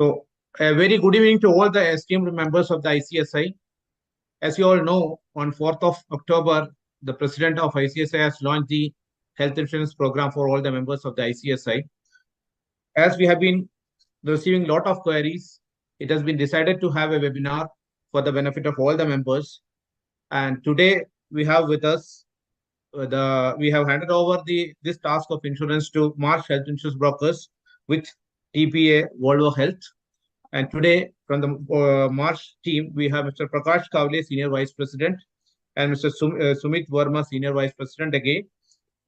So, a very good evening to all the esteemed members of the ICSI. As you all know, on 4th of October, the president of ICSI has launched the health insurance program for all the members of the ICSI. As we have been receiving a lot of queries, it has been decided to have a webinar for the benefit of all the members. And today we have with us we have handed over this task of insurance to Marsh Health Insurance Brokers with TPA Volvo Health. And today, from the March team, we have Mr. Prakash Kavle, Senior Vice President, and Mr. Sumit Verma, Senior Vice President again,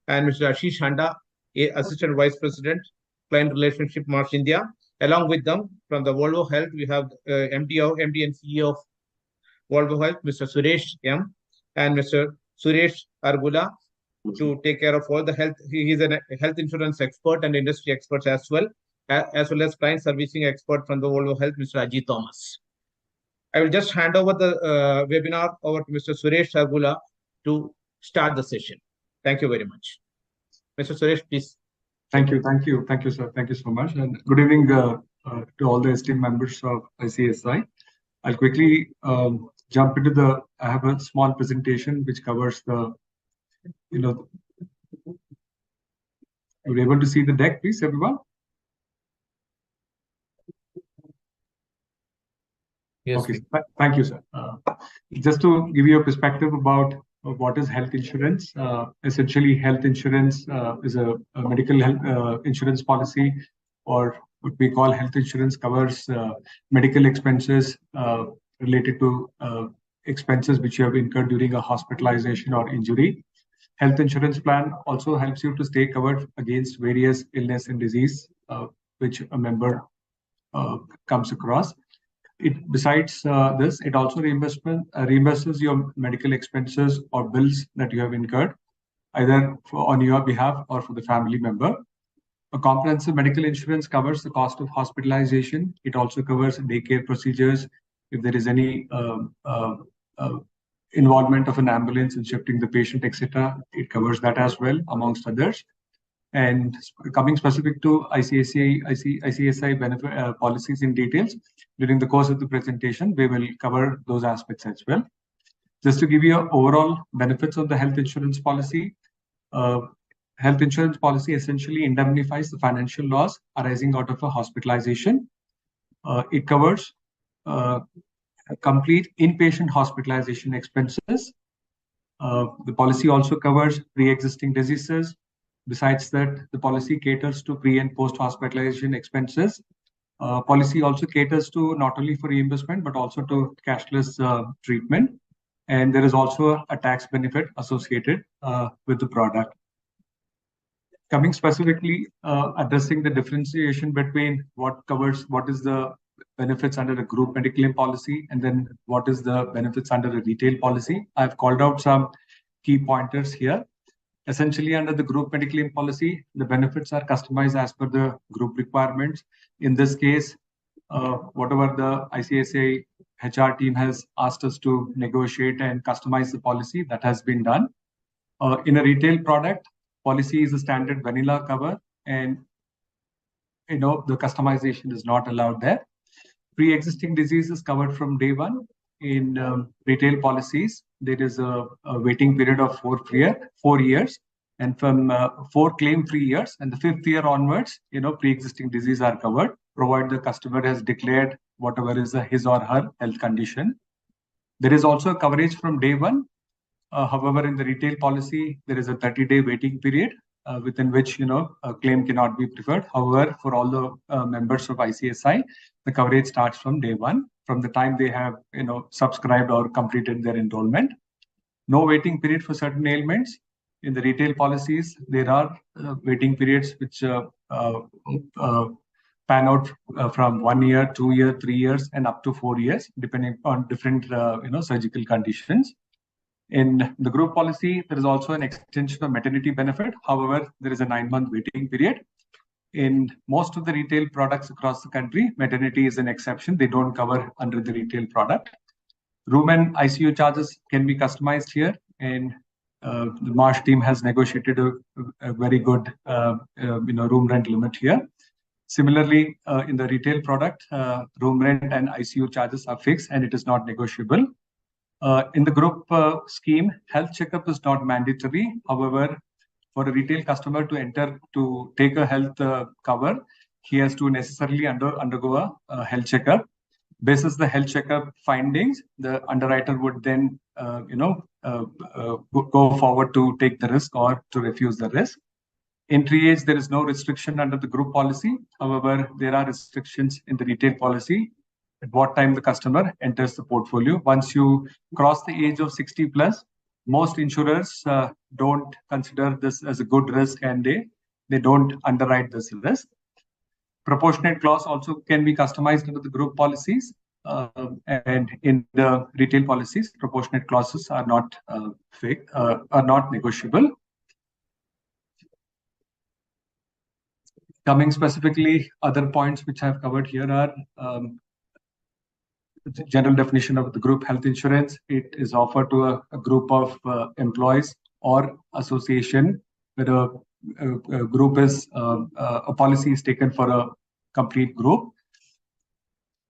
and Mr. Ashish Handa, Assistant Vice President, Client Relationship, March India. Along with them, from the Volvo Health, we have MD and CEO of Volvo Health, Mr. Suresh M, and Mr. Suresh Argula, to take care of all the health. He is a health insurance expert and industry expert as well as client servicing expert from the Volvo Health, Mr. Ajit Thomas. I will just hand over the webinar over to Mr. Suresh Argula to start the session. Thank you very much. Mr. Suresh, please. Thank you, sir. Thank you so much. And good evening to all the esteemed members of ICSI. I'll quickly jump into I have a small presentation which covers the, you're able to see the deck, please, everyone? Yes. Okay, thank you, sir. Just to give you a perspective about what is health insurance. Essentially, health insurance is a medical health insurance policy, or what we call health insurance covers medical expenses related to expenses which you have incurred during a hospitalization or injury. Health insurance plan also helps you to stay covered against various illness and disease which a member comes across. Besides this, it also reimburses your medical expenses or bills that you have incurred, either on your behalf or for the family member. A comprehensive medical insurance covers the cost of hospitalization. It also covers daycare procedures. If there is any involvement of an ambulance in shifting the patient, etc., it covers that as well, amongst others. And coming specific to ICSI benefit policies in details, during the course of the presentation, we will cover those aspects as well. Just to give you overall benefits of the health insurance policy, health insurance policy essentially indemnifies the financial loss arising out of a hospitalization. It covers complete inpatient hospitalization expenses. The policy also covers pre-existing diseases. Besides that, the policy caters to pre- and post-hospitalization expenses. Policy also caters to not only for reimbursement, but also to cashless treatment. And there is also a tax benefit associated with the product. Coming specifically, addressing the differentiation between what is the benefits under a group medical claim policy, and then what is the benefits under a retail policy. I've called out some key pointers here. Essentially, under the group medical claim policy, the benefits are customized as per the group requirements. In this case, whatever the ICSI HR team has asked us to negotiate and customize the policy, that has been done. In a retail product, policy is a standard vanilla cover, and the customization is not allowed there. Pre-existing disease is covered from day one. In retail policies, there is a waiting period of 4 years, and from 4 claim-free years, and the 5th year onwards, pre-existing disease are covered, provided the customer has declared whatever is his or her health condition. There is also coverage from day one. However, in the retail policy, there is a 30-day waiting period within which a claim cannot be preferred. However, for all the members of ICSI, the coverage starts from day one, from the time they have subscribed or completed their enrollment. No waiting period for certain ailments. In the retail policies, there are waiting periods which pan out from 1 year, 2 years, 3 years, and up to 4 years, depending on different surgical conditions. In the group policy, there is also an extension of maternity benefit. However, there is a 9-month waiting period. In most of the retail products across the country, maternity is an exception. They don't cover under the retail product. Room and ICU charges can be customized here, and the Marsh team has negotiated a very good room rent limit here. Similarly, in the retail product, room rent and ICU charges are fixed and it is not negotiable. In the group scheme, health checkup is not mandatory. However, for a retail customer to enter to take a health cover, he has to necessarily undergo a health checkup. Basis the health checkup findings, the underwriter would then go forward to take the risk or to refuse the risk. Entry age, there is no restriction under the group policy. However, there are restrictions in the retail policy at what time the customer enters the portfolio. Once you cross the age of 60 plus, most insurers don't consider this as a good risk and they don't underwrite this risk. Proportionate clause also can be customized under the group policies, and in the retail policies, proportionate clauses are not are not negotiable. Coming specifically, other points which I've covered here are the general definition of the group health insurance. It is offered to a group of employees or association where a group is a policy is taken for a complete group,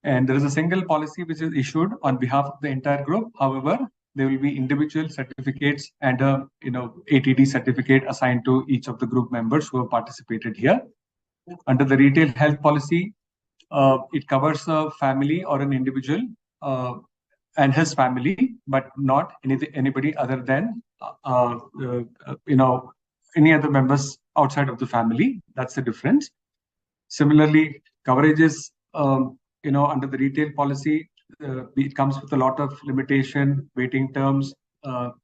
and there is a single policy which is issued on behalf of the entire group. However, there will be individual certificates and a ATD certificate assigned to each of the group members who have participated here. Under the retail health policy, it covers a family or an individual and his family, but not anybody other than any other members outside of the family. That's the difference. Similarly, coverages under the retail policy, it comes with a lot of limitation, waiting terms,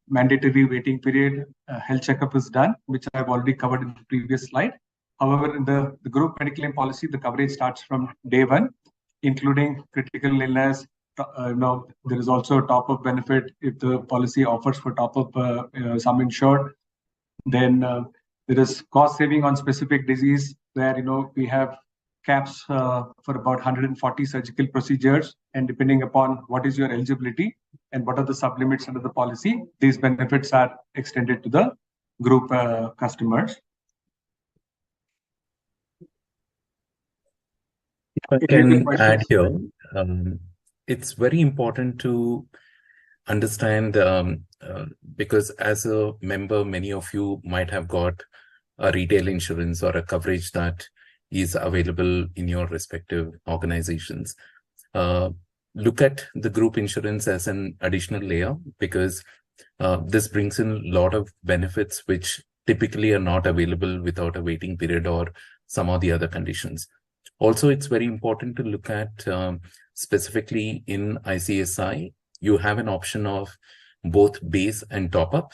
mandatory waiting period, health checkup is done, which I've already covered in the previous slide. However, in the group medical claim policy, the coverage starts from day one, including critical illness. There is also a top-up benefit if the policy offers for top-up sum insured. Then there is cost saving on specific disease where we have caps for about 140 surgical procedures, and depending upon what is your eligibility and what are the sublimits under the policy, these benefits are extended to the group customers. If I can add here, it's very important to understand because as a member, many of you might have got a retail insurance or a coverage that is available in your respective organizations. Look at the group insurance as an additional layer because this brings in a lot of benefits which typically are not available without a waiting period or some of the other conditions. Also, it's very important to look at specifically in ICSI, you have an option of both base and top-up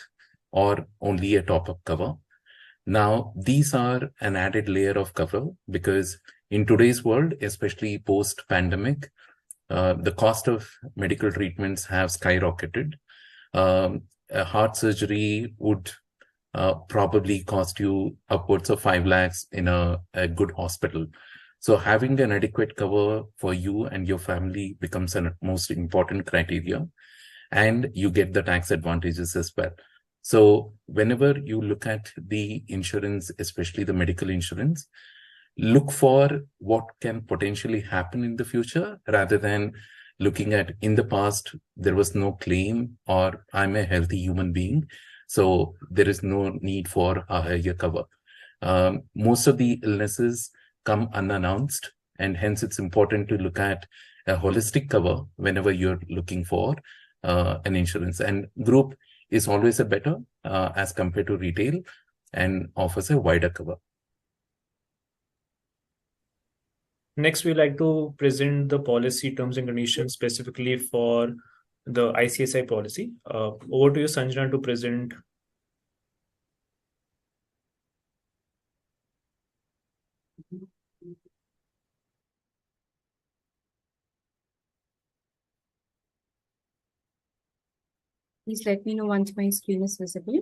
or only a top-up cover. Now, these are an added layer of cover because in today's world, especially post-pandemic, the cost of medical treatments have skyrocketed. A heart surgery would probably cost you upwards of 5 lakhs in a good hospital. So having an adequate cover for you and your family becomes a most important criteria, and you get the tax advantages as well. So whenever you look at the insurance, especially the medical insurance, look for what can potentially happen in the future rather than looking at in the past, there was no claim or I'm a healthy human being, so there is no need for a higher cover. Most of the illnesses come unannounced, and hence it's important to look at a holistic cover whenever you're looking for an insurance. And group is always a better as compared to retail and offers a wider cover. Next, we like to present the policy terms and conditions specifically for the ICSI policy. Over to you, Sanjana, to present. Please let me know once my screen is visible.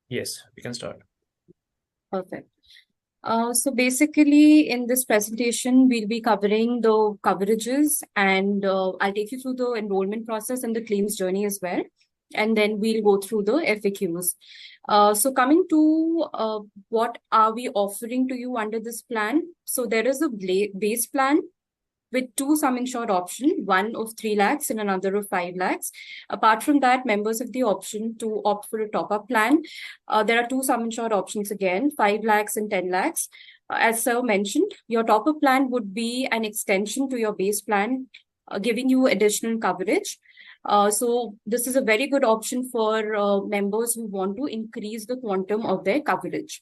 Yes, we can start. Perfect. So basically, in this presentation, we'll be covering the coverages and I'll take you through the enrollment process and the claims journey as well. and then we'll go through the FAQs. So coming to what are we offering to you under this plan? So there is a base plan with two sum insured option, one of 3 lakhs and another of 5 lakhs. Apart from that, members have the option to opt for a top-up plan. There are two sum insured options again, 5 lakhs and 10 lakhs. As Sir mentioned, your top-up plan would be an extension to your base plan, giving you additional coverage. So this is a very good option for members who want to increase the quantum of their coverage.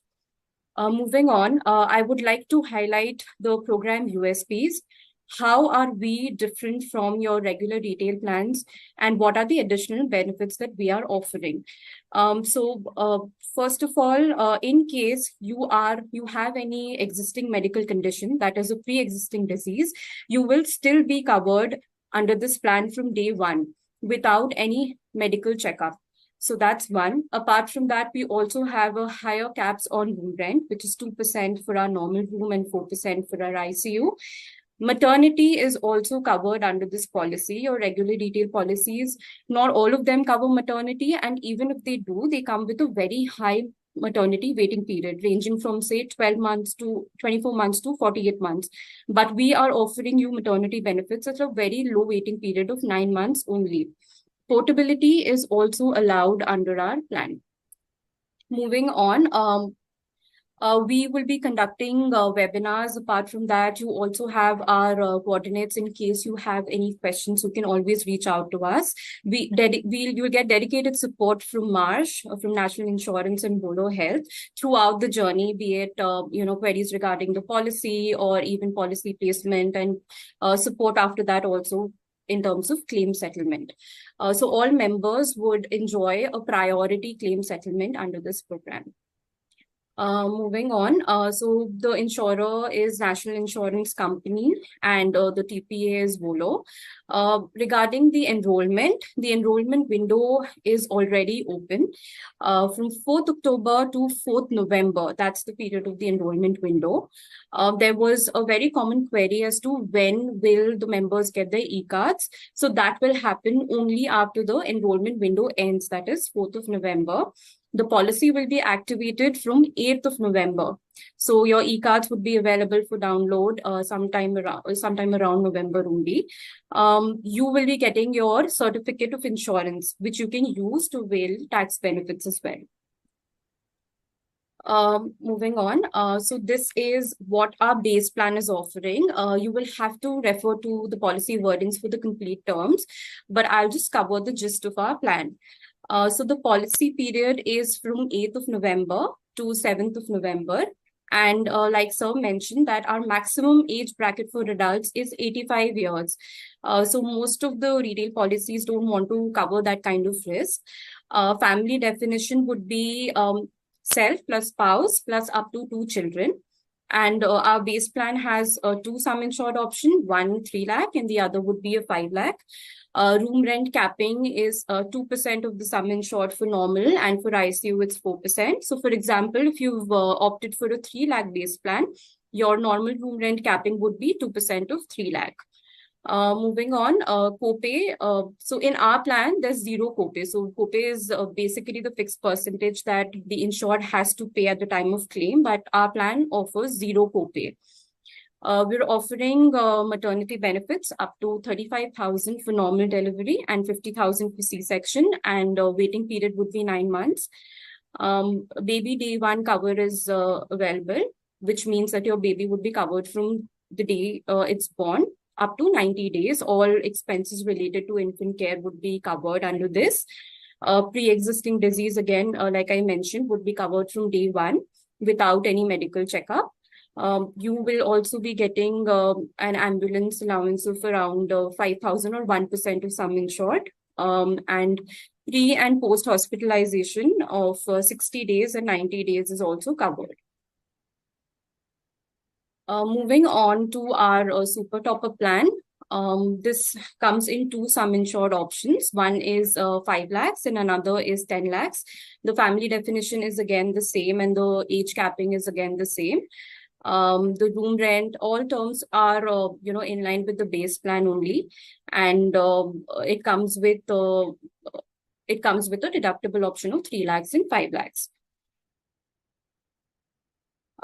Moving on, I would like to highlight the program USPs. How are we different from your regular retail plans, and what are the additional benefits that we are offering? First of all, in case you have any existing medical condition, that is a pre-existing disease, you will still be covered under this plan from day one without any medical checkup. So that's one. Apart from that, we also have a higher caps on room rent, which is 2% for our normal room and 4% for our ICU. Maternity is also covered under this policy. Your regular retail policies, not all of them cover maternity, and even if they do, they come with a very high maternity waiting period, ranging from say 12 months to 24 months to 48 months. But we are offering you maternity benefits at a very low waiting period of 9 months only. Portability is also allowed under our plan. Moving on, we will be conducting webinars. Apart from that, you also have our coordinates in case you have any questions. You can always reach out to us. You'll get dedicated support from Marsh, from National Insurance and Bolo Health throughout the journey, be it queries regarding the policy or even policy placement, and support after that also in terms of claim settlement. So all members would enjoy a priority claim settlement under this program. Moving on, so the insurer is National Insurance Company, and the TPA is Volo. Regarding the enrollment window is already open from 4th October to 4th November. That's the period of the enrollment window. There was a very common query as to when will the members get their e-cards. So that will happen only after the enrollment window ends, that is 4th of November. The policy will be activated from 8th of November. So your e-cards would be available for download sometime around November only. You will be getting your certificate of insurance, which you can use to avail tax benefits as well. Moving on, so this is what our base plan is offering. You will have to refer to the policy wordings for the complete terms, but I'll just cover the gist of our plan. So the policy period is from 8th of November to 7th of November. And like Sir mentioned, that our maximum age bracket for adults is 85 years. So most of the retail policies don't want to cover that kind of risk. Family definition would be self plus spouse plus up to 2 children. And our base plan has two sum insured option, one 3 lakh and the other would be a 5 lakh. Room rent capping is 2% of the sum insured for normal, and for ICU it's 4%. So for example, if you've opted for a 3 lakh base plan, your normal room rent capping would be 2% of 3 lakh. Moving on, copay. So in our plan, there's zero copay. So copay is basically the fixed percentage that the insured has to pay at the time of claim, but our plan offers zero copay. We're offering maternity benefits up to 35,000 for normal delivery and 50,000 for C-section, and waiting period would be 9 months. Baby day one cover is available, which means that your baby would be covered from the day it's born up to 90 days. All expenses related to infant care would be covered under this. Pre-existing disease, again, like I mentioned, would be covered from day one without any medical checkup. You will also be getting an ambulance allowance of around 5,000 or 1% of sum insured, and pre and post hospitalization of 60 days and 90 days is also covered. Moving on to our super topper plan. This comes in two sum insured options. One is 5 lakhs and another is 10 lakhs. The family definition is again the same and the age capping is again the same. The room rent, all terms are in line with the base plan only, and it comes with it comes with a deductible option of 3 lakhs and 5 lakhs.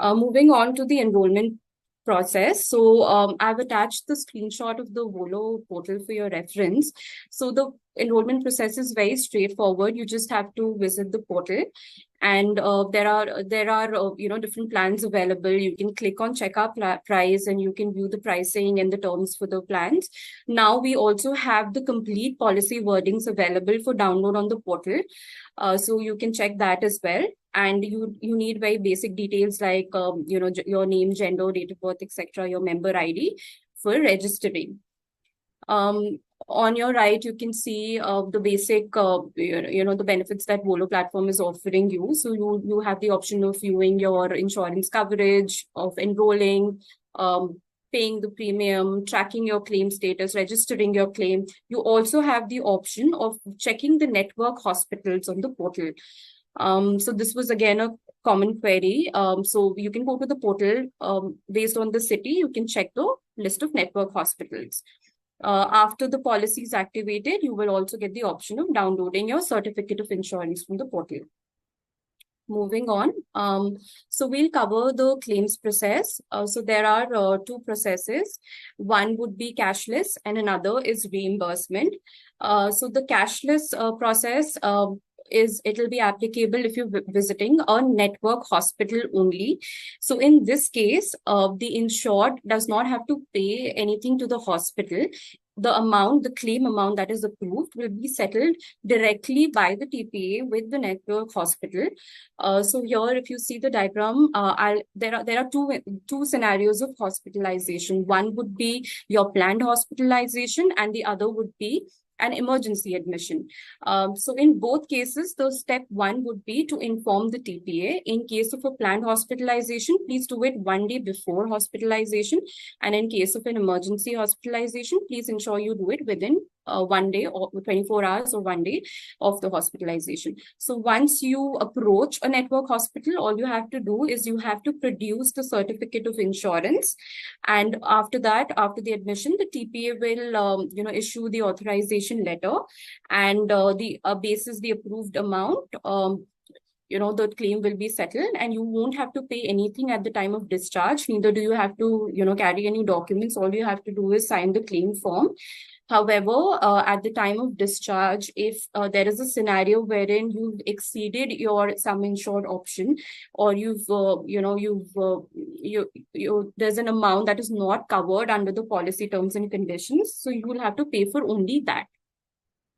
Moving on to the enrollment process. So I've attached the screenshot of the Volo portal for your reference. So the enrollment process is very straightforward. You just have to visit the portal, and there are different plans available. You can click on check our price, and you can view the pricing and the terms for the plans. Now we also have the complete policy wordings available for download on the portal, so you can check that as well. And you need very basic details like your name, gender, date of birth, etc., your member ID for registering. On your right, you can see the basic, the benefits that Volo platform is offering you. So you have the option of viewing your insurance coverage, of enrolling, paying the premium, tracking your claim status, registering your claim. You also have the option of checking the network hospitals on the portal. So this was again a common query. So you can go to the portal based on the city. You can check the list of network hospitals. After the policy is activated, you will also get the option of downloading your certificate of insurance from the portal. Moving on, so we'll cover the claims process. So there are 2 processes. One would be cashless and another is reimbursement. So the cashless process it'll be applicable if you're visiting a network hospital only. So in this case, the insured does not have to pay anything to the hospital. The claim amount that is approved will be settled directly by the TPA with the network hospital. So here, if you see the diagram, there are two scenarios of hospitalization. One would be your planned hospitalization, and the other would be an emergency admission. So in both cases, the step 1 would be to inform the TPA. In case of a planned hospitalization, please do it 1 day before hospitalization. And in case of an emergency hospitalization, please ensure you do it within 1 day or 24 hours or 1 day of the hospitalization. So once you approach a network hospital, all you have to do is you have to produce the certificate of insurance. And after that, after the admission, the TPA will issue the authorization letter, and the basis the approved amount, the claim will be settled, and you won't have to pay anything at the time of discharge. Neither do you have to carry any documents. All you have to do is sign the claim form. However, at the time of discharge, if there is a scenario wherein you've exceeded your sum insured option, or there's an amount that is not covered under the policy terms and conditions, so you will have to pay for only that.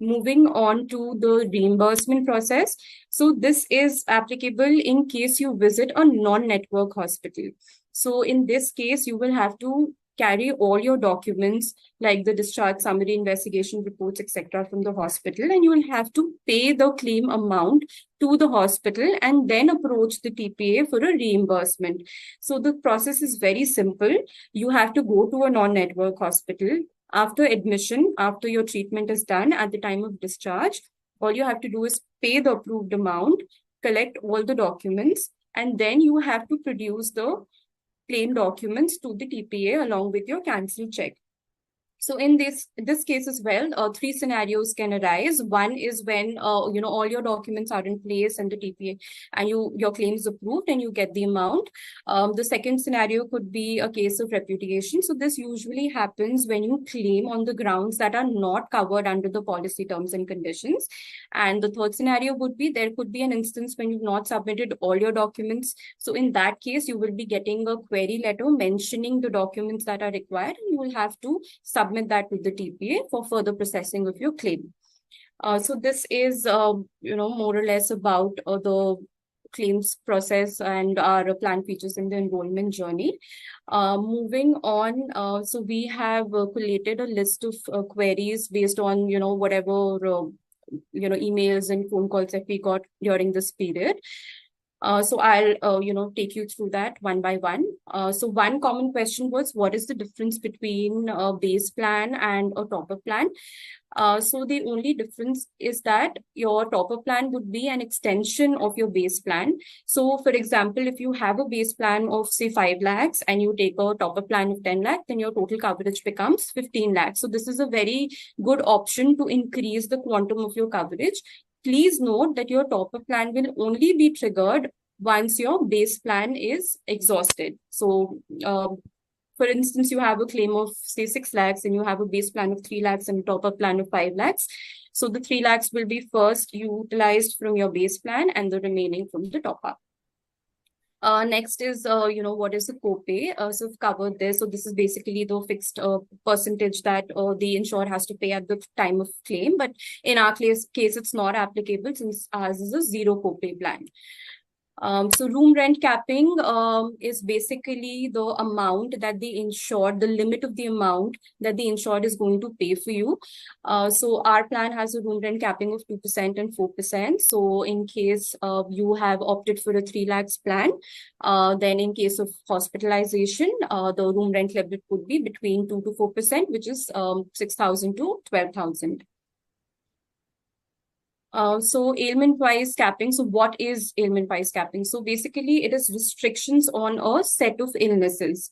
Moving on to the reimbursement process. So this is applicable in case you visit a non-network hospital. So in this case, you will have to carry all your documents like the discharge summary, investigation reports, etc. from the hospital, and you will have to pay the claim amount to the hospital and then approach the TPA for a reimbursement. So the process is very simple. You have to go to a non-network hospital. After admission, after your treatment is done at the time of discharge, all you have to do is pay the approved amount, collect all the documents, and then you have to produce the claim documents to the TPA along with your cancelled check. So in this case as well, 3 scenarios can arise. One is when all your documents are in place and the TPA and your claim is approved and you get the amount. The second scenario could be a case of repudiation. So this usually happens when you claim on the grounds that are not covered under the policy terms and conditions. And the third scenario would be there could be an instance when you've not submitted all your documents. So in that case, you will be getting a query letter mentioning the documents that are required, and you will have to submit that with the TPA for further processing of your claim. So this is, more or less about the claims process and our plan features in the enrollment journey. Moving on, so we have collated a list of queries based on, whatever, emails and phone calls that we got during this period. So I'll, take you through that one by one. So one common question was, what is the difference between a base plan and a top-up plan? So the only difference is that your top-up plan would be an extension of your base plan. So for example, if you have a base plan of say 5 lakhs and you take a top-up plan of 10 lakh, then your total coverage becomes 15 lakhs. So this is a very good option to increase the quantum of your coverage. please note that your top-up plan will only be triggered once your base plan is exhausted. So, for instance, you have a claim of say 6 lakhs and you have a base plan of 3 lakhs and a top-up plan of 5 lakhs. So the 3 lakhs will be first utilized from your base plan and the remaining from the top-up. Next is, what is the copay? So I've covered this. So this is basically the fixed percentage that the insured has to pay at the time of claim. But in our case, it's not applicable since ours is a zero copay plan. So room rent capping is basically the amount that the insured, the limit of the amount that the insured is going to pay for you. So our plan has a room rent capping of 2% and 4%. So in case you have opted for a 3 lakhs plan, then in case of hospitalization, the room rent limit would be between 2 to 4%, which is 6,000 to 12,000. So ailment-wise capping. So what is ailment-wise capping? So basically it is restrictions on a set of illnesses.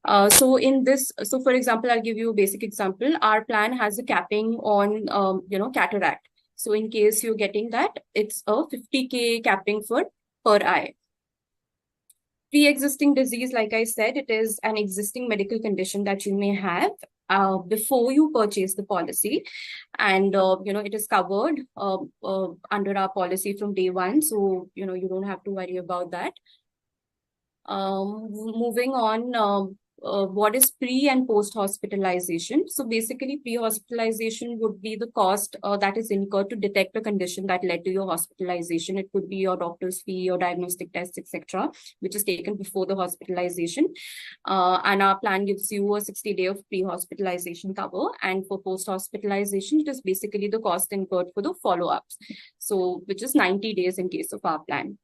So for example, I'll give you a basic example. Our plan has a capping on, cataract. So in case you're getting that, it's a 50K capping for per eye. Pre-existing disease, like I said, it is an existing medical condition that you may have before you purchase the policy, and it is covered under our policy from day one, so you don't have to worry about that. Moving on, what is pre and post hospitalization? So basically, pre-hospitalization would be the cost that is incurred to detect a condition that led to your hospitalization. It could be your doctor's fee, your diagnostic tests, etc., which is taken before the hospitalization. And our plan gives you a 60-day of pre-hospitalization cover. And for post-hospitalization, it is basically the cost incurred for the follow-ups. So which is 90 days in case of our plan.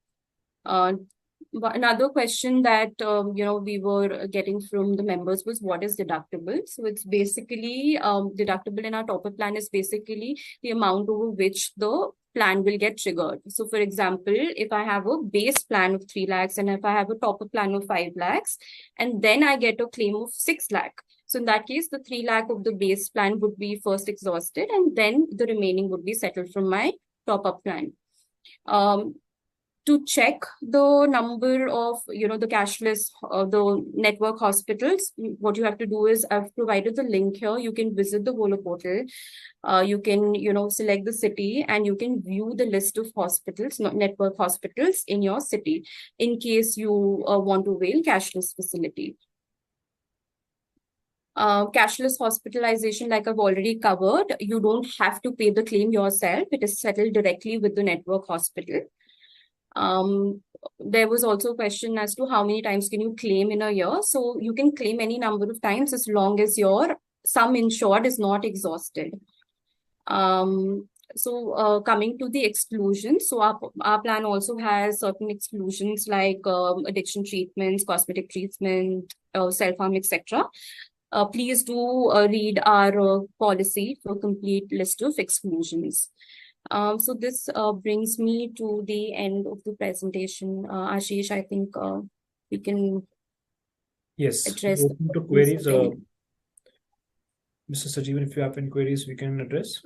Another question that we were getting from the members was what is deductible? So it's basically deductible in our top-up plan is basically the amount over which the plan will get triggered. So for example, if I have a base plan of 3 lakhs and if I have a top-up plan of 5 lakhs and then I get a claim of 6 lakh. So in that case, the 3 lakh of the base plan would be first exhausted and then the remaining would be settled from my top-up plan. To check the number of, the cashless, the network hospitals, what you have to do is I've provided the link here. You can visit the Volo portal. You can, select the city and you can view the list of hospitals, network hospitals in your city in case you want to avail cashless facility. Cashless hospitalization, like I've already covered, you don't have to pay the claim yourself. It is settled directly with the network hospital. There was also a question as to how many times can you claim in a year. So you can claim any number of times as long as your sum insured is not exhausted. Coming to the exclusions, so our plan also has certain exclusions like addiction treatments, cosmetic treatment, self-harm, etc. Please do read our policy for a complete list of exclusions. So this brings me to the end of the presentation. Ashish, I think we can address open to queries. Mr. Sajeevan, if you have any queries, we can address.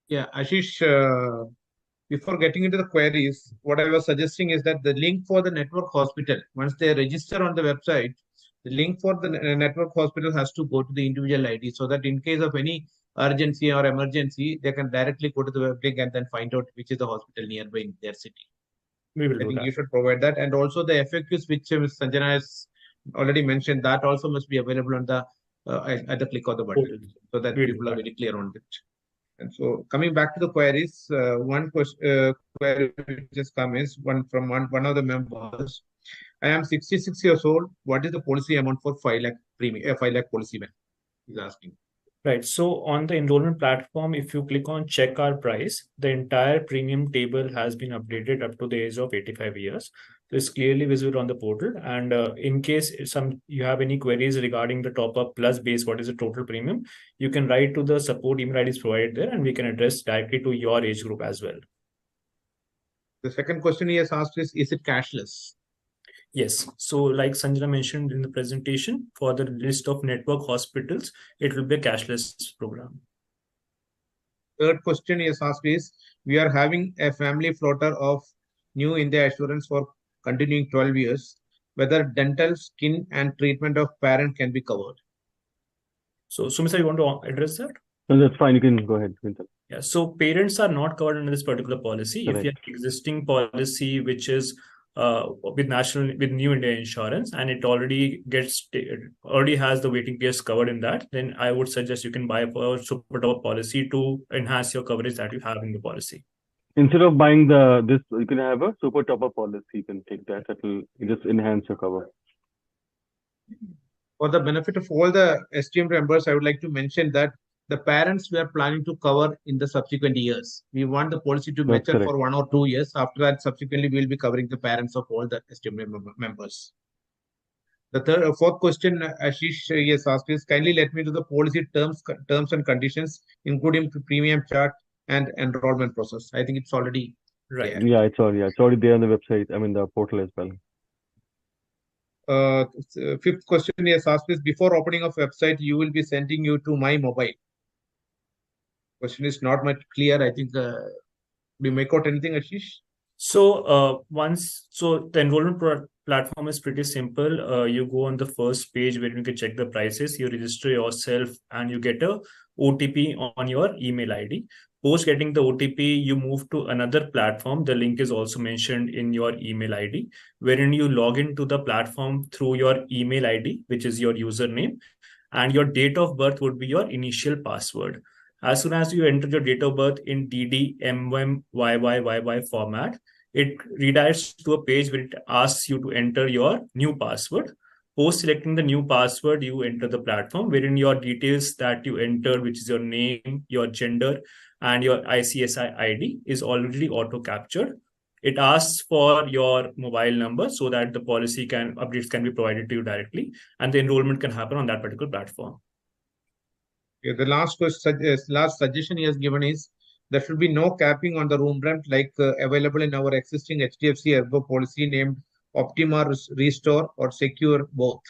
Yeah, Ashish, before getting into the queries, what I was suggesting is that the link for the network hospital, once they register on the website, the link for the network hospital has to go to the individual ID so that in case of any urgency or emergency, they can directly go to the web link and then find out which is the hospital nearby in their city. We will I do think that. you should provide that. And also the FAQs, which Sanjana has already mentioned, that also must be available on the at the click of the button so that people are very clear on it. And so coming back to the queries, one question query which has come is from one of the members. I am 66 years old. What is the policy amount for 5 lakh premium? 5 lakh policy ban? He's asking. Right. So on the enrollment platform, if you click on check our price, the entire premium table has been updated up to the age of 85 years. So it's clearly visible on the portal. And in case you have any queries regarding the top up plus base, what is the total premium, you can write to the support email IDs provided there and we can address directly to your age group as well. The second question he has asked is it cashless? Yes. So, like Sanjana mentioned in the presentation, for the list of network hospitals, it will be a cashless program. Third question is asked is, we are having a family floater of New India Assurance for continuing 12 years, whether dental, skin, and treatment of parent can be covered. So, Sumita, you want to address that? No, that's fine. You can go ahead, Vincent. Yeah, so parents are not covered under this particular policy. If you have existing policy which is with New India Insurance and it already has the waiting periods covered in that, then I would suggest you can buy a super top policy to enhance your coverage that you have in the policy. Instead of buying this, you can have a super topper policy. You can take that. That will just enhance your cover. For the benefit of all the esteemed members, I would like to mention that the parents we are planning to cover in the subsequent years. We want the policy to That's mature correct. for 1 or 2 years. After that, subsequently, we will be covering the parents of all the esteemed members. The fourth question Ashish has asked is, kindly let me know the policy terms and conditions, including the premium chart and enrollment process. I think it's already Right. there. Yeah, it's already there on the website. I mean, the portal as well. Fifth question he has asked is, before opening of website, you will be sending you to my mobile. Question is not much clear. I think do you make out anything, Ashish? So the enrollment platform is pretty simple. You go on the first page where you can check the prices, you register yourself and you get a OTP on your email ID. Post getting the OTP, you move to another platform. The link is also mentioned in your email ID, wherein you log into the platform through your email ID, which is your username, and your date of birth would be your initial password. As soon as you enter your date of birth in DD, MM, YYYY format, it redirects to a page where it asks you to enter your new password. Post selecting the new password, you enter the platform wherein your details that you entered, which is your name, your gender, and your ICSI ID, is already auto captured. It asks for your mobile number so that the policy updates can be provided to you directly, and the enrollment can happen on that particular platform. Yeah, the last suggestion he has given is, there should be no capping on the room rent like available in our existing HDFC Ergo policy named Optima Restore or Secure both.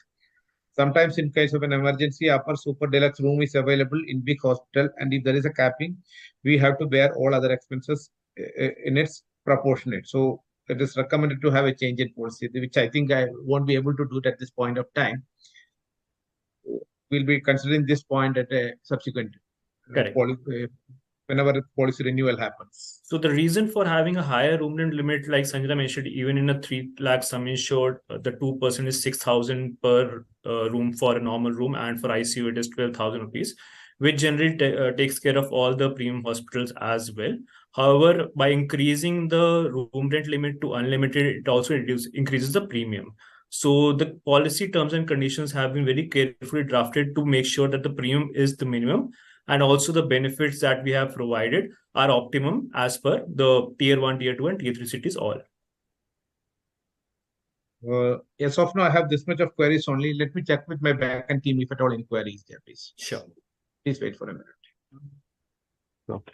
Sometimes in case of an emergency, upper super deluxe room is available in big hospital, and if there is a capping, we have to bear all other expenses in its proportionate. So it is recommended to have a change in policy, which I think I won't be able to do it at this point of time. We'll be considering this point at a subsequent whenever policy renewal happens. So the reason for having a higher room rent limit, like Sanjana mentioned, even in a 3 lakh sum insured, the 2% is 6,000 per room for a normal room, and for ICU it is 12,000 rupees, which generally takes care of all the premium hospitals as well. However, by increasing the room rent limit to unlimited, it also increases the premium. So the policy terms and conditions have been very carefully drafted to make sure that the premium is the minimum, and also the benefits that we have provided are optimum as per the tier 1, tier 2, and tier 3 cities all. Yes, of now I have this much of queries only. Let me check with my backend team if at all any queries there, please. Sure. Please wait for a minute. Okay.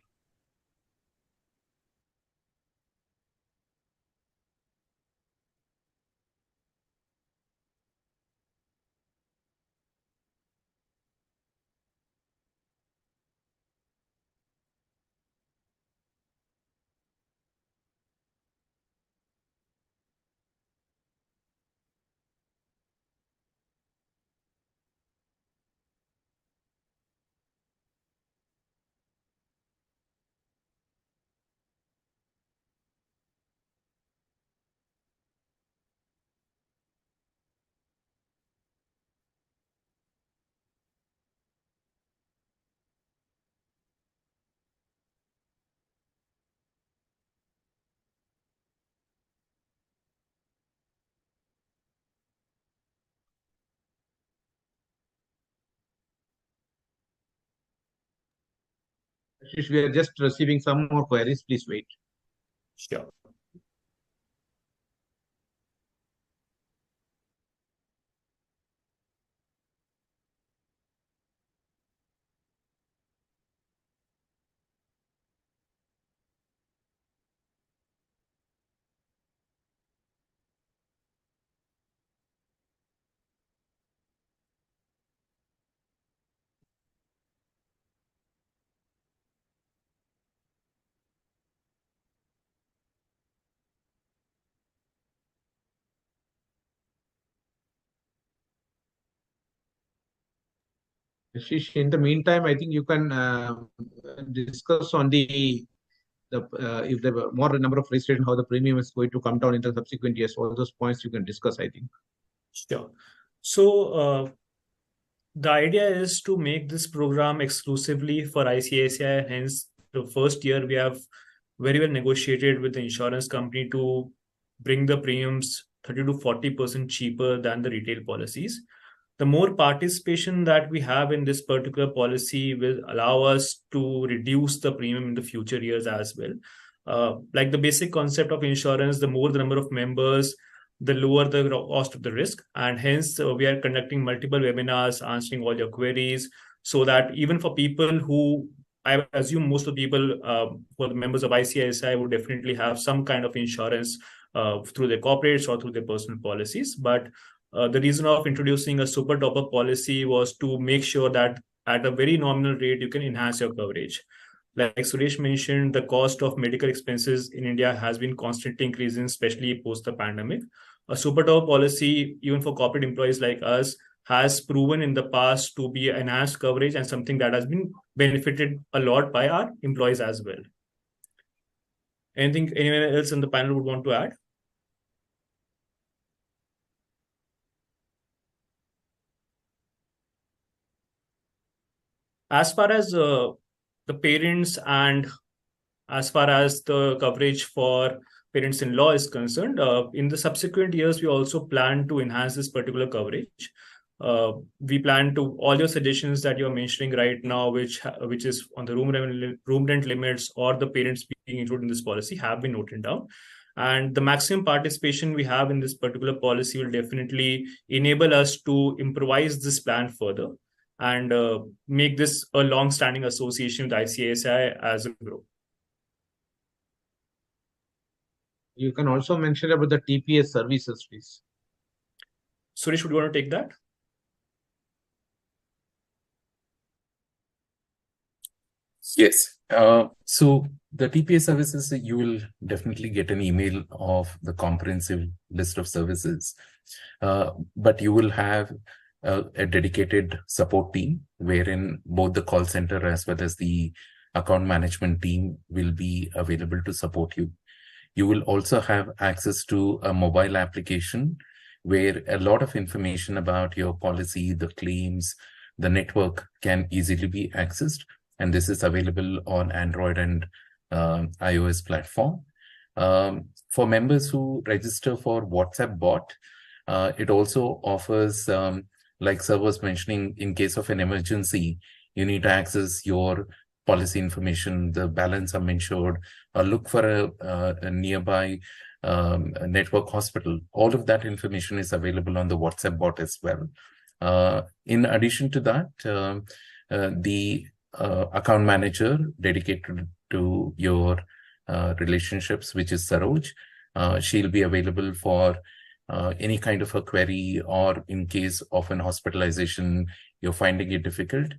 Ashish, we are just receiving some more queries. Please wait. Sure. Ashish, in the meantime, I think you can discuss on the if there were more number of registration, how the premium is going to come down in the subsequent years. All those points you can discuss, I think. Sure. So the idea is to make this program exclusively for ICICI. Hence, the first year we have very well negotiated with the insurance company to bring the premiums 30 to 40% cheaper than the retail policies. The more participation that we have in this particular policy will allow us to reduce the premium in the future years as well. Like the basic concept of insurance, the more the number of members, the lower the cost of the risk. And hence, we are conducting multiple webinars, answering all your queries, so that even for people who, I assume most of the people, for the members of ICICI would definitely have some kind of insurance through their corporates or through their personal policies. But the reason of introducing a super top-up policy was to make sure that at a very nominal rate, you can enhance your coverage. Like Suresh mentioned, the cost of medical expenses in India has been constantly increasing, especially post the pandemic. A super top policy, even for corporate employees like us, has proven in the past to be enhanced coverage and something that has been benefited a lot by our employees as well. Anything anyone else in the panel would want to add? As far as the parents and as far as the coverage for parents-in-law is concerned, in the subsequent years, we also plan to enhance this particular coverage. We plan to, all your suggestions that you're mentioning right now, which is on the room rent limits or the parents being included in this policy, have been noted down. And the maximum participation we have in this particular policy will definitely enable us to improvise this plan further and make this a long-standing association with ICICI as a group. You can also mention about the TPS services, please. Suresh, would you want to take that? Yes. So the TPS services, you will definitely get an email of the comprehensive list of services, but you will have a dedicated support team wherein both the call center as well as the account management team will be available to support you. You will also have access to a mobile application where a lot of information about your policy, the claims, the network can easily be accessed. And this is available on Android and iOS platform. For members who register for WhatsApp bot, it also offers, like sir was mentioning, in case of an emergency, you need to access your policy information, the balance sum insured, look for a nearby network hospital. All of that information is available on the WhatsApp bot as well. In addition to that, the account manager dedicated to your relationships, which is Saroj, she'll be available for any kind of a query, or in case of an hospitalization, you're finding it difficult,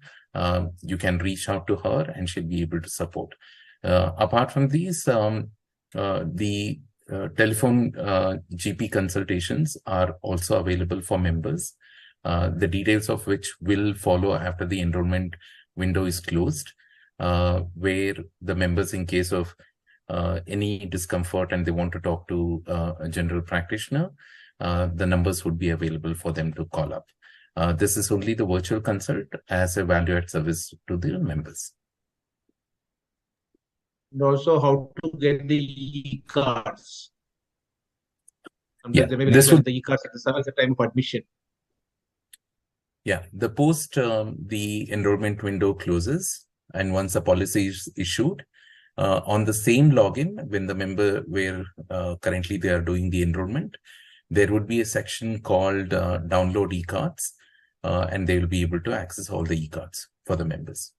you can reach out to her and she'll be able to support. Apart from these, the telephone GP consultations are also available for members, the details of which will follow after the enrollment window is closed, where the members, in case of any discomfort and they want to talk to a general practitioner, the numbers would be available for them to call up. This is only the virtual consult as a value-add service to the members. And also how to get the e-cards. Yeah, this would the e-cards at the time of admission. Yeah, the post the enrollment window closes, and once a policy is issued, on the same login, when the member where currently they are doing the enrollment, there would be a section called download e-cards, and they will be able to access all the e-cards for the members.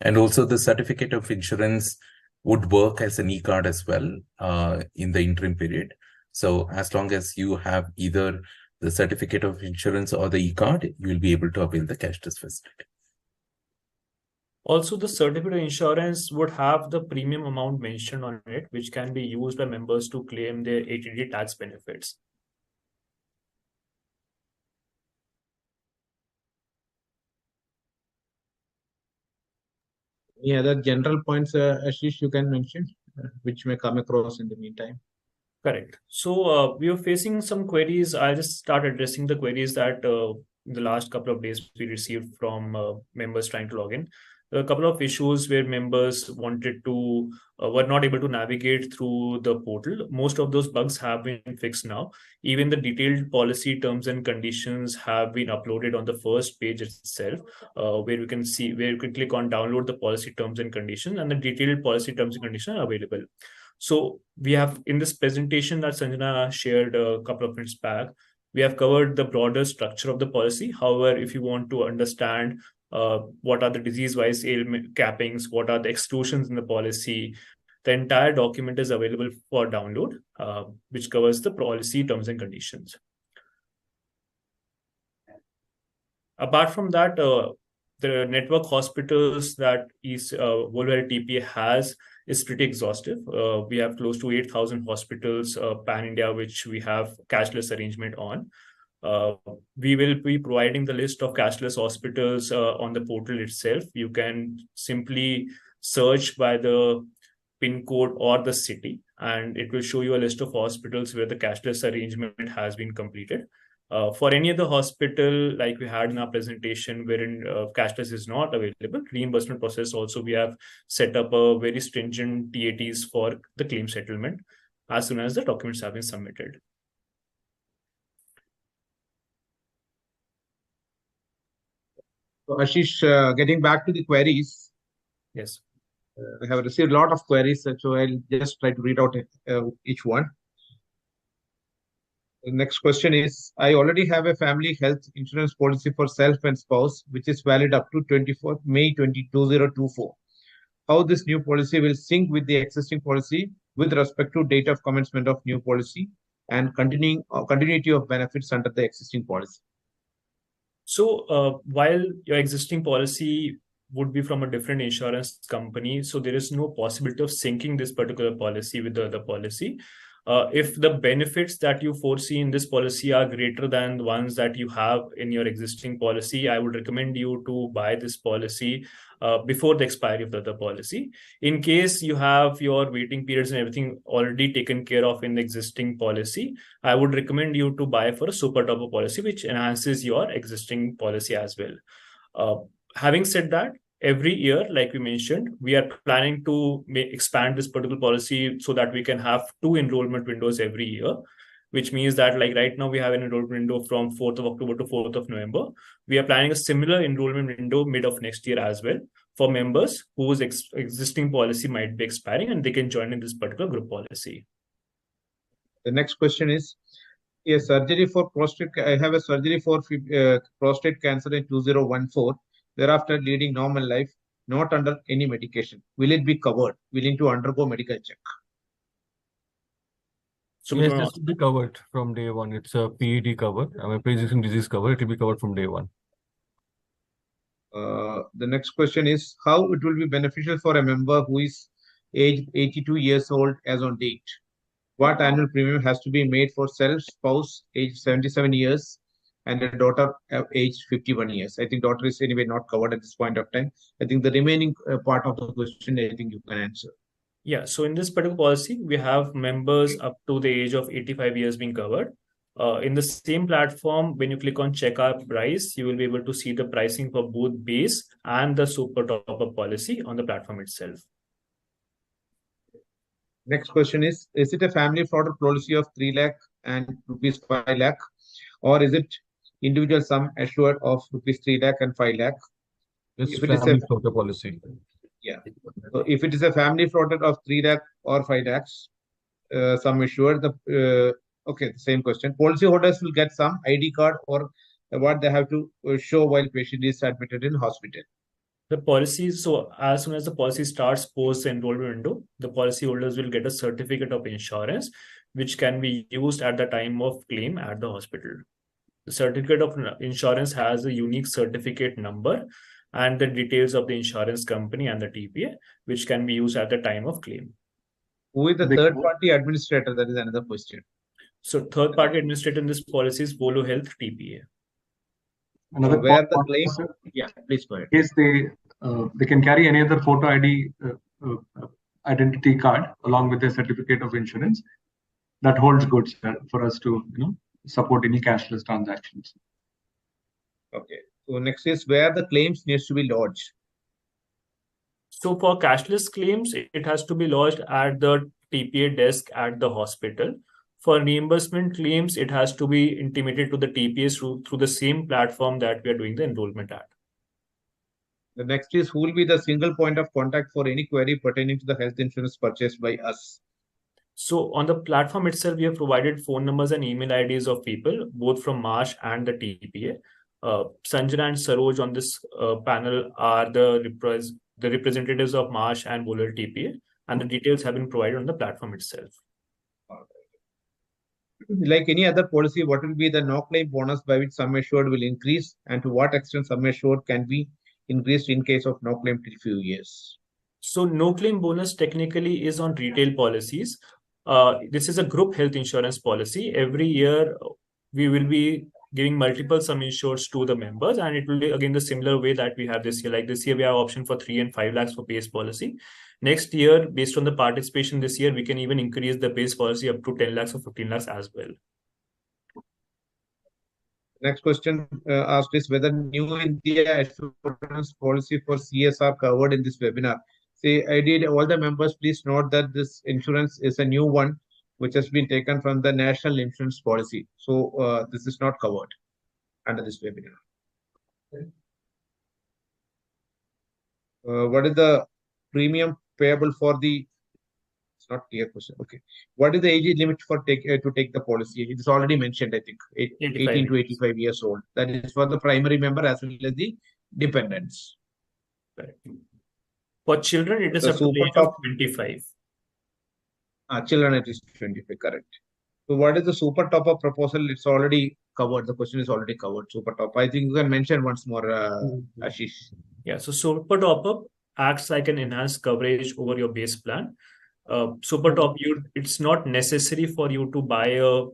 And also the certificate of insurance would work as an e-card as well in the interim period. So as long as you have either the certificate of insurance or the e-card, you will be able to avail the cashless facility. Also, the certificate of insurance would have the premium amount mentioned on it, which can be used by members to claim their 80D tax benefits. Any other general points, Ashish, you can mention, which may come across in the meantime? Correct. So we are facing some queries. I'll just start addressing the queries that in the last couple of days we received from members trying to log in. There are a couple of issues where members wanted to were not able to navigate through the portal. Most of those bugs have been fixed now. Even the detailed policy terms and conditions have been uploaded on the first page itself, where you can click on download the policy terms and conditions, and the detailed policy terms and conditions are available. So we have, in this presentation that Sanjana shared a couple of minutes back, we have covered the broader structure of the policy. However, if you want to understand what are the disease-wise ailment cappings, what are the exclusions in the policy, the entire document is available for download, which covers the policy terms and conditions. Apart from that, the network hospitals that Worldwide TPA has is pretty exhaustive. We have close to 8,000 hospitals pan-India, which we have cashless arrangement on. We will be providing the list of cashless hospitals on the portal itself. You can simply search by the PIN code or the city, and it will show you a list of hospitals where the cashless arrangement has been completed. For any other hospital, like we had in our presentation, wherein cashless is not available, reimbursement process also, we have set up a very stringent TATs for the claim settlement as soon as the documents have been submitted. So Ashish, getting back to the queries. Yes. I have received a lot of queries, so I'll just try to read out each one. The next question is, I already have a family health insurance policy for self and spouse, which is valid up to 24th May 2024. How this new policy will sync with the existing policy with respect to date of commencement of new policy and continuity of benefits under the existing policy? So while your existing policy would be from a different insurance company, so there is no possibility of syncing this particular policy with the other policy. If the benefits that you foresee in this policy are greater than the ones that you have in your existing policy, I would recommend you to buy this policy before the expiry of the other policy. In case you have your waiting periods and everything already taken care of in the existing policy, I would recommend you to buy for a super topper policy, which enhances your existing policy as well. Having said that, every year, like we mentioned, we are planning to expand this particular policy so that we can have 2 enrollment windows every year, which means that, like right now we have an enrollment window from 4th of October to 4th of November. We are planning a similar enrollment window mid of next year as well for members whose existing policy might be expiring, and they can join in this particular group policy. The next question is, a surgery for prostate. I have a surgery for prostate cancer in 2014. Thereafter leading normal life, not under any medication. Will it be covered? Willing to undergo medical check? So yes, this will be covered from day one. It's a PED cover. I mean, pre-existing disease cover. It will be covered from day one. The next question is, how it will be beneficial for a member who is age 82 years old as on date? What annual premium has to be made for self, spouse, age 77 years, and a daughter age 51 years? I think daughter is anyway not covered at this point of time. I think the remaining part of the question, I think you can answer. Yeah, so in this particular policy, we have members up to the age of 85 years being covered. In the same platform, when you click on check our price, you will be able to see the pricing for both base and the super top-up policy on the platform itself. Next question is it a family fraud policy of 3 lakh and rupees 5 lakh, or is it individual sum assured of rupees 3 lakh and 5 lakh? It's family fraud policy. Yeah. So if it is a family fraud of 3 lakh or 5 lakhs, sum assured, okay, same question. Policyholders will get some ID card or what they have to show while patient is admitted in hospital. The policy, so as soon as the policy starts post the enrollment window, the policyholders will get a certificate of insurance, which can be used at the time of claim at the hospital. The certificate of insurance has a unique certificate number and the details of the insurance company and the TPA, which can be used at the time of claim. Who is the third-party administrator? That is another question. So third-party administrator in this policy is Polo Health TPA. Another where point the was, claim, sir, yeah, please go ahead. is they can carry any other photo ID identity card along with their certificate of insurance. That holds good, sir, for us to support any cashless transactions. Okay. So next is where the claims needs to be lodged. So for cashless claims, it has to be lodged at the TPA desk at the hospital. For reimbursement claims, it has to be intimated to the TPAs through the same platform that we are doing the enrollment at. The next is who will be the single point of contact for any query pertaining to the health insurance purchased by us. So on the platform itself, we have provided phone numbers and email IDs of people, both from Marsh and the TPA. Sanjana and Saroj on this panel are the representatives of Marsh and Bowler TPA, and the details have been provided on the platform itself. Like any other policy, what will be the no claim bonus by which sum assured will increase, and to what extent sum assured can be increased in case of no claim till few years? So no claim bonus technically is on retail policies. This is a group health insurance policy. Every year we will be giving multiple sum insureds to the members, and it will be again the similar way that we have this year. Like this year we have option for 3 and 5 lakhs for base policy. Next year, based on the participation this year, we can even increase the base policy up to 10 lakhs or 15 lakhs as well. Next question asked is whether New India Assurance policy for CS are covered in this webinar. Say, I did all the members, please note that this insurance is a new one, which has been taken from the National Insurance Policy. So this is not covered under this webinar. What is the premium payable for the, it's not clear question. Okay. What is the age limit for to take the policy? It is already mentioned, I think, 18 to 85 years old. That is for the primary member as well as the dependents. Correct. For children, it is The up to the age of 25. Children, it is 25, correct. So what is the super top-up proposal? It's already covered. The question is already covered. Super top. I think you can mention once more, Ashish. Yeah, so super top-up acts like an enhanced coverage over your base plan. Super top, it's not necessary for you to buy a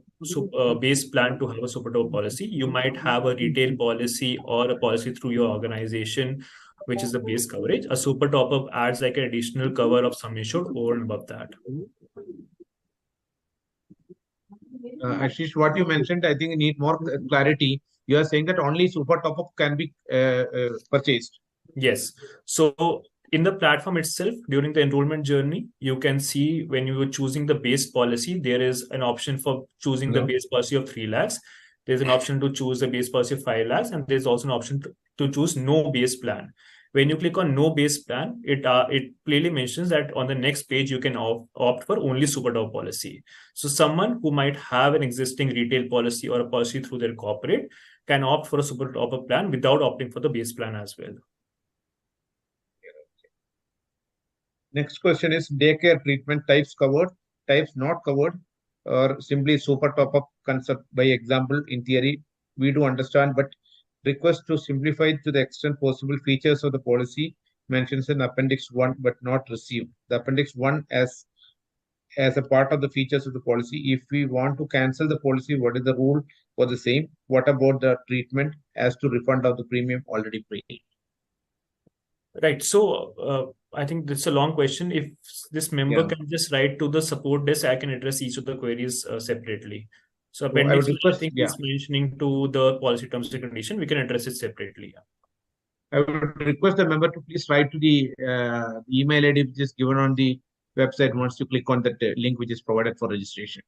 base plan to have a super top policy. You might have a retail policy or a policy through your organization, which is the base coverage. A super top up adds like an additional cover of sum assured over and above that. Ashish, what you mentioned, I think you need more clarity. You are saying that only super top up can be purchased. Yes. So in the platform itself, during the enrollment journey, you can see when you are choosing the base policy, there is an option for choosing the base policy of 3 lakhs. There's an option to choose the base policy of 5 lakhs, and there's also an option to choose no base plan. When you click on no base plan, it clearly mentions that on the next page, you can opt for only super top policy. So someone who might have an existing retail policy or a policy through their corporate can opt for a super top up plan without opting for the base plan as well. Next question is daycare treatment types covered, types not covered, or simply super top up concept by example. In theory, we do understand, but request to simplify to the extent possible features of the policy mentions in Appendix 1 but not received. The Appendix 1 as a part of the features of the policy. If we want to cancel the policy, what is the rule for the same? What about the treatment as to refund of the premium already paid? Right. So I think this is a long question. If this member can just write to the support desk, I can address each of the queries separately. So appendix, I think is mentioning to the policy terms and condition. We can address it separately. I would request the member to please write to the email ID which is given on the website once you click on that link which is provided for registration.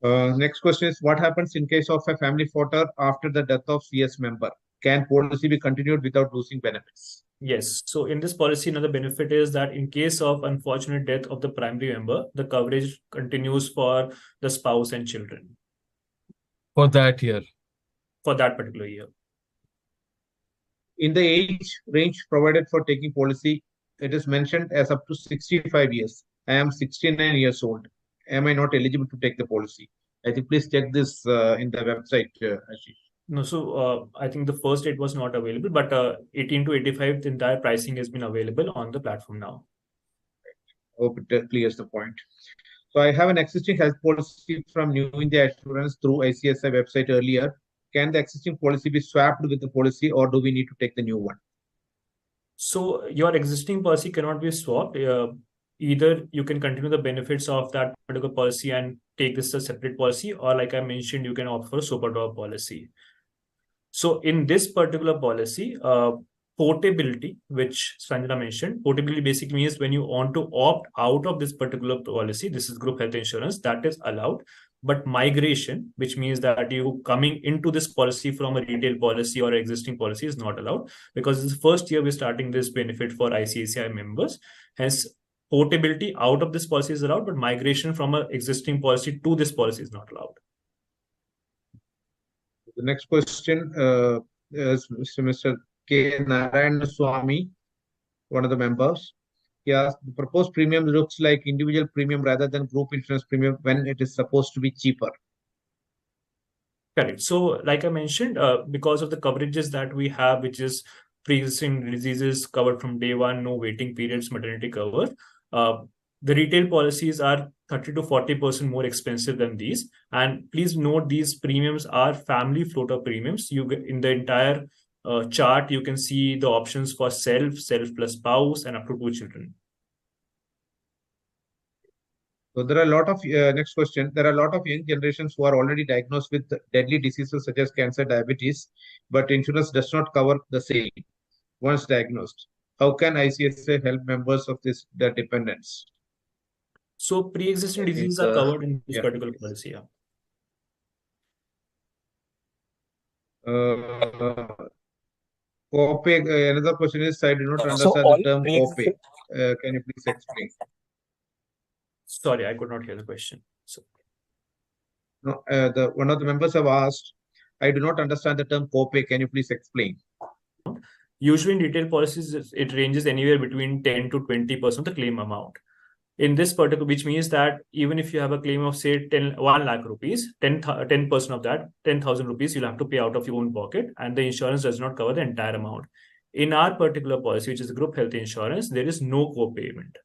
Next question is what happens in case of a family photo after the death of CS member? Can policy be continued without losing benefits? Yes. So in this policy, another benefit is that in case of unfortunate death of the primary member, the coverage continues for the spouse and children. For that year. For that particular year. In the age range provided for taking policy, it is mentioned as up to 65 years. I am 69 years old. Am I not eligible to take the policy? I think please check this in the website, Ashish. No, so I think the first date was not available, but 18 to 85, the entire pricing has been available on the platform now. Hope it clears the point. So I have an existing health policy from New India Assurance through ICSI website earlier. can the existing policy be swapped with the policy, or do we need to take the new one? So your existing policy cannot be swapped. Either you can continue the benefits of that particular policy and take this as a separate policy, or like I mentioned, you can opt for a super top policy. So in this particular policy, portability, which Sanjana mentioned, portability basically means when you want to opt out of this particular policy, this is group health insurance, that is allowed. But migration, which means that you coming into this policy from a retail policy or existing policy, is not allowed, because it's the first year we're starting this benefit for ICICI members. Hence, portability out of this policy is allowed, but migration from an existing policy to this policy is not allowed. The next question is Mr. K. Narayan Swami, one of the members. He asked, the proposed premium looks like individual premium rather than group insurance premium when it is supposed to be cheaper. Correct. So, like I mentioned, because of the coverages that we have, which is pre-existing diseases covered from day one, no waiting periods, maternity cover, the retail policies are 30 to 40% more expensive than these. And please note, these premiums are family floater premiums. You get in the entire chart, you can see the options for self plus spouse, and up to 2 children. So there are a lot of next question. There are a lot of young generations who are already diagnosed with deadly diseases such as cancer, diabetes, but insurance does not cover the same once diagnosed. How can ICICI help members of their dependents? So pre-existing diseases are covered in this particular policy. Copay, another question is, I do not understand the term copay. Can you please explain? Sorry, I could not hear the question. So, no, one of the members have asked, I do not understand the term copay. Can you please explain? Usually in retail policies, it ranges anywhere between 10 to 20% of the claim amount. In this particular, which means that even if you have a claim of say 1 lakh rupees, 10% of that, 10,000 rupees, you'll have to pay out of your own pocket, and the insurance does not cover the entire amount. In our particular policy, which is the group health insurance, there is no co-payment.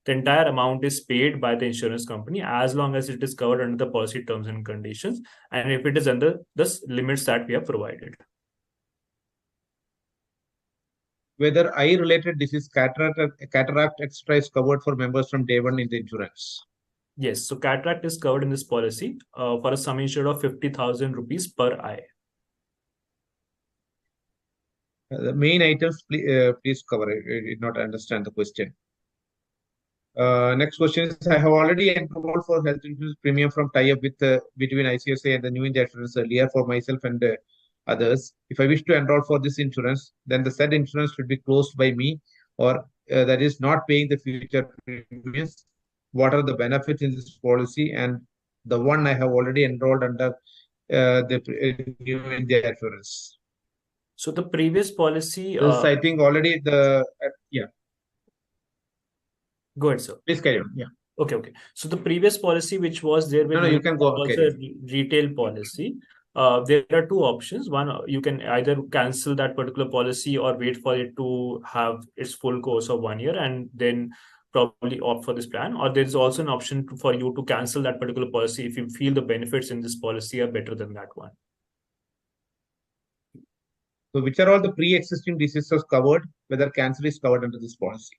The entire amount is paid by the insurance company as long as it is covered under the policy terms and conditions, and if it is under the limits that we have provided. Whether eye-related disease, cataract, etc. is covered for members from day one in the insurance. Yes, so cataract is covered in this policy for a sum insured of 50,000 rupees per eye. The main items, please cover. I did not understand the question. Next question is, I have already enrolled for health insurance premium from tie-up with between ICICI and the New India Insurance earlier for myself and others. If I wish to enroll for this insurance, then the said insurance should be closed by me, or that is not paying the future premiums. What are the benefits in this policy and the one I have already enrolled under the New India Insurance? So the previous policy, I think already the Go ahead, sir. Please carry on. Yeah. Okay. So the previous policy, which was there, No, you can go. Was a retail policy. There are two options. One, you can either cancel that particular policy or wait for it to have its full course of 1 year and then probably opt for this plan. Or there's also an option for you to cancel that particular policy if you feel the benefits in this policy are better than that one. So which are all the pre-existing diseases covered, whether cancer is covered under this policy?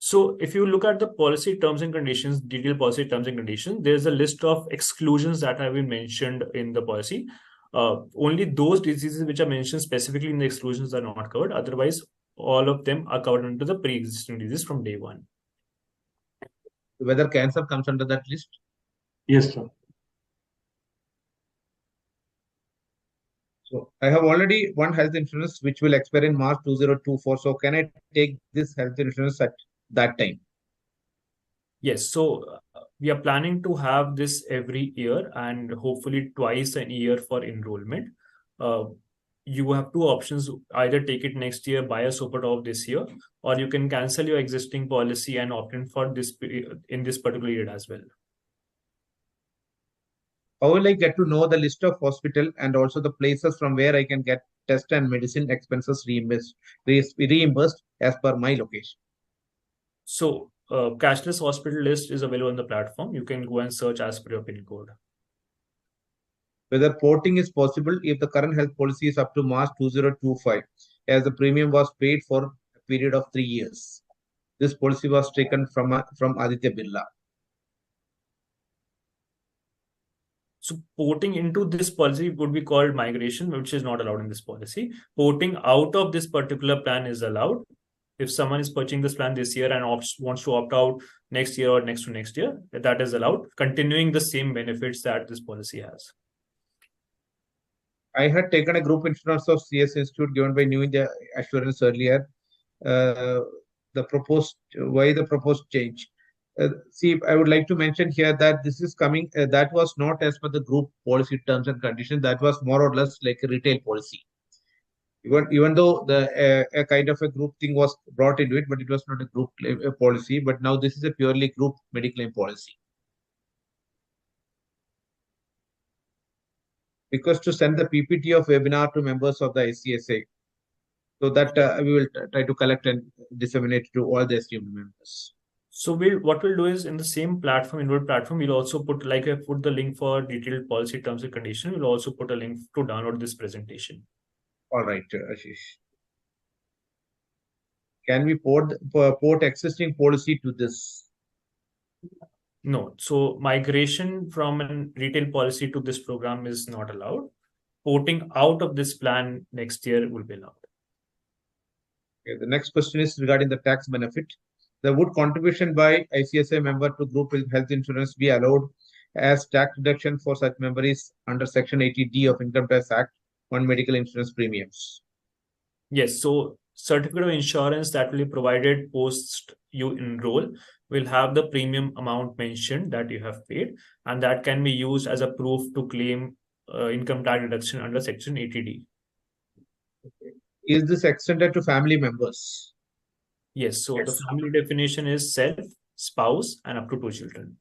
So if you look at the policy terms and conditions, detailed policy terms and conditions, there's a list of exclusions that have been mentioned in the policy. Only those diseases which are mentioned specifically in the exclusions are not covered. Otherwise, all of them are covered under the pre-existing disease from day one. Whether cancer comes under that list? Yes, sir. So I have already one health insurance which will expire in March 2024. So can I take this health insurance at that time? Yes. So we are planning to have this every year and hopefully twice a year for enrollment. You have two options: either take it next year, buy a super top this year, or you can cancel your existing policy and opt in for this in this particular year as well. How will I get to know the list of hospital and also the places from where I can get test and medicine expenses reimbursed as per my location? So cashless hospital list is available on the platform. You can go and search as per your PIN code. whether porting is possible if the current health policy is up to March 2025, as the premium was paid for a period of 3 years. This policy was taken from Aditya Birla. So porting into this policy would be called migration, which is not allowed in this policy. Porting out of this particular plan is allowed. If someone is purchasing this plan this year and wants to opt out next year or next to next year, that is allowed, continuing the same benefits that this policy has. I had taken a group insurance of CS Institute given by New India Assurance earlier. Why the proposed change? See, I would like to mention here that this is coming, that was not as per the group policy terms and conditions. That was more or less like a retail policy. Even though a kind of a group thing was brought into it, but it was not a group policy. But now this is a purely group medical claim policy. Request to send the PPT of webinar to members of the ICSI, so that we will try to collect and disseminate to all the esteemed members. So what we'll do is, in the same platform, enrolled platform, we'll also put, like I put the link for detailed policy terms and conditions. We'll also put a link to download this presentation. All right, Ashish. Can we port existing policy to this? No. So migration from a retail policy to this program is not allowed. Porting out of this plan next year will be allowed. Okay, the next question is regarding the tax benefit. Would contribution by ICSI member to group health insurance be allowed as tax deduction for such members under Section 80D of Income Tax Act on medical insurance premiums? Yes. So certificate of insurance that will be provided post you enroll will have the premium amount mentioned that you have paid, and that can be used as a proof to claim income tax deduction under Section 80D. Okay. Is this extended to family members? Yes. So the family definition is self, spouse, and up to 2 children.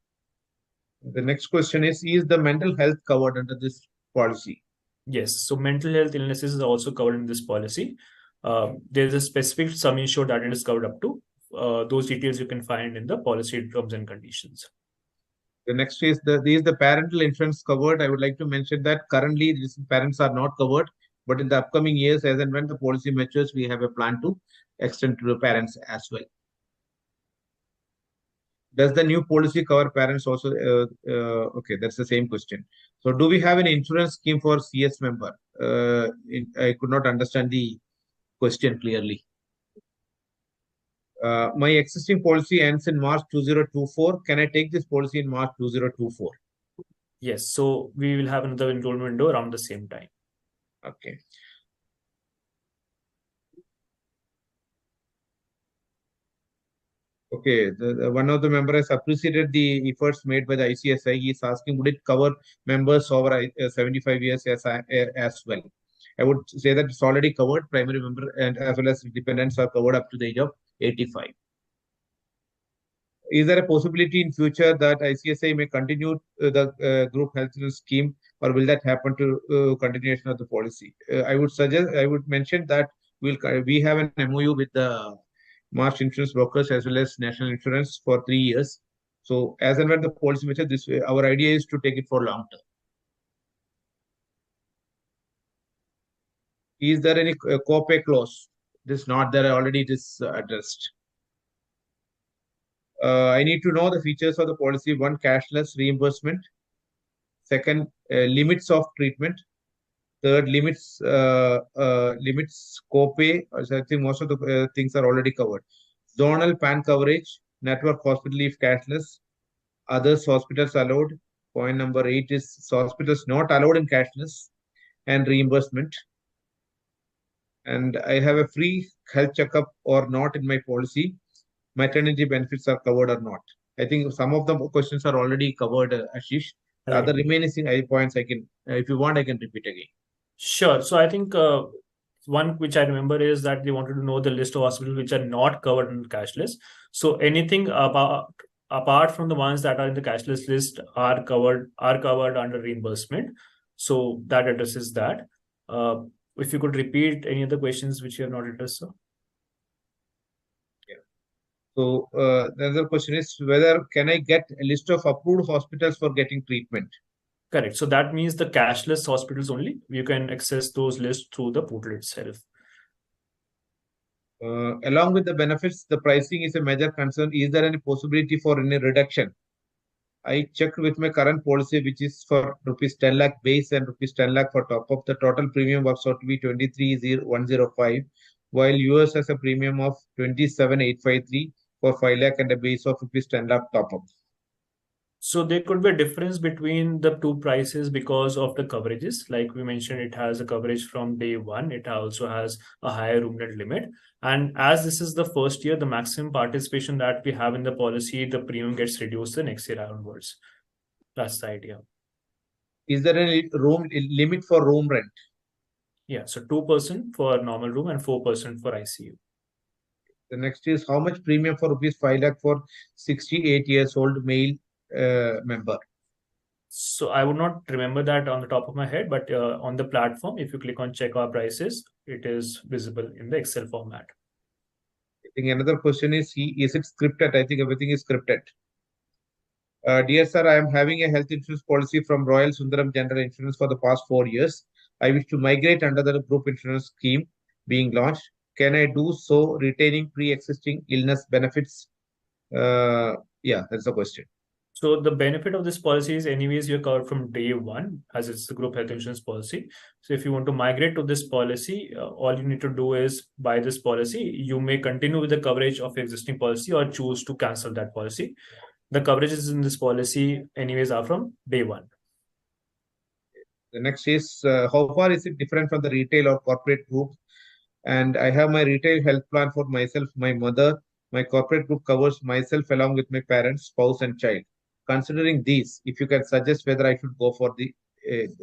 The next question is the mental health covered under this policy? Yes. So mental health illnesses is also covered in this policy. There's a specific sum insured that it is covered up to. Those details you can find in the policy terms and conditions. The next is the parental insurance covered. I would like to mention that currently these parents are not covered, but in the upcoming years, as and when the policy matures, we have a plan to extend to the parents as well. Does the new policy cover parents also? Okay, that's the same question. So do we have an insurance scheme for CS member? I could not understand the question clearly. My existing policy ends in March 2024. Can I take this policy in March 2024? Yes. So we will have another enrollment window around the same time. Okay. Okay, one of the members has appreciated the efforts made by the ICSI. He is asking, would it cover members over 75 years as well? I would say that it's already covered. Primary member and as well as dependents are covered up to the age of 85. Is there a possibility in future that ICSI may continue the group health insurance scheme, or will that happen to continuation of the policy? I would mention that we have an MOU with the Marsh Insurance Brokers as well as National Insurance for 3 years. So as and when the policy matures, our idea is to take it for long term. Is there any co-pay clause? This is not there already. It is addressed. I need to know the features of the policy. 1, cashless reimbursement. 2nd, limits of treatment. 3rd, limits co-pay. I think most of the things are already covered. Zonal PAN coverage, network hospital if cashless, others hospitals allowed. Point number 8 is hospitals not allowed in cashless, and reimbursement. And I have a free health checkup or not in my policy. Maternity benefits are covered or not. I think some of the questions are already covered, Ashish. The other remaining points I can, if you want, I can repeat again. Sure. So I think one which I remember is that they wanted to know the list of hospitals which are not covered in cashless. So anything apart from the ones that are in the cashless list are covered under reimbursement. So that addresses that. If you could repeat any other questions which you have not addressed, sir. So the other question is whether can I get a list of approved hospitals for getting treatment? Correct. So that means the cashless hospitals only. You can access those lists through the portal itself. Along with the benefits, the pricing is a major concern. Is there any possibility for any reduction? I checked with my current policy, which is for rupees 10 lakh base and rupees 10 lakh for top up. The total premium works out to be 23,105, while US has a premium of 27,853 for 5 lakh and a base of rupees 10 lakh top up. So there could be a difference between the two prices because of the coverages. Like we mentioned, it has a coverage from day one. It also has a higher room rent limit. And as this is the first year, the maximum participation that we have in the policy, the premium gets reduced the next year onwards. That's the idea. Is there any limit for room rent? Yeah, so 2% for normal room and 4% for ICU. The next is how much premium for rupees 5 lakh for 68 years old male member? So I would not remember that on the top of my head, but on the platform, if you click on check our prices, it is visible in the Excel format. I think another question is it scripted? I think everything is scripted. Dear sir, I am having a health insurance policy from Royal Sundaram General Insurance for the past 4 years. I wish to migrate under the group insurance scheme being launched. Can I do so retaining pre-existing illness benefits? Yeah, that's the question. So the benefit of this policy is anyways you're covered from day one, as it's the group health insurance policy. So if you want to migrate to this policy, all you need to do is buy this policy. You may continue with the coverage of existing policy or choose to cancel that policy. The coverages in this policy anyways are from day one. The next is how far is it different from the retail or corporate group? And I have my retail health plan for myself, my mother. My corporate group covers myself along with my parents, spouse, and child. Considering these, if you can suggest whether I should go for the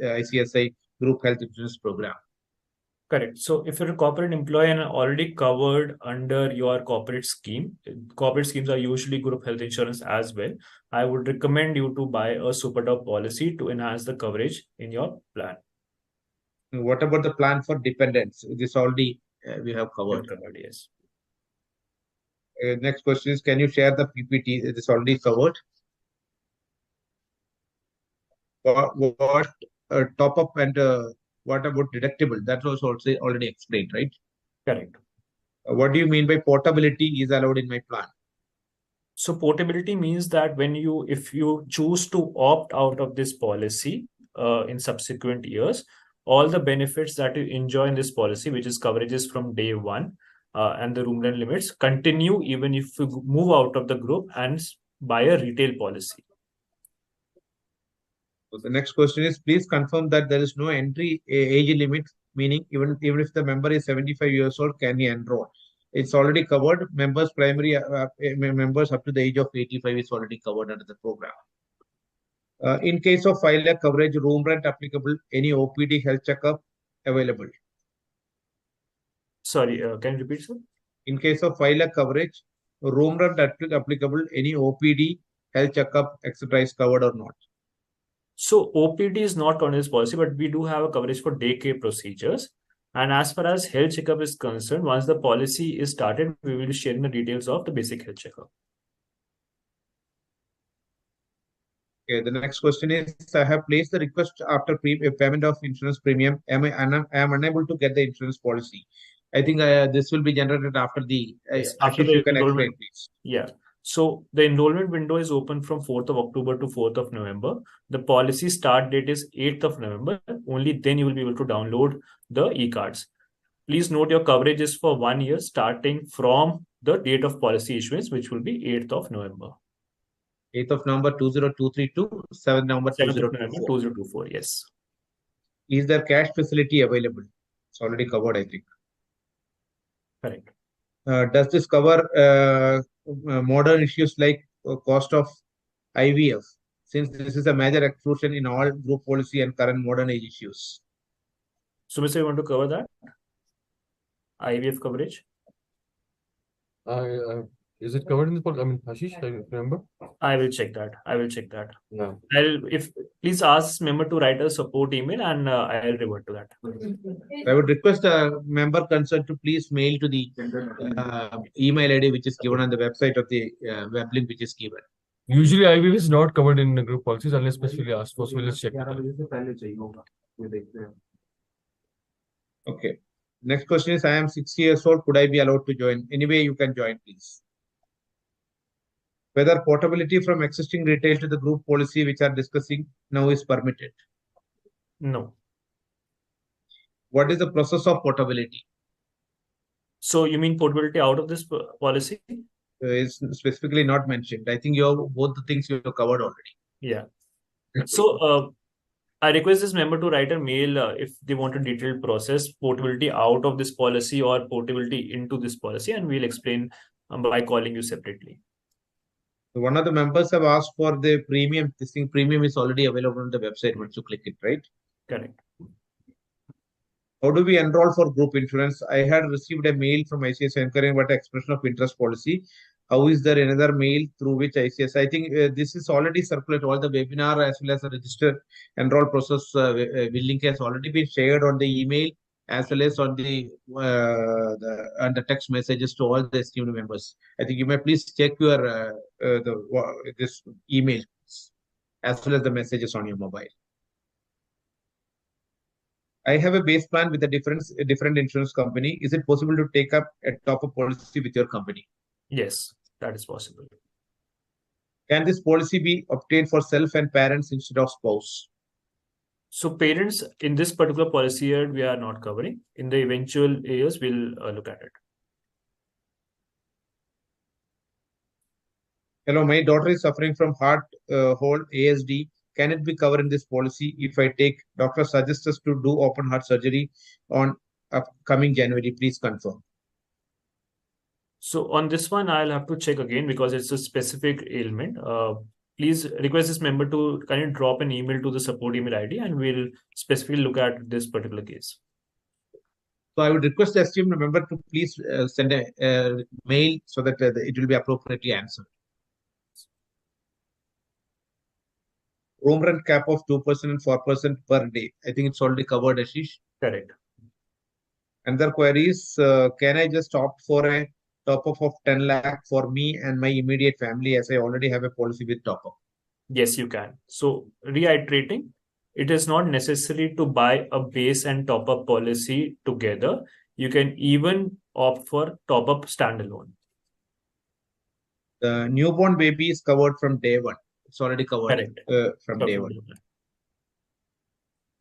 ICSI group health insurance program. Correct. So if you're a corporate employee and already covered under your corporate scheme, corporate schemes are usually group health insurance as well. I would recommend you to buy a super top policy to enhance the coverage in your plan. What about the plan for dependents? This already we have covered. Yes. Next question is, can you share the PPT? It is already covered. What top up and what about deductible? That was also already explained, right? Correct. What do you mean by portability is allowed in my plan? So portability means that if you choose to opt out of this policy in subsequent years, all the benefits that you enjoy in this policy, which is coverages from day one and the room rent limits, continue even if you move out of the group and buy a retail policy. So the next question is, please confirm that there is no entry age limit, meaning even if the member is 75 years old, can he enroll? It's already covered. Members members up to the age of 85 is already covered under the program. In case of 5 lakh coverage, room rent applicable, any OPD health checkup available? Sorry, can you repeat, sir? In case of 5 lakh coverage, room rent applicable, any OPD health checkup, etc. is covered or not? So OPD is not on this policy, but we do have a coverage for daycare procedures. And as far as health checkup is concerned, once the policy is started, we will be sharing the details of the basic health checkup. Okay, the next question is, I have placed the request after payment of insurance premium. I am unable to get the insurance policy. I think this will be generated after the after Ashish, you can explain, please. Yeah. So the enrollment window is open from 4th of October to 4th of November. The policy start date is 8th of November. Only then you will be able to download the e-cards. Please note your coverage is for 1 year starting from the date of policy issuance, which will be 8th of November. 8th of November 2023 to 7th November 2024. Yes. Is there cash facility available? It's already covered, I think. Correct. Does this cover modern issues like cost of IVF, since this is a major exclusion in all group policy and current modern age issues? So, Mr. You want to cover that? IVF coverage? Is it covered in the policy? I mean, Ashish, I remember. I will check that. No. Please ask member to write a support email and I'll revert to that. I would request the member concerned to please mail to the email ID which is given on the website of the web link which is given. Usually IVF is not covered in the group policies unless specifically asked for. So let's check it out. Okay. Next question is, I am 60 years old. Could I be allowed to join? Anyway, you can join, please. Whether portability from existing retail to the group policy, which are discussing now, is permitted. No. What is the process of portability? So you mean portability out of this policy? Is specifically not mentioned. I think you have both the things you have covered already. Yeah. So I request this member to write a mail if they want a detailed process, portability out of this policy or portability into this policy, and we'll explain by calling you separately. One of the members have asked for the premium. This thing premium is already available on the website once you click it, right? Correct. How do we enroll for group insurance? I had received a mail from ICICI inquiring about expression of interest policy. How is there another mail through which ICICI? I think this is already circulated. All the webinar as well as the register enroll process link has already been shared on the email as well as on the text messages to all the esteemed members. I think you may please check your this email as well as the messages on your mobile. I have a base plan with a different insurance company. Is it possible to take up a top-up policy with your company? Yes, that is possible. Can this policy be obtained for self and parents instead of spouse? So parents in this particular policy year, we are not covering. In the eventual years, we'll look at it. Hello, my daughter is suffering from heart hold ASD. Can it be covered in this policy if I take doctor suggests us to do open heart surgery on upcoming January? Please confirm. So on this one, I'll have to check again because it's a specific ailment. Please request this member to kind of drop an email to the support email ID and we'll specifically look at this particular case. So I would request the esteemed member to please send a mail so that it will be appropriately answered. Room rent cap of 2% and 4% per day. I think it's already covered, Ashish. Correct. Another query is, can I just opt for a top-up of 10 lakh for me and my immediate family as I already have a policy with top-up? Yes, you can. So reiterating, it is not necessary to buy a base and top-up policy together. You can even opt for top-up standalone. The newborn baby is covered from day one. It's already covered from day one.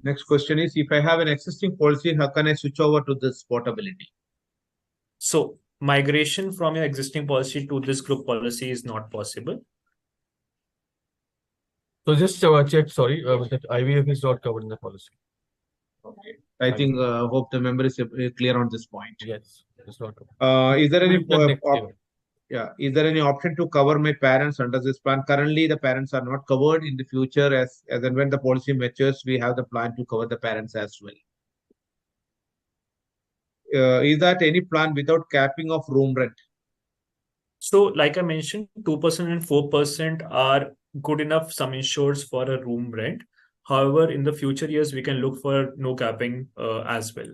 Next question is, if I have an existing policy, how can I switch over to this portability? So migration from your existing policy to this group policy is not possible. So just check, sorry, that IVF is not covered in the policy. Okay. I think hope the member is clear on this point. Yes, it's not covered. Is there any is there any option to cover my parents under this plan? Currently, the parents are not covered. In the future, as and when the policy matures, we have the plan to cover the parents as well. Is that any plan without capping of room rent? So, like I mentioned, 2% and 4% are good enough sum insureds for a room rent. However, in the future years, we can look for no capping as well.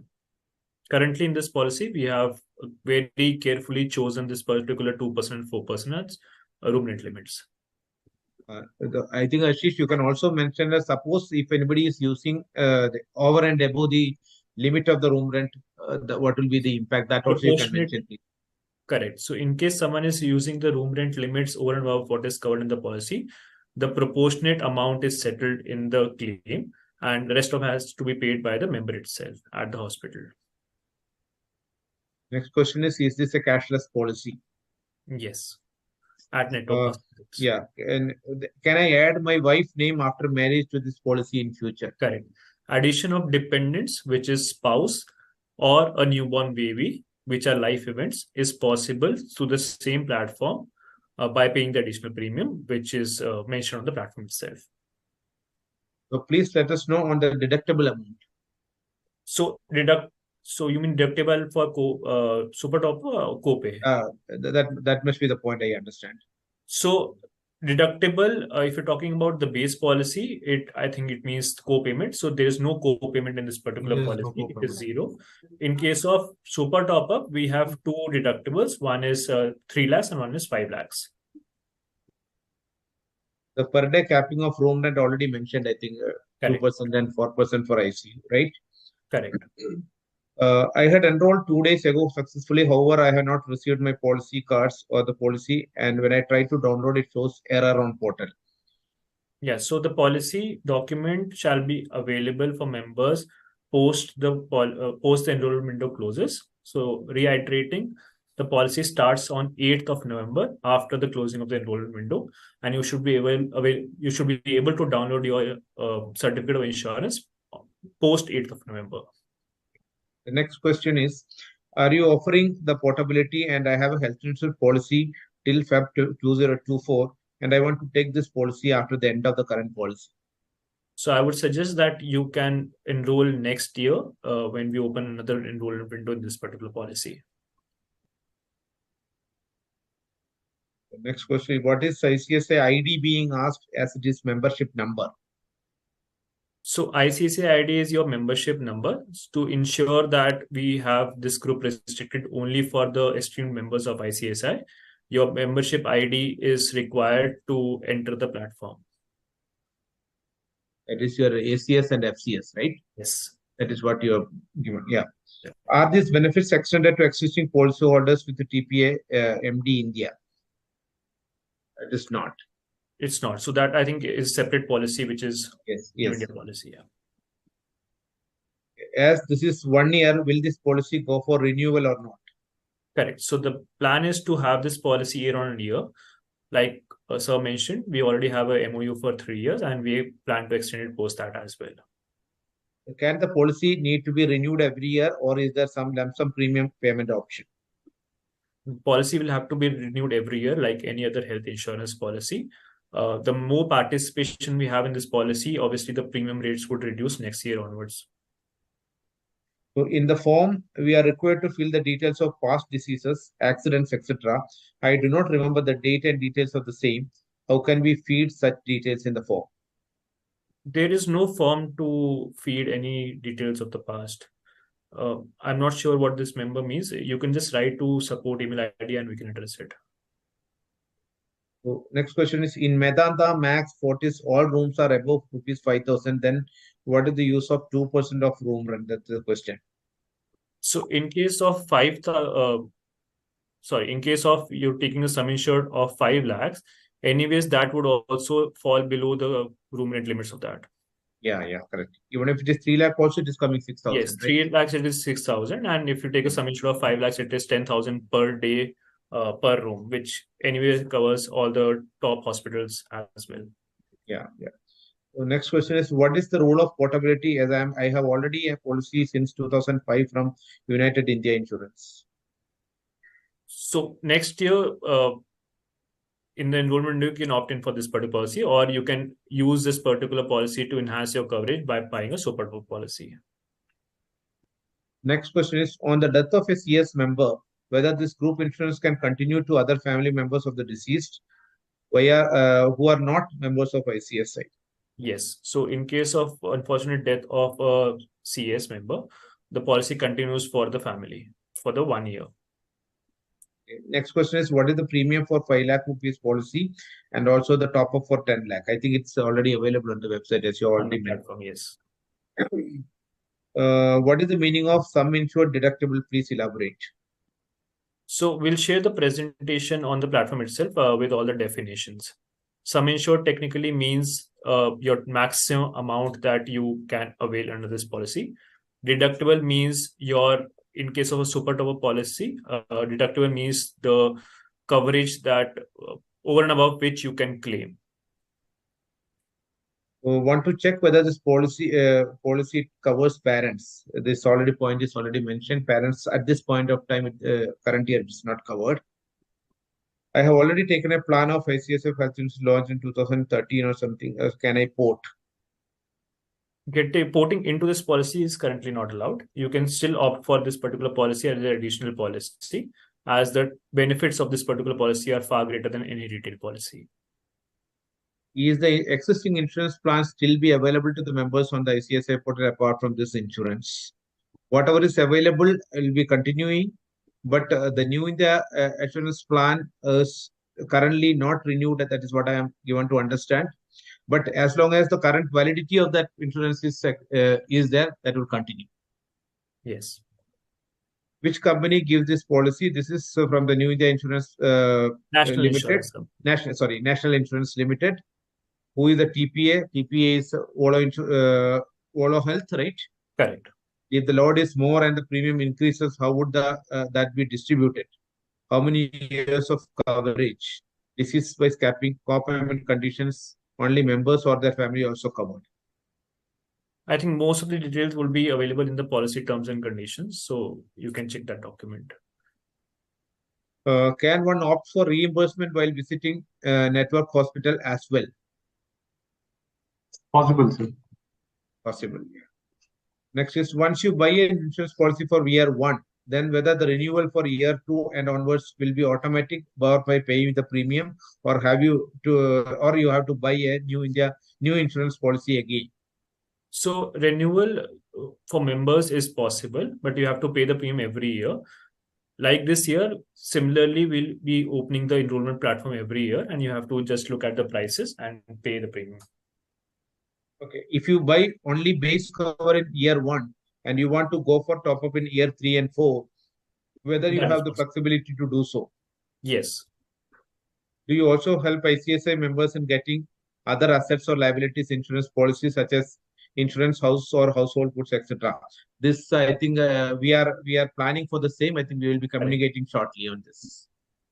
Currently, in this policy, we have very carefully chosen this particular 2% and 4% as room rent limits. I think, Ashish, you can also mention that suppose if anybody is using the over and above the limit of the room rent, what will be the impact? That also you can mention. Correct. So in case someone is using the room rent limits over and above what is covered in the policy, the proportionate amount is settled in the claim and the rest of it has to be paid by the member itself at the hospital. Next question is this a cashless policy? Yes. At network. Yeah. And can I add my wife's name after marriage to this policy in future? Correct. Addition of dependents, which is spouse or a newborn baby, which are life events, is possible through the same platform by paying the additional premium, which is mentioned on the platform itself. So please let us know on the deductible amount. So you mean deductible for super top or copay? That must be the point, I understand. So deductible, if you're talking about the base policy, I think it means co-payment. So there is no co-payment in this particular policy. It is zero. In case of super top-up, we have two deductibles. One is 3 lakhs and one is 5 lakhs. The per day capping of room rent already mentioned, I think 2% and 4% for ICU, right? Correct. I had enrolled 2 days ago successfully. However, I have not received my policy cards or the policy. And when I try to download, it shows error on portal. Yes, so the policy document shall be available for members post the enrollment window closes. So reiterating, the policy starts on 8th of November after the closing of the enrollment window, and you should be able to download your certificate of insurance post 8th of November. The next question is, are you offering the portability? And I have a health insurance policy till Feb 2024, and I want to take this policy after the end of the current policy. So I would suggest that you can enroll next year when we open another enrollment window in this particular policy. The next question is, what is ICSI ID being asked as it is membership number? So ICSI ID is your membership number to ensure that we have this group restricted only for the esteemed members of ICSI. Your membership ID is required to enter the platform. That is your ACS and FCS, right? Yes. That is what you have given. Yeah. Are these benefits extended to existing policyholders with the TPA MD India? It is not. It's not. So that I think is separate policy, which is India policy. Yeah. As this is 1 year, will this policy go for renewal or not? Correct. So the plan is to have this policy year on year. Like Sir mentioned, we already have a MOU for 3 years and we plan to extend it post that as well. Can the policy need to be renewed every year, or is there some lump sum premium payment option? Policy will have to be renewed every year like any other health insurance policy. The more participation we have in this policy, obviously the premium rates would reduce next year onwards. So in the form, we are required to fill the details of past diseases, accidents, etc. I do not remember the date and details of the same. How can we feed such details in the form? There is no form to feed any details of the past. I'm not sure what this member means. You can just write to support email ID and we can address it. So next question is, in Medanta, Max, Fortis, all rooms are above ₹5,000. Then what is the use of 2% of room rent? That's the question. So in case of in case of you're taking a sum insured of 5 lakhs, anyways, that would also fall below the room rent limits of that. Yeah, correct. Even if it is 3 lakh also, it is coming 6,000. Yes, 3 lakhs, it is 6,000. And if you take a sum insured of 5 lakhs, it is 10,000 per day per room, which anyway covers all the top hospitals as well. Yeah. So next question is, what is the role of portability? As I have already a policy since 2005 from United India Insurance. So next year, in the enrollment, you can opt in for this particular policy, or you can use this particular policy to enhance your coverage by buying a super top policy. Next question is, on the death of a CS member, whether this group insurance can continue to other family members of the deceased who are not members of ICSI. Yes. So in case of unfortunate death of a CS member, the policy continues for the family for the 1 year. Next question is, what is the premium for 5 lakh rupees policy and also the top up for 10 lakh? I think it's already available on the website, as you already mentioned. Yes. What is the meaning of sum insured deductible? Please elaborate. So we'll share the presentation on the platform itself with all the definitions. Sum insured technically means your maximum amount that you can avail under this policy. Deductible means in case of a super top policy, deductible means the coverage that over and above which you can claim. Want to check whether this policy covers parents. This point is already mentioned. Parents at this point of time, current year, is not covered. I have already taken a plan of ICSI health insurance launched in 2013 or something. Can I port? Porting into this policy is currently not allowed. You can still opt for this particular policy as an additional policy, as the benefits of this particular policy are far greater than any retail policy. Is the existing insurance plan still be available to the members on the ICSI portal apart from this insurance? Whatever is available will be continuing, but the new India insurance plan is currently not renewed. That is what I am given to understand. But as long as the current validity of that insurance is there, that will continue. Yes. Which company gives this policy? This is from the New India Insurance National Limited. Insurance. National Insurance Limited. Who is the TPA? TPA is Olo Health, right? Correct. If the load is more and the premium increases, how would that be distributed? How many years of coverage? Disease-wise capping, co-payment conditions, only members or their family also covered. I think most of the details will be available in the policy terms and conditions, so you can check that document. Can one opt for reimbursement while visiting network hospital as well? Possible, sir. Possible. Next is, once you buy an insurance policy for year 1, then whether the renewal for year 2 and onwards will be automatic or by paying the premium, or you have to buy a new insurance policy again. So renewal for members is possible, but you have to pay the premium every year. Like this year, similarly, we'll be opening the enrollment platform every year, and you have to just look at the prices and pay the premium. Okay, if you buy only base cover in year 1 and you want to go for top up in year 3 and 4, whether you have the flexibility to do so? Yes. Do you also help ICSI members in getting other assets or liabilities insurance policies such as insurance, house or household goods, etc.? This, I think, we are planning for the same. I think we will be communicating shortly on this.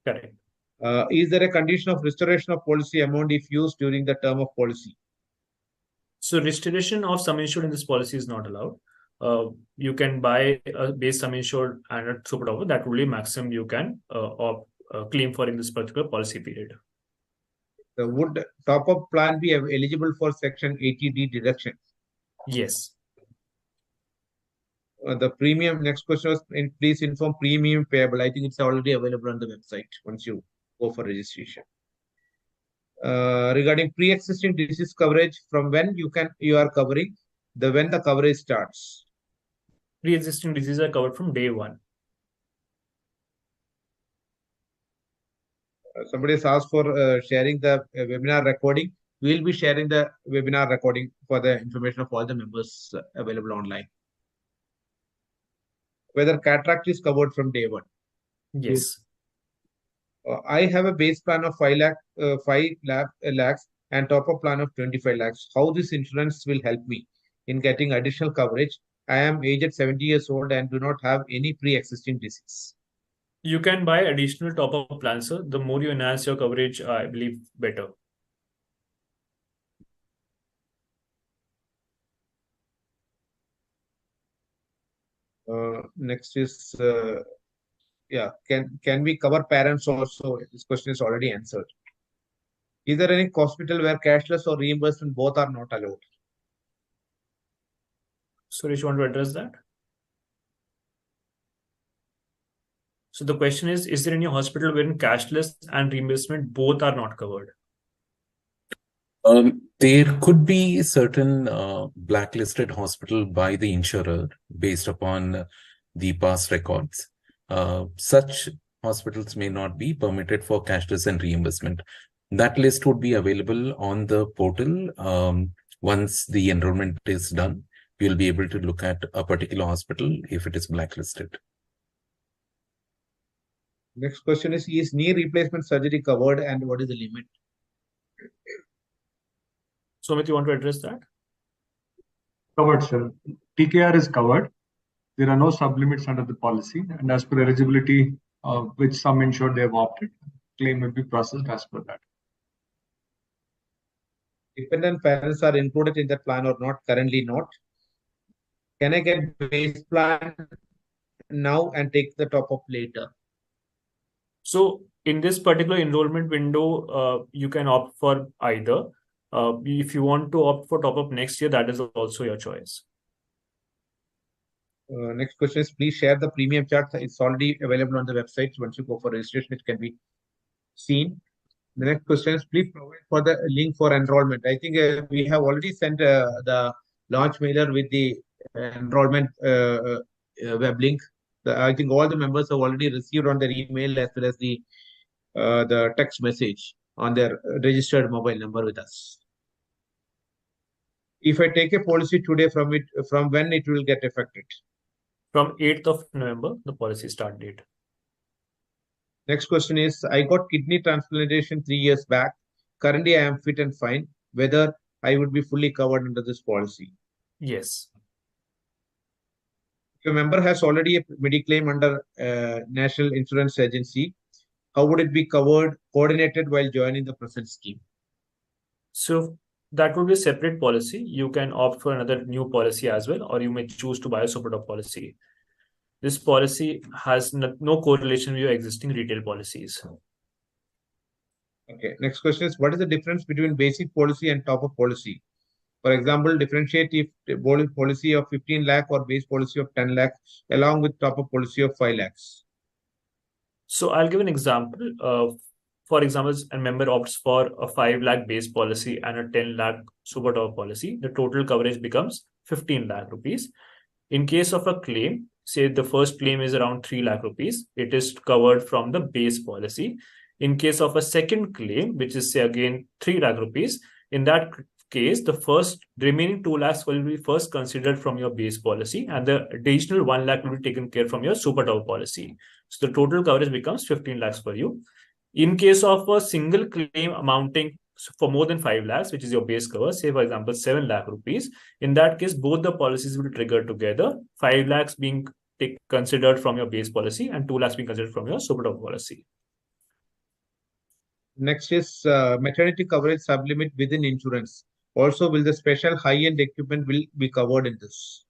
Correct. Is there a condition of restoration of policy amount if used during the term of policy? So restoration of sum insured in this policy is not allowed. You can buy a base sum insured and a super top-up. That will be maximum you can claim for in this particular policy period. Would top-up plan be eligible for Section 80D deduction? Yes. The premium, next question was, please inform premium payable. I think it's already available on the website once you go for registration. Regarding pre-existing disease coverage, from when you are covering, when the coverage starts? Pre-existing diseases are covered from day 1. Somebody has asked for sharing the webinar recording. We will be sharing the webinar recording for the information of all the members available online. Whether cataract is covered from day 1. Yes. I have a base plan of 5 lakhs and top-up plan of 25 lakhs. How this insurance will help me in getting additional coverage? I am aged 70 years old and do not have any pre-existing disease. You can buy additional top-up plans, sir. The more you enhance your coverage, I believe, better. Next is, can we cover parents also? This question is already answered. Is there any hospital where cashless or reimbursement both are not allowed? Suresh, you want to address that? So the question is there any hospital wherein cashless and reimbursement both are not covered? There could be certain blacklisted hospital by the insurer based upon the past records. Such hospitals may not be permitted for cashless and reimbursement. That list would be available on the portal. Once the enrollment is done, you'll be able to look at a particular hospital if it is blacklisted. Next question is knee replacement surgery covered and what is the limit? Sumit, you want to address that? Covered, sir. TKR is covered. There are no sublimits under the policy, and as per eligibility, which sum insured they have opted, claim will be processed as per that. Dependent parents are included in that plan or not? Currently not. Can I get base plan now and take the top up later? So in this particular enrollment window, you can opt for either. If you want to opt for top up next year, that is also your choice. Next question is, please share the premium chart. It's already available on the website. Once you go for registration, it can be seen. The next question is, please provide for the link for enrollment. I think we have already sent the launch mailer with the enrollment web link. I think all the members have already received on their email as well as the the text message on their registered mobile number with us. If I take a policy today, from when it will get affected? From 8th of November, the policy start date. Next question is, I got kidney transplantation 3 years back. Currently, I am fit and fine. Whether I would be fully covered under this policy? Yes. If a member has already a Mediclaim under National Insurance Agency, how would it be coordinated while joining the present scheme? So that would be a separate policy. You can opt for another new policy as well, or you may choose to buy a super top policy. This policy has no correlation with your existing retail policies. Okay. Next question is, what is the difference between basic policy and top-up policy? For example, differentiate if the policy of 15 lakh or base policy of 10 lakh along with top-up policy of 5 lakhs. So I'll give an example. For example, a member opts for a 5 lakh base policy and a 10 lakh super top policy. The total coverage becomes 15 lakh rupees. In case of a claim, say the first claim is around 3 lakh rupees, it is covered from the base policy. In case of a second claim, which is say again 3 lakh rupees, in that case, the remaining 2 lakhs will be first considered from your base policy, and the additional 1 lakh will be taken care from your super top policy. So the total coverage becomes 15 lakhs for you. In case of a single claim amounting for more than 5 lakhs, which is your base cover, say for example 7 lakh rupees, in that case both the policies will trigger together, 5 lakhs being considered from your base policy and 2 lakhs being considered from your super top policy. Next is maternity coverage sublimit within insurance. Also, will the special high-end equipment will be covered in this?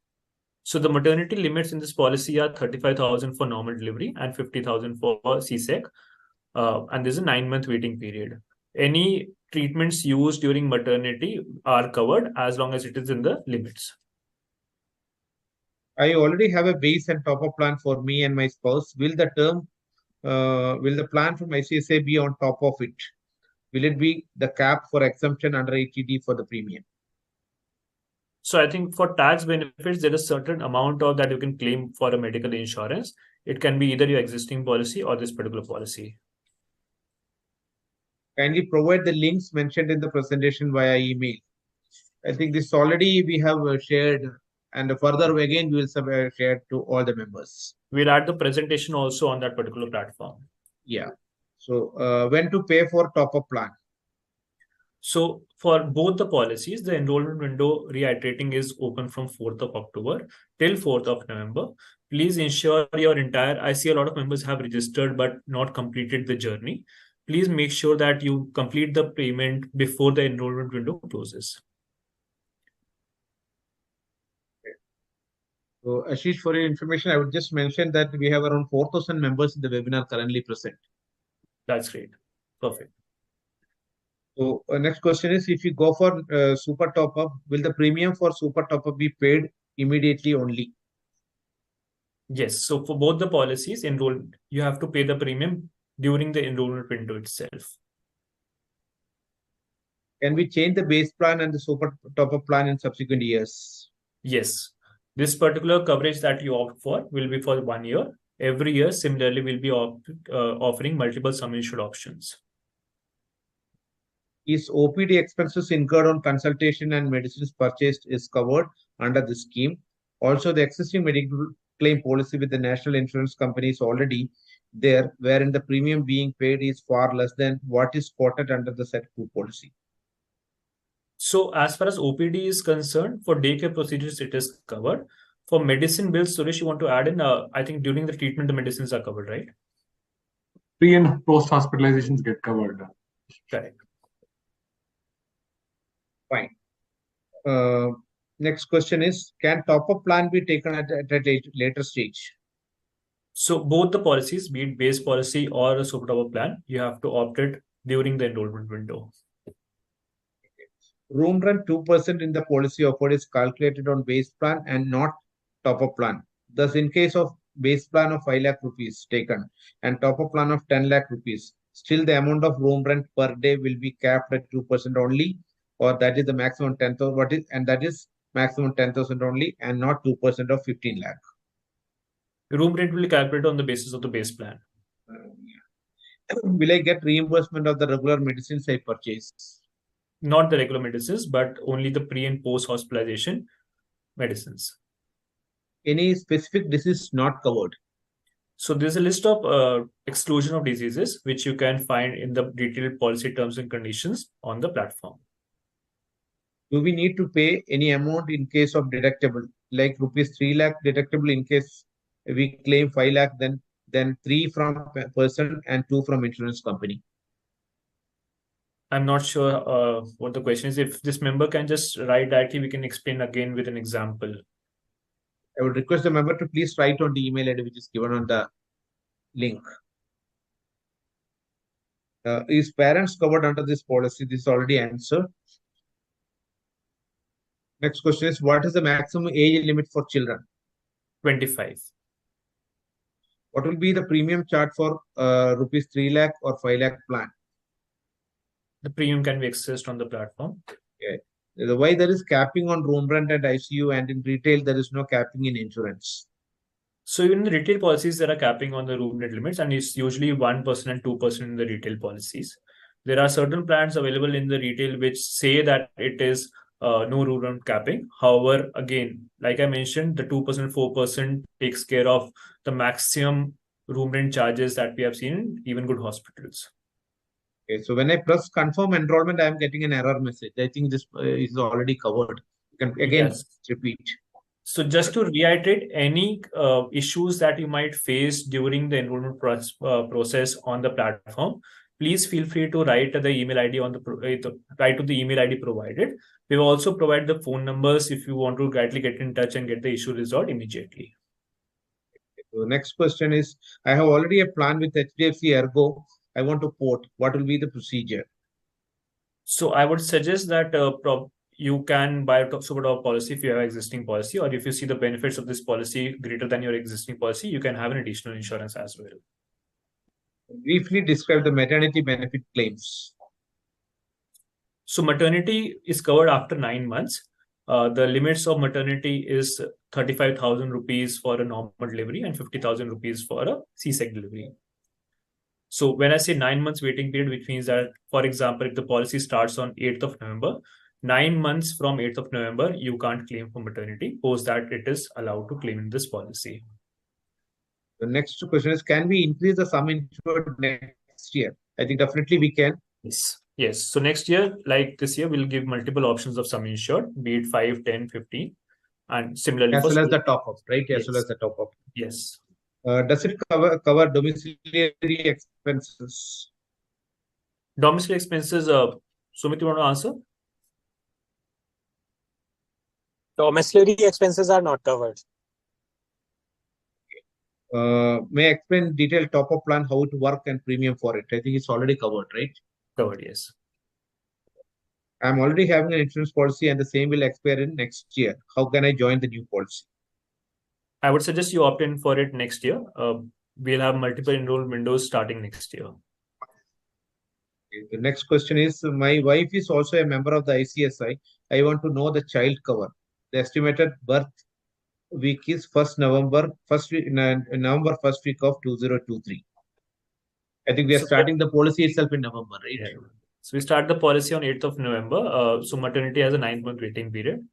So the maternity limits in this policy are 35,000 for normal delivery and 50,000 for C-sec. And there's a 9-month waiting period. Any treatments used during maternity are covered as long as it is in the limits. I already have a base and top-up plan for me and my spouse. Will the plan from ICICI be on top of it? Will it be the cap for exemption under ATD for the premium? So I think for tax benefits, there is a certain amount of that you can claim for a medical insurance. It can be either your existing policy or this particular policy. Kindly provide the links mentioned in the presentation via email. I think this already we have shared, and further again we will share to all the members. We'll add the presentation also on that particular platform. Yeah. So when to pay for top-up plan? So for both the policies, the enrollment window, reiterating, is open from 4th of October till 4th of November. Please ensure I see a lot of members have registered but not completed the journey. Please make sure that you complete the payment before the enrollment window closes. Okay. So Ashish, for your information, I would just mention that we have around 4,000 members in the webinar currently present. That's great. Perfect. So next question is, if you go for super top-up, will the premium for super top-up be paid immediately only? Yes. So for both the policies, you have to pay the premium during the enrollment window itself. Can we change the base plan and the super top-up plan in subsequent years? Yes. This particular coverage that you opt for will be for 1 year. Every year, similarly, we'll be offering multiple sum insured options. Is OPD expenses incurred on consultation and medicines purchased is covered under the scheme? Also, the existing medical claim policy with the national insurance company is already there, wherein the premium being paid is far less than what is quoted under the set 2 policy. So as far as OPD is concerned, for daycare procedures, it is covered. For medicine bills, Suresh, you want to add in? I think during the treatment, the medicines are covered, right? Pre and post hospitalizations get covered. Correct. Fine. Next question is, can top-up plan be taken at a later stage? So both the policies, be it base policy or a super top-up plan, you have to opt it during the enrollment window. Room rent 2% in the policy offered is calculated on base plan and not top-up plan. Thus, in case of base plan of 5 lakh rupees taken and top-up plan of 10 lakh rupees, still the amount of room rent per day will be capped at 2% only, or that is the maximum 10,000. That is maximum 10,000 only, and not 2% of 15 lakh. Room rent will be calculated on the basis of the base plan. will I get reimbursement of the regular medicines I purchase? Not the regular medicines, but only the pre and post hospitalization medicines. Any specific disease not covered? So there's a list of exclusion of diseases which you can find in the detailed policy terms and conditions on the platform. Do we need to pay any amount in case of deductible, like rupees 3 lakh deductible in case we claim 5 lakh, then 3 from person and 2 from insurance company? I'm not sure what the question is. If this member can just write directly, we can explain again with an example. I would request the member to please write on the email ID which is given on the link. Is parents covered under this policy? This is already answered. Next question is, what is the maximum age limit for children? 25. What will be the premium charge for rupees 3 lakh or 5 lakh plan? The premium can be accessed on the platform. Okay. Why there is capping on room rent and ICU, and in retail there is no capping in insurance? So even in the retail policies, there are capping on the room rent limits, and it's usually 1% and 2% in the retail policies. There are certain plans available in the retail which say that it is no room rent capping. However, again, like I mentioned, the 2%, 4% takes care of the maximum room rent charges that we have seen in even good hospitals. Okay, so when I press confirm enrollment, I am getting an error message. I think this is already covered. You can again Yes. repeat. So just to reiterate, any issues that you might face during the enrollment process on the platform, please feel free to write to the email ID on the write to the email ID provided. We will also provide the phone numbers if you want to directly get in touch and get the issue resolved immediately. So next question is, I have already a plan with HDFC Ergo. I want to port. What will be the procedure? So I would suggest that you can buy a super top policy if you have existing policy, or if you see the benefits of this policy greater than your existing policy, you can have an additional insurance as well. Briefly describe the maternity benefit claims. So maternity is covered after 9 months. The limits of maternity is 35,000 rupees for a normal delivery and 50,000 rupees for a C-sec delivery. So when I say 9 months waiting period, which means that, for example, if the policy starts on 8th of November, 9 months from 8th of November, you can't claim for maternity. Post that, it is allowed to claim in this policy. The next question is, can we increase the sum insured next year? I think definitely we can. Yes. So next year, like this year, we'll give multiple options of sum insured, be it 5, 10, 15, and similarly as for well as the top up, right? As Yes. well as the top up. Yes. Does it cover domiciliary expenses? Domiciliary expenses, Sumit, you want to answer? Domiciliary expenses are not covered. May I explain detailed top up plan, how it work and premium for it? I think it's already covered, right? Covered, yes. I'm already having an insurance policy and the same will expire in next year. How can I join the new policy? I would suggest you opt in for it next year. We'll have multiple enrollment windows starting next year. Okay, the next question is, my wife is also a member of the ICSI. I want to know the child cover. The estimated birth week is November 1st week of 2023. I think we are starting the policy itself in November, right? Yeah. So we start the policy on 8th of November. So maternity has a 9-month waiting period.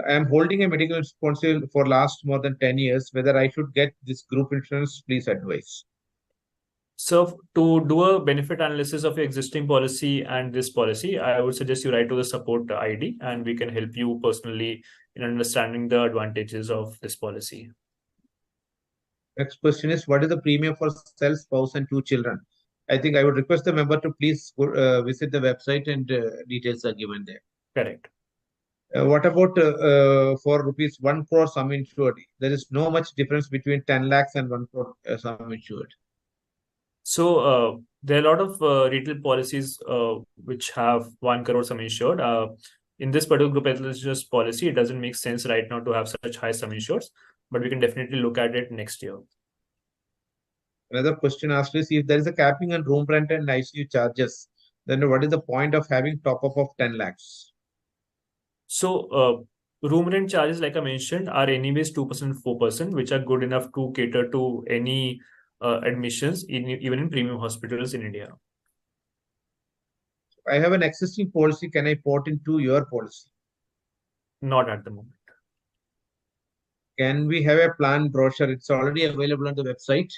I am holding a medical responsibility for last more than 10 years. Whether I should get this group insurance, please advise. So to do a benefit analysis of your existing policy and this policy, I would suggest you write to the support ID and we can help you personally in understanding the advantages of this policy. Next question is, what is the premium for self, spouse, and 2 children? I think I would request the member to please visit the website and details are given there. Correct. What about for rupees 1 crore sum insured? There is no much difference between 10 lakhs and 1 crore sum insured. So there are a lot of retail policies which have 1 crore sum insured. In this particular group health insurance policy, it doesn't make sense right now to have such high sum insureds, but we can definitely look at it next year. Another question asked is, if there is a capping on room rent and ICU charges, then what is the point of having top up of 10 lakhs? So room rent charges, like I mentioned, are anyways 2%, 4%, which are good enough to cater to any admissions even in premium hospitals in India. I have an existing policy. Can I port into your policy? Not at the moment. Can we have a plan brochure? It's already available on the website.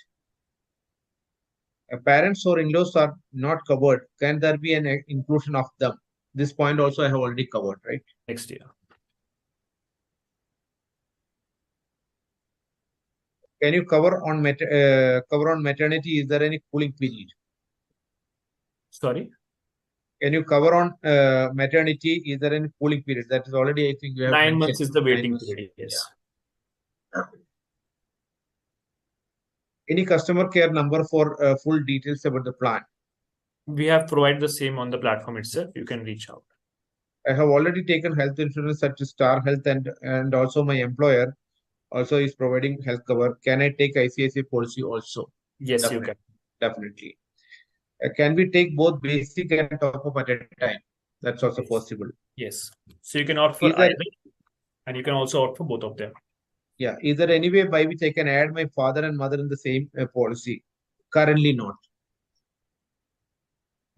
Parents or in-laws are not covered. Can there be an inclusion of them? This point also I have already covered, right? Next year. Can you cover on maternity? Is there any cooling period? Sorry? Can you cover on maternity? Is there any cooling period? That is already, I think you have 9 months mentioned. is the 9 waiting months. period. Yes. Any customer care number for full details about the plan? We have provided the same on the platform itself. You can reach out. I have already taken health insurance such as Star Health and also my employer also is providing health cover. Can I take ICICI policy also? Yes, Definitely. you can. Definitely. Can we take both basic and top up at a time? That's also Yes. possible. Yes. So you can opt for Is there- either, and you can also opt for both of them. Yeah. Is there any way by which I can add my father and mother in the same policy? Currently not.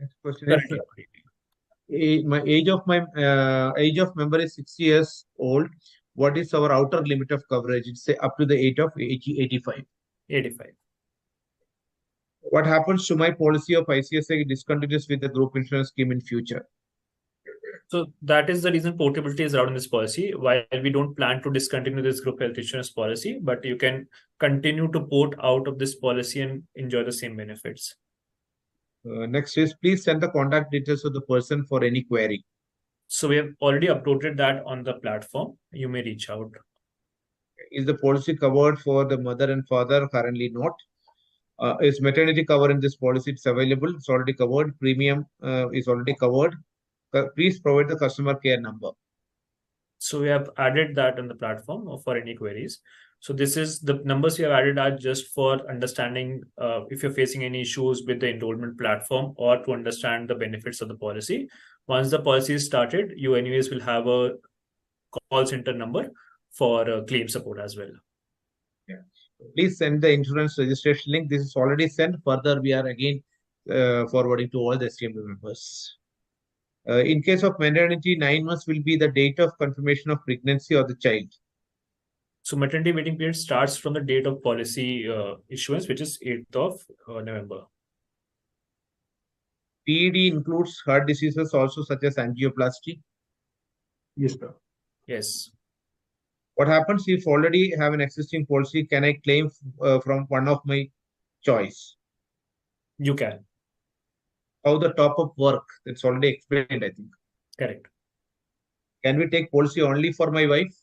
Next question is, my age of member is 60 years old. What is our outer limit of coverage? It's say up to the age of 85. 85. What happens to my policy of ICICI discontinues with the group insurance scheme in future? So that is the reason portability is allowed in this policy. While we don't plan to discontinue this group health insurance policy, but you can continue to port out of this policy and enjoy the same benefits. Next is, please send the contact details of the person for any query. So we have already uploaded that on the platform. You may reach out. Is the policy covered for the mother and father? Currently not. Is maternity cover in this policy? It's available. It's already covered. Premium is already covered. Please provide the customer care number. So we have added that on the platform for any queries. So this is the numbers we have added are just for understanding if you're facing any issues with the enrollment platform or to understand the benefits of the policy. Once the policy is started, you anyways will have a call center number for claim support as well. Yeah. Please send the insurance registration link. This is already sent. Further, we are again forwarding to all the STM members. In case of maternity, 9 months will be the date of confirmation of pregnancy of the child. So maternity waiting period starts from the date of policy issuance, which is 8th of November. PED includes heart diseases also such as angioplasty. Yes, sir. Yes. What happens if already have an existing policy? Can I claim from one of my choice? You can. How the top-up work? That's already explained, I think. Correct. Can we take policy only for my wife?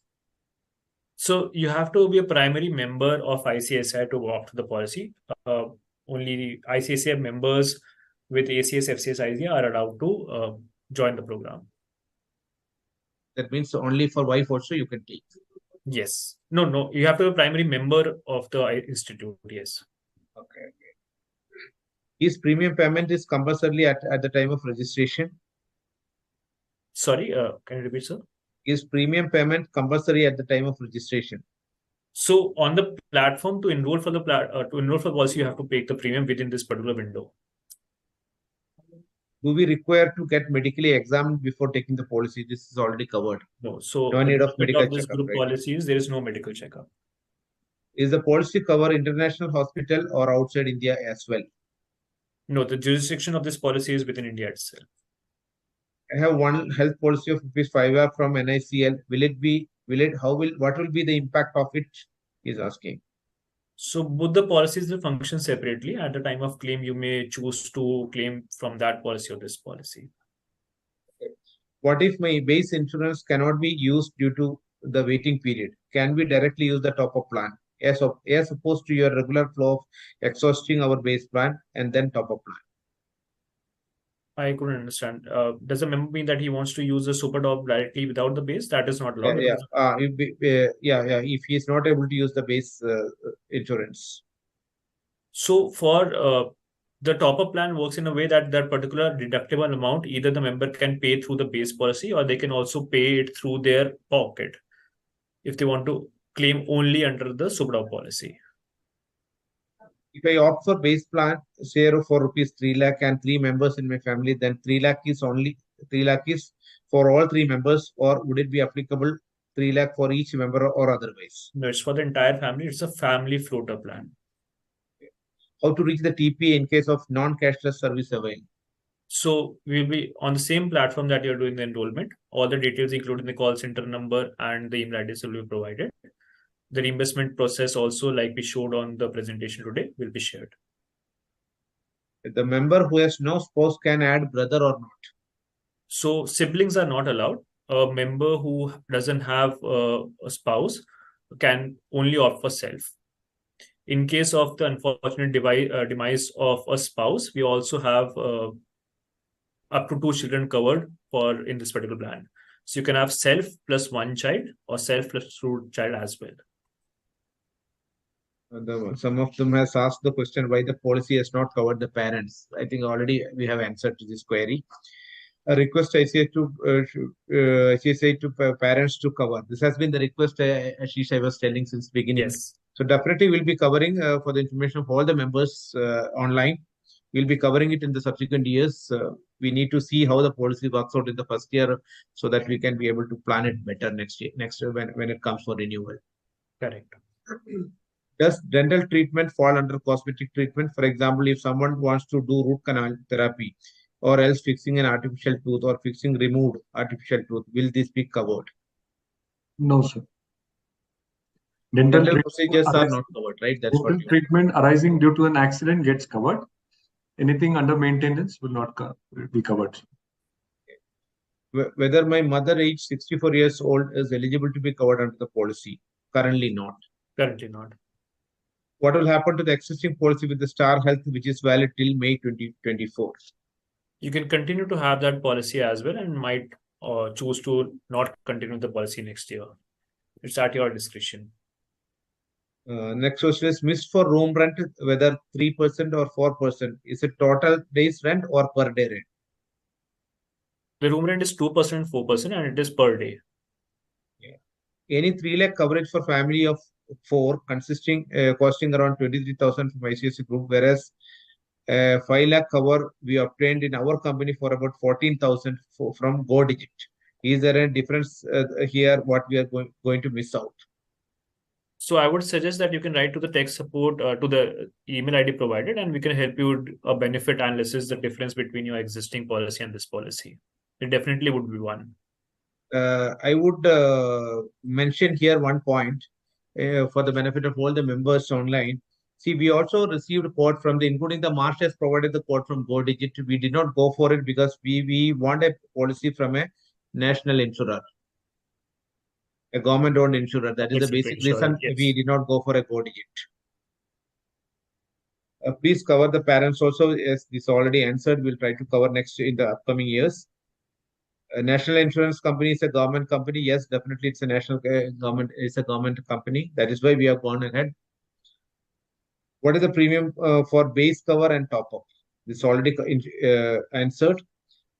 So you have to be a primary member of ICICI to opt for the policy. Only ICICI members with ACS, FCS, ICICI are allowed to join the program. That means only for wife also you can take. Yes. No. You have to be a primary member of the institute. Yes. Okay. Is premium payment is compulsory at the time of registration? Sorry, can you repeat, sir? Is premium payment compulsory at the time of registration? So on the platform to enroll for the policy, you have to pay the premium within this particular window. Do we require to get medically examined before taking the policy? This is already covered. No. So no need of medical this checkup. Group Right? policies, there is no medical checkup. Is the policy cover international hospital or outside India as well? No, the jurisdiction of this policy is within India itself. I have one health policy of ₹5 lakh from NICL. What will be the impact of it? He's asking. So both the policies will function separately. At the time of claim, you may choose to claim from that policy or this policy. What if my base insurance cannot be used due to the waiting period? Can we directly use the top-up plan as opposed to your regular flow of exhausting our base plan and then top-up plan? I couldn't understand. Does the member mean that he wants to use the super top directly without the base? That is not allowed. If he is not able to use the base insurance. So for the top-up plan works in a way that that particular deductible amount, either the member can pay through the base policy or they can also pay it through their pocket if they want to claim only under the super top policy. If I opt for base plan share for rupees 3 lakh and 3 members in my family, then 3 lakh is only 3 lakh is for all 3 members, or would it be applicable 3 lakh for each member or otherwise? No, it's for the entire family. It's a family floater plan. How to reach the TPA in case of non-cashless service available? So we'll be on the same platform that you're doing the enrollment. All the details, including the call center number and the email address, will be provided. The reimbursement process also, like we showed on the presentation today, will be shared. The member who has no spouse can add brother or not? So siblings are not allowed. A member who doesn't have a spouse can only opt for self. In case of the unfortunate demise of a spouse, we also have up to 2 children covered for in this particular plan. So you can have self plus 1 child or self plus 2 child as well. Some of them has asked the question why the policy has not covered the parents. I think already we have answered to this query. A request ICSI to parents to cover. This has been the request Ashish I was telling since beginning. Yes. So definitely we'll be covering for the information of all the members online. We'll be covering it in the subsequent years. We need to see how the policy works out in the first year so that we can be able to plan it better next year when it comes for renewal. Correct. Does dental treatment fall under cosmetic treatment? For example, if someone wants to do root canal therapy or else fixing an artificial tooth or fixing removed artificial tooth, will this be covered? No, sir. Dental procedures are not covered, right? That's what dental treatment arising due to an accident gets covered. Anything under maintenance will not be covered. Whether my mother age 64 years old is eligible to be covered under the policy? Currently not. Currently not. What will happen to the existing policy with the Star Health, which is valid till May 2024? You can continue to have that policy as well and might choose to not continue the policy next year. It's at your discretion. Next question is missed for room rent, whether 3% or 4%. Is it total days rent or per day rent? The room rent is 2%, 4%, and it is per day. Yeah. Any 3 lakh coverage for family of 4 costing around 23,000 from ICSI group, whereas 5 lakh cover we obtained in our company for about 14,000 from GoDigit. Is there a difference here? What we are going to miss out? So I would suggest that you can write to the tech support to the email ID provided, and we can help you with a benefit analysis, the difference between your existing policy and this policy. It definitely would be one. I would mention here one point for the benefit of all the members online. See, we also received a quote from including the Marsh has provided the quote from GoDigit. We did not go for it because we want a policy from a national insurer, a government-owned insurer. That is the basic reason we did not go for a GoDigit. Please cover the parents also. Yes, this already answered. We'll try to cover next in the upcoming years. National insurance company is a government company. Yes, definitely it's a national government. It's a government company. That is why we have gone ahead. What is the premium for base cover and top up? This already answered.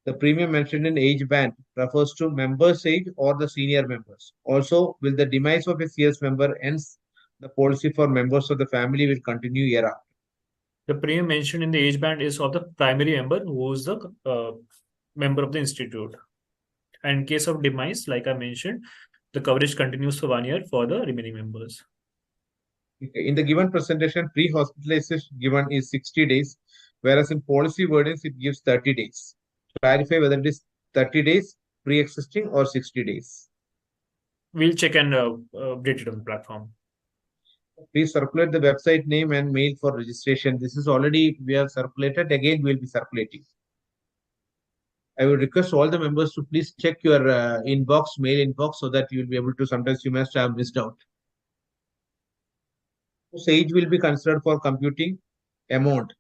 The premium mentioned in age band refers to members' age or the senior members. Also, will the demise of a CS member ends the policy for members of the family will continue year after? The premium mentioned in the age band is of the primary member who is the member of the institute. And in case of demise, like I mentioned, the coverage continues for 1 year for the remaining members. In the given presentation, pre-hospitalization given is 60 days, whereas in policy wordings, it gives 30 days. Clarify whether it is 30 days pre-existing or 60 days. We'll check and update it on the platform. Please circulate the website name and mail for registration. This is already we have circulated. Again, we'll be circulating. I would request all the members to please check your mail inbox, so that you'll be able to. Sometimes you must have missed out. Whose age will be considered for computing amount?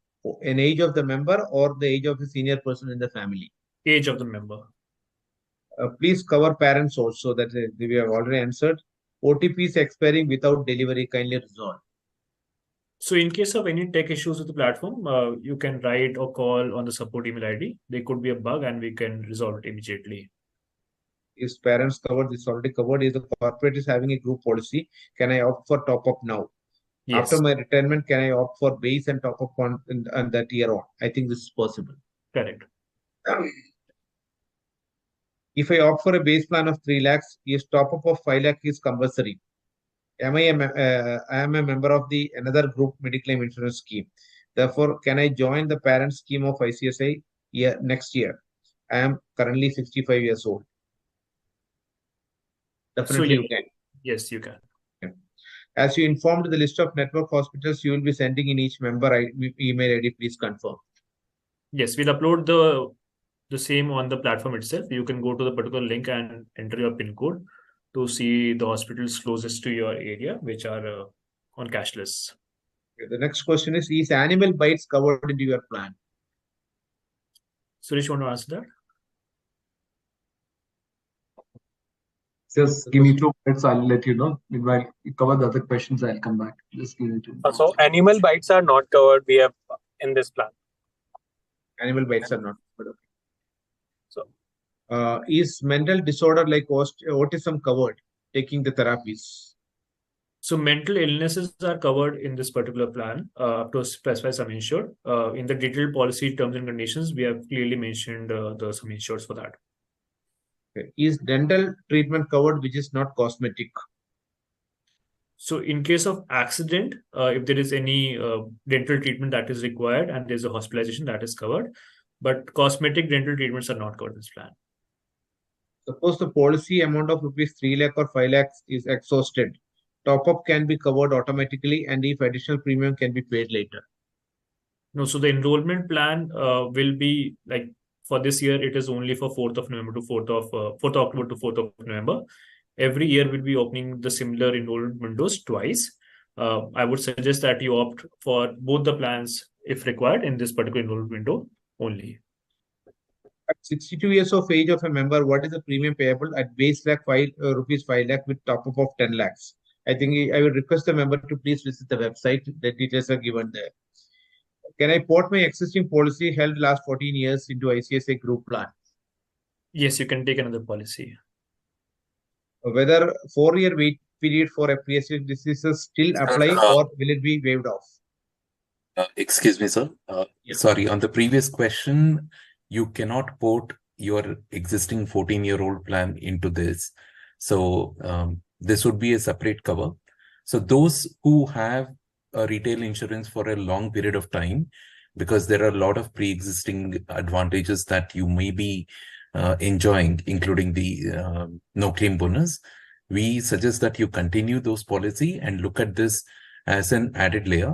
An age of the member or the age of a senior person in the family? Age of the member. Please cover parents also. That we have already answered. OTP is expiring without delivery. Kindly resolve. So in case of any tech issues with the platform, you can write or call on the support email ID. There could be a bug and we can resolve it immediately. Is parents covered? This already covered. If the corporate is having a group policy, can I opt for top up now? Yes, After my retirement, can I opt for base and top up on that year on? I think this is possible. correct. If I opt for a base plan of 3 lakhs, is top up of 5 lakh is compulsory. I am a member of the another group mediclaim insurance scheme. Therefore, can I join the parent scheme of ICSI next year? I am currently 65 years old. Definitely you can. Yes, you can. As you informed the list of network hospitals you will be sending in each member email ID, please confirm. Yes, we'll upload the same on the platform itself. You can go to the particular link and enter your PIN code to see the hospitals closest to your area, which are on cashless. The next question is animal bites covered into your plan? Suresh, you want to answer that? Just give me 2 minutes, I'll let you know. Meanwhile, you cover the other questions, I'll come back. Just give me 2 minutes. So animal bites are not covered. We have in this plan. Animal bites are not covered. So is mental disorder like autism covered, taking the therapies? So mental illnesses are covered in this particular plan up to a specified sum insured. In the detailed policy terms and conditions, we have clearly mentioned the sum insured for that. Okay. Is dental treatment covered, which is not cosmetic? So in case of accident, if there is any dental treatment that is required and there's a hospitalization, that is covered. But cosmetic dental treatments are not covered in this plan. Suppose the policy amount of rupees 3 lakh or 5 lakhs is exhausted. Top up can be covered automatically, and if additional premium can be paid later. No, so the enrollment plan will be like for this year, it is only for 4th of November to 4th of October to 4th of November. Every year we'll be opening the similar enrollment windows twice. I would suggest that you opt for both the plans if required in this particular enrollment window only. At 62 years of age of a member, what is the premium payable at base lakh rupees 5 lakh with top up of 10 lakhs? I think I would request the member to please visit the website. The details are given there. Can I port my existing policy held last 14 years into ICSI group plan? Yes, you can take another policy. Whether 4-year wait period for pre-existing diseases still apply or will it be waived off? Excuse me, sir. Yeah. Sorry, on the previous question, you cannot port your existing 14-year-old plan into this. So this would be a separate cover. So those who have a retail insurance for a long period of time, because there are a lot of pre-existing advantages that you may be enjoying, including the no claim bonus, we suggest that you continue those policy and look at this as an added layer.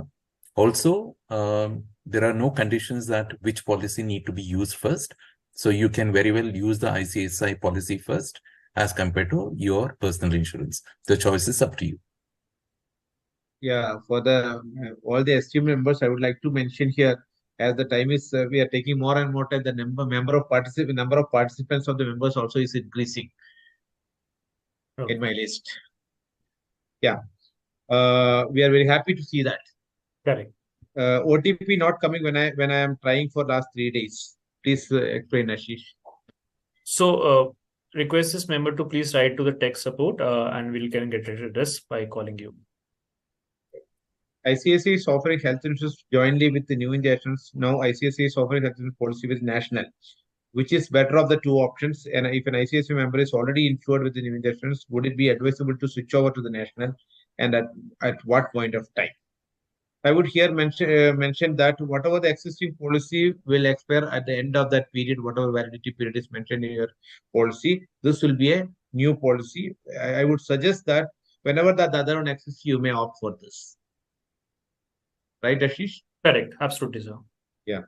Also, there are no conditions that which policy need to be used first. So you can very well use the ICSI policy first as compared to your personal insurance. The choice is up to you. Yeah, for the all the esteemed members, I would like to mention here, as the time is, we are taking more and more time. The number of participants of the members also is increasing in my list. Yeah, we are very happy to see that. Correct. OTP not coming when I am trying for last 3 days. Please explain, Ashish. So request this member to please write to the tech support and we can get it addressed by calling you. ICSI is offering health insurance jointly with the new injections. Now ICSI is offering health insurance policy with National. Which is better of the two options? And if an ICSI member is already insured with the new injections, would it be advisable to switch over to the National, and at what point of time? I would here mention that whatever the existing policy will expire at the end of that period, whatever validity period is mentioned in your policy, this will be a new policy. I would suggest that whenever the other one exists, you may opt for this. Right, Ashish? Correct. Absolutely, sir. Yeah.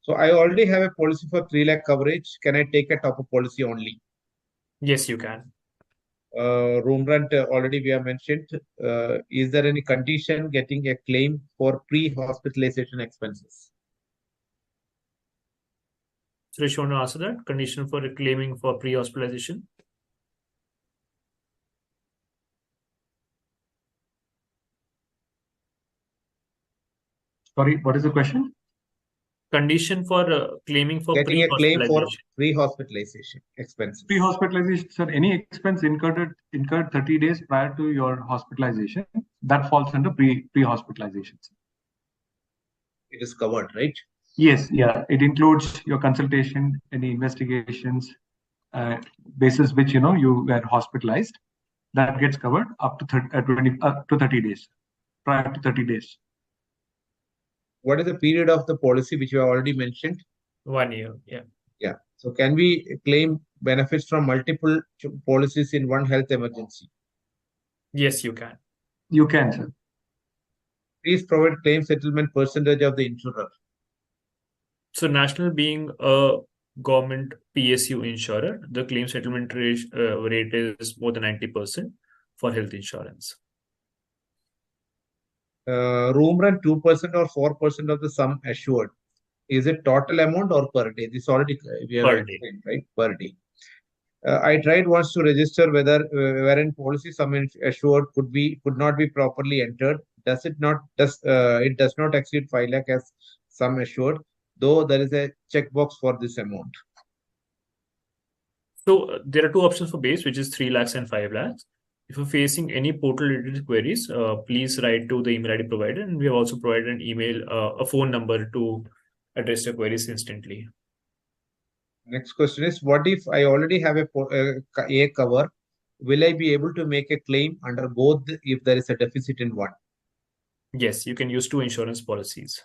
So I already have a policy for 3 lakh coverage. Can I take a top-up policy only? Yes, you can. Room rent already we have mentioned. Is there any condition getting a claim for pre-hospitalization expenses? Suresh, you want to answer that? Condition for claiming for pre-hospitalization? Sorry, what is the question? Condition for claiming for Getting a claim for pre-hospitalization. pre-hospitalization expenses. Pre-hospitalization, sir, any expense incurred 30 days prior to your hospitalization, that falls under pre-hospitalization. It is covered, right? Yes, yeah. It includes your consultation, any investigations, basis which you were hospitalized. That gets covered up to 30 days, prior to 30 days. What is the period of the policy which you have already mentioned? 1 year. Yeah. Yeah. So can we claim benefits from multiple policies in one health emergency? Yes, you can. You can, sir. Please provide claim settlement percentage of the insurer. So National being a government PSU insurer, the claim settlement rate is more than 90% for health insurance. Room rent 2% or 4% of the sum assured. Is it total amount or per day? This already we have Per day. explained, right? Per day. I tried once to register whether wherein policy sum assured could not be properly entered. It does not exceed 5 lakh as sum assured, though there is a checkbox for this amount. So there are two options for base, which is 3 lakhs and 5 lakhs. If you're facing any portal related queries, please write to the email ID provided, and we have also provided an email, a phone number to address your queries instantly. Next question is, what if I already have a cover? Will I be able to make a claim under both if there is a deficit in one? Yes, you can use 2 insurance policies.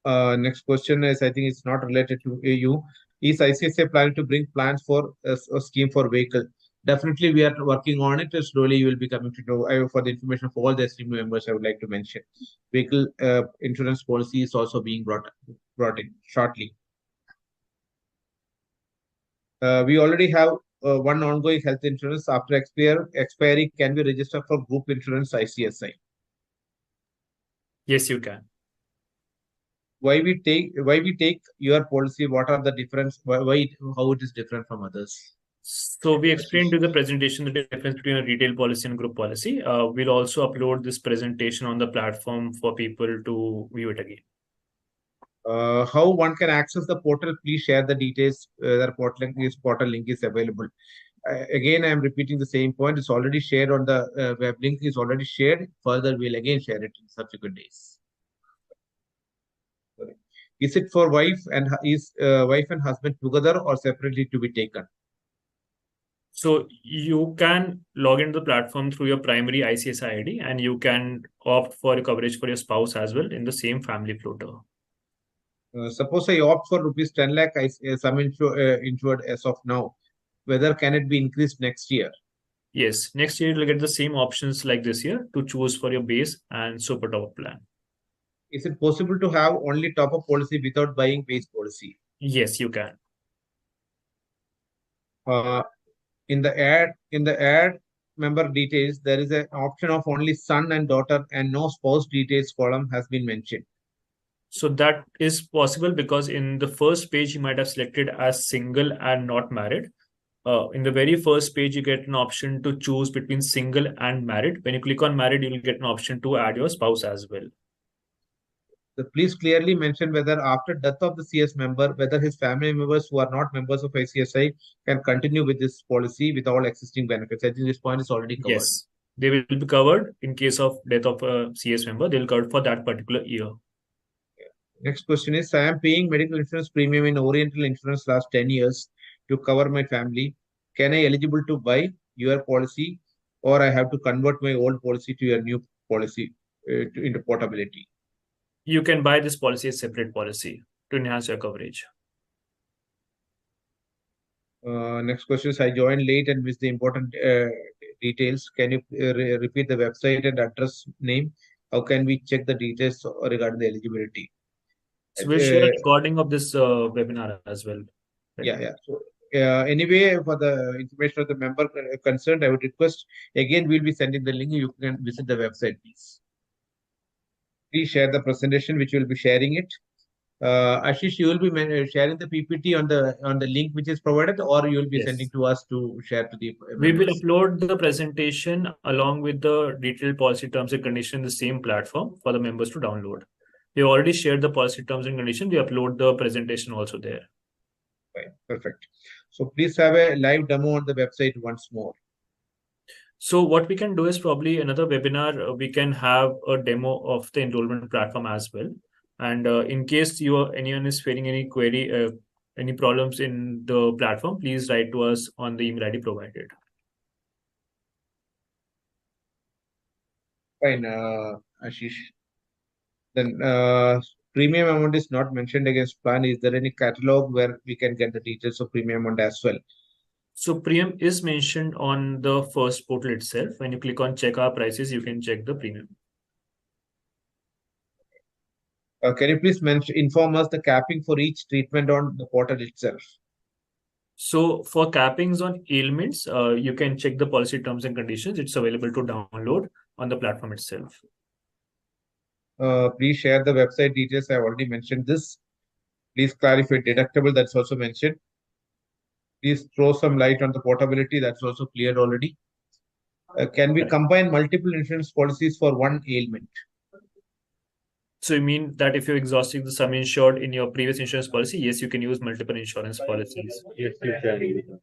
Next question is, I think it's not related to you. Is ICICI planning to bring plans for a scheme for vehicle? Definitely, we are working on it. Slowly, you will be coming to know. For the information for all the STM members, I would like to mention vehicle insurance policy is also being brought in shortly. We already have one ongoing health insurance. After expiry, can we register for group insurance ICSI? Yes, you can. Why we take your policy? What are the difference? How it is different from others? So we explained in the presentation the difference between a retail policy and group policy. We'll also upload this presentation on the platform for people to view it again. How one can access the portal? Please share the details. The portal link is available. Again, I am repeating the same point. It's already shared on the web link. Is already shared. Further, we'll again share it in subsequent days. Sorry. Is it for wife and husband together or separately to be taken? So you can log into the platform through your primary ICICI ID, and you can opt for coverage for your spouse as well in the same family floater. Suppose I opt for rupees 10 lakh sum insured as of now. Whether can it be increased next year? Yes, next year you'll get the same options like this year to choose for your base and super top plan. Is it possible to have only top-up policy without buying base policy? Yes, you can. In the ad member details, there is an option of only son and daughter and no spouse details column has been mentioned. So that is possible because in the first page, you might have selected as single and not married. In the very first page, you get an option to choose between single and married. When you click on married, you'll get an option to add your spouse as well. Please clearly mention whether after death of the CS member, whether his family members who are not members of ICICI can continue with this policy with all existing benefits. I think this point is already covered. Yes, they will be covered in case of death of a CS member. They'll cover for that particular year. Next question is, I am paying medical insurance premium in Oriental Insurance last 10 years to cover my family. Can I eligible to buy your policy, or I have to convert my old policy to your new policy into portability? You can buy this policy as separate policy to enhance your coverage. Next question is, I joined late and missed the important details. Can you repeat the website and address name? How can we check the details regarding the eligibility? So we'll share a recording of this webinar as well. Right? Yeah. So anyway, for the information of the member concerned, I would request, again, we'll be sending the link. You can visit the website, please. Please share the presentation, which will be sharing it. Ashish, you will be sharing the PPT on the link which is provided, or you will be sending to us to share to the members? We will upload the presentation along with the detailed policy terms and conditions in the same platform for the members to download. We already shared the policy terms and conditions. We upload the presentation also there. Fine, perfect. So please have a live demo on the website once more. So what we can do is probably another webinar. We can have a demo of the enrollment platform as well. And in case anyone is facing any query, any problems in the platform, please write to us on the email ID provided. Fine, Ashish. Then premium amount is not mentioned against plan. Is there any catalog where we can get the details of premium amount as well? So premium is mentioned on the first portal itself. When you click on check our prices, you can check the premium. Can you please inform us the capping for each treatment on the portal itself? So for cappings on ailments, you can check the policy terms and conditions. It's available to download on the platform itself. Please share the website details. I already mentioned this. Please clarify deductible. That's also mentioned. Please throw some light on the portability. That's also cleared already. Can we combine multiple insurance policies for one ailment? So you mean that if you're exhausting the sum insured in your previous insurance policy, yes, you can use multiple insurance policies. Yes, you can.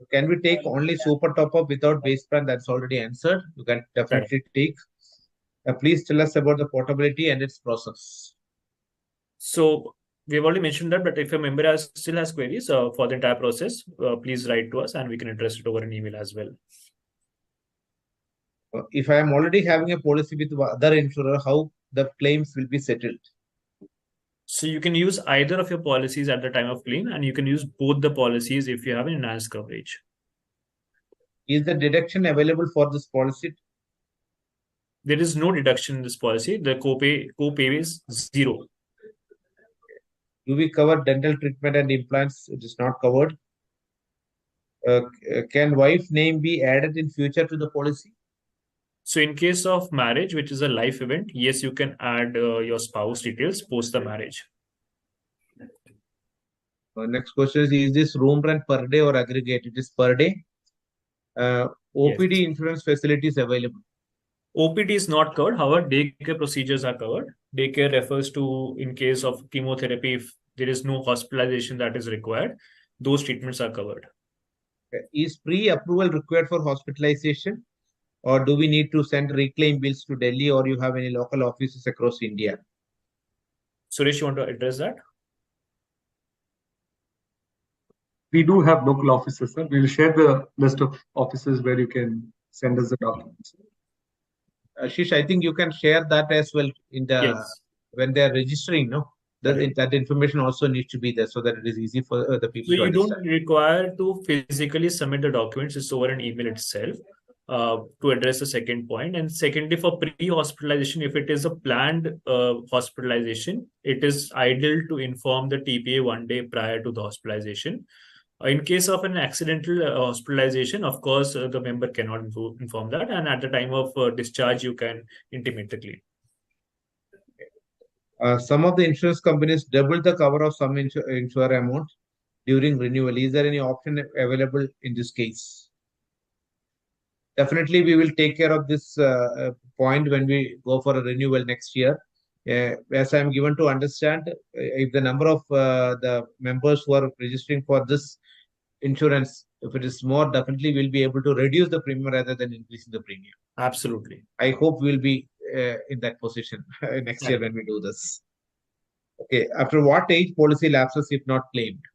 Can we take only super top up without base plan? That's already answered. You can definitely take. Please tell us about the portability and its process. So we've already mentioned that, but if a member still has queries for the entire process, please write to us and we can address it over an email as well. If I am already having a policy with other insurer, how the claims will be settled? So you can use either of your policies at the time of claim, and you can use both the policies if you have an enhanced coverage. Is the deduction available for this policy? There is no deduction in this policy. The copay is 0. Do we cover dental treatment and implants? It is not covered. Can wife name be added in future to the policy? So in case of marriage, which is a life event, yes, you can add your spouse details post the marriage. Next question is this room rent per day or aggregate? It is per day. OPD insurance facilities available. OPD is not covered. However, daycare procedures are covered. Daycare refers to in case of chemotherapy, if there is no hospitalization that is required, those treatments are covered. Is pre-approval required for hospitalization? Or do we need to send reclaim bills to Delhi, or you have any local offices across India? Suresh, you want to address that? We do have local offices, sir. We will share the list of offices where you can send us the documents. Ashish, I think you can share that as well in the when they are registering, no? That information also needs to be there so that it is easy for the people to understand. So you don't require to physically submit the documents. It's over an email itself. To address the second point. And secondly, for pre-hospitalization, if it is a planned hospitalization, it is ideal to inform the TPA 1 day prior to the hospitalization. In case of an accidental hospitalization, of course, the member cannot inform that. And at the time of discharge, you can intimate the claim. Some of the insurance companies double the cover of some insurer amount during renewal. Is there any option available in this case? Definitely, we will take care of this point when we go for a renewal next year. As I am given to understand, if the number of the members who are registering for this insurance, if it is more, definitely we'll be able to reduce the premium rather than increasing the premium. Absolutely. I hope we'll be in that position next year when we do this. Okay, after what age policy lapses if not claimed?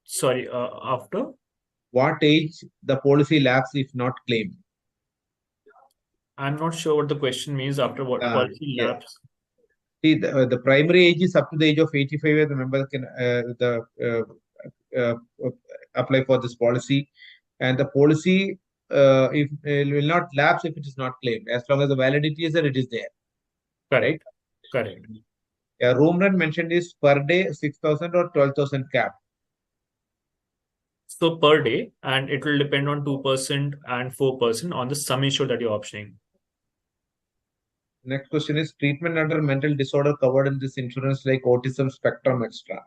Sorry, after? What age the policy lapse if not claimed? I'm not sure what the question means. After what policy lapse? See, the primary age is up to the age of 85 where the member can apply for this policy, and the policy if it will not lapse if it is not claimed. As long as the validity is there, it is there. Correct. Correct. Yeah, room rent mentioned is per day 6,000 or 12,000 cap. So per day, and it will depend on 2% and 4% on the sum insured that you're optioning. Next question is treatment under mental disorder covered in this insurance like autism spectrum extra?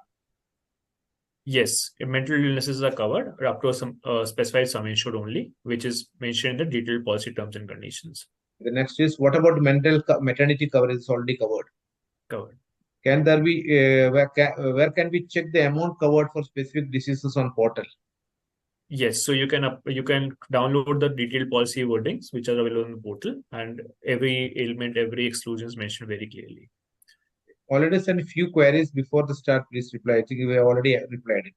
Yes, mental illnesses are covered up to some specified sum insured only, which is mentioned in the detailed policy terms and conditions. The next is, what about maternity coverage? Is already covered. Covered. Can there be where can we check the amount covered for specific diseases on portal? Yes, so you can download the detailed policy wordings which are available on the portal, and every ailment, every exclusion is mentioned very clearly. Already sent a few queries before the start. Please reply. I think we have already replied it.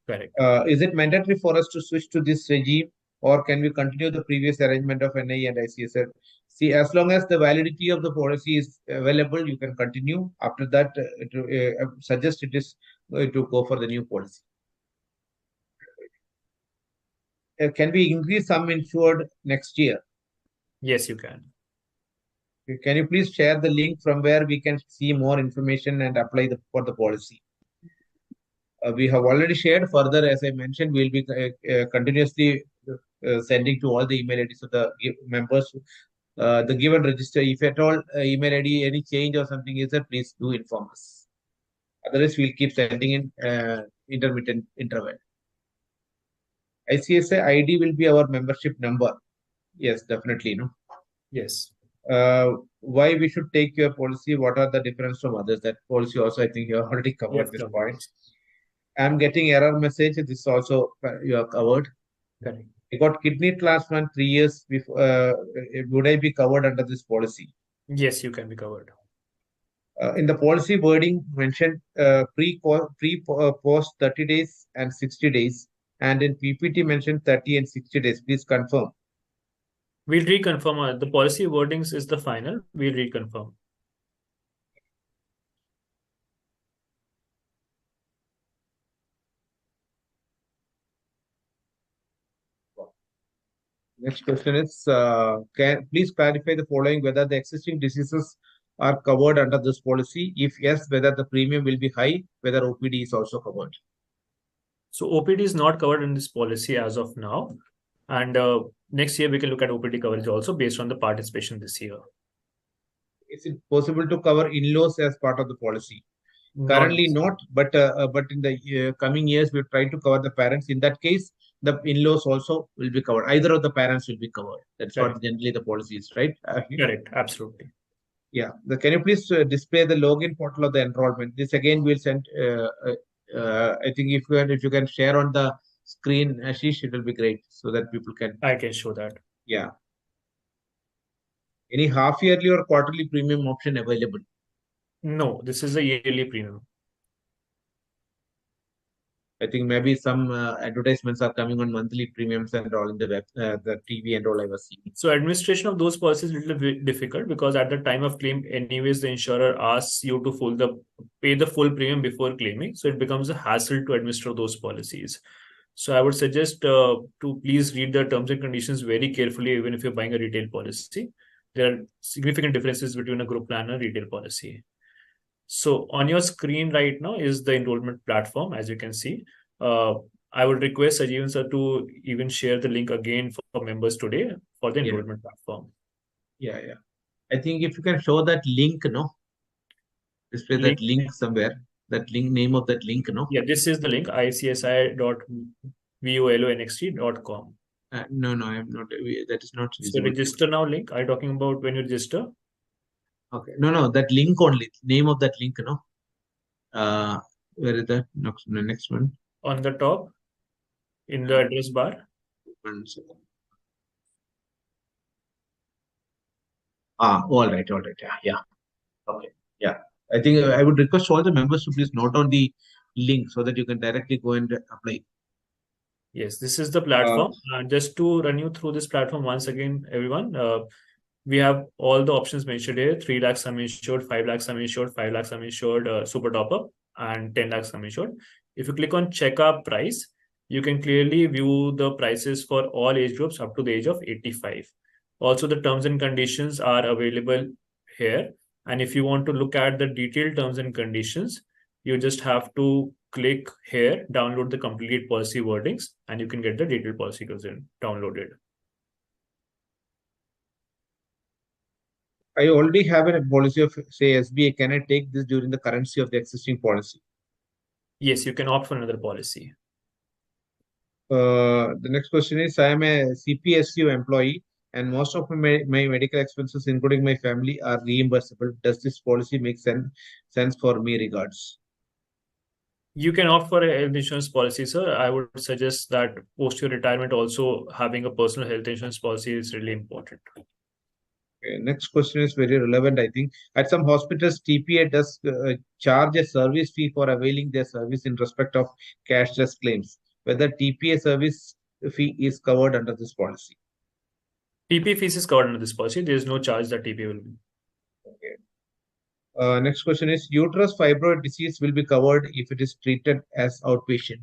Correct. Is it mandatory for us to switch to this regime, or can we continue the previous arrangement of NI and ICSL? See, as long as the validity of the policy is available, you can continue. After that, suggest it is to go for the new policy. Can we increase sum insured next year? Yes, you can. Can you please share the link from where we can see more information and apply for the policy? We have already shared. Further, as I mentioned, we'll be continuously sending to all the email IDs of the members the given register. If at all email ID any change or something is there, please do inform us. Otherwise, we'll keep sending in intermittent interval. ICSI ID will be our membership number. Yes, definitely. No. Yes. Why we should take your policy? What are the difference from others? That policy also, I think you have already covered this point. I'm getting error message. This also you have covered. Correct. I got kidney transplant 3 years before. Would I be covered under this policy? Yes, you can be covered. In the policy wording mentioned post 30 days and 60 days, and in PPT mentioned 30 and 60 days. Please confirm. We'll reconfirm. The policy wordings is the final. We'll reconfirm. Next question is, can please clarify the following: whether the existing diseases are covered under this policy? If yes, whether the premium will be high, whether OPD is also covered. So OPD is not covered in this policy as of now. And next year we can look at OPD coverage also based on the participation this year. Is it possible to cover in-laws as part of the policy? Currently not, but in the coming years we're trying to cover the parents. In that case, the in-laws also will be covered. Either of the parents will be covered. That's what generally the policy is, right? Correct, absolutely. Yeah. Can you please display the login portal of the enrollment? This again we'll send. I think if you can share on the screen, Ashish, it will be great so that people can. I can show that. Yeah. Any half yearly or quarterly premium option available? No, this is a yearly premium. I think maybe some advertisements are coming on monthly premiums and all in the web, the TV and all I was seeing. So administration of those policies is a little bit difficult because at the time of claim, anyways, the insurer asks you to pay the full premium before claiming. So it becomes a hassle to administer those policies. So I would suggest to please read the terms and conditions very carefully, even if you're buying a retail policy. There are significant differences between a group plan and a retail policy. So on your screen right now is the enrollment platform, as you can see. I would request Sajeevan sir to even share the link again for members today for the enrollment platform. Yeah. I think if you can show that link, no? Display that link somewhere. That link, name of that link, no? Yeah, this is the link, icsi.volnxt.com. No, I am not. That is not. So register now link. Are you talking about when you register? Okay. No, that link only. Name of that link, no? Where is that? Next one. On the top, in the address bar. 1 second. All right. Yeah. Okay. Yeah. I think I would request all the members to please note down the link so that you can directly go and apply. Yes, this is the platform. Just to run you through this platform once again, everyone. We have all the options mentioned here: 3 lakh sum insured, 5 lakh sum insured, 5 lakh sum insured, super top up, and 10 lakh sum insured. If you click on check our price, you can clearly view the prices for all age groups up to the age of 85. Also, the terms and conditions are available here. And if you want to look at the detailed terms and conditions, you just have to click here, download the complete policy wordings, and you can get the detailed policy downloaded. I already have a policy of, say, SBI. Can I take this during the currency of the existing policy? Yes, you can opt for another policy. The next question is, I am a CPSU employee and most of my medical expenses, including my family, are reimbursable. Does this policy make sense for me? Regards. You can opt for a health insurance policy, sir. I would suggest that post your retirement, also having a personal health insurance policy is really important. Okay, next question is very relevant, I think. At some hospitals, TPA does charge a service fee for availing their service in respect of cashless claims. Whether TPA service fee is covered under this policy. TPA fees is covered under this policy. There is no charge that TPA will be. Okay. Next question is, uterus fibroid disease will be covered if it is treated as outpatient.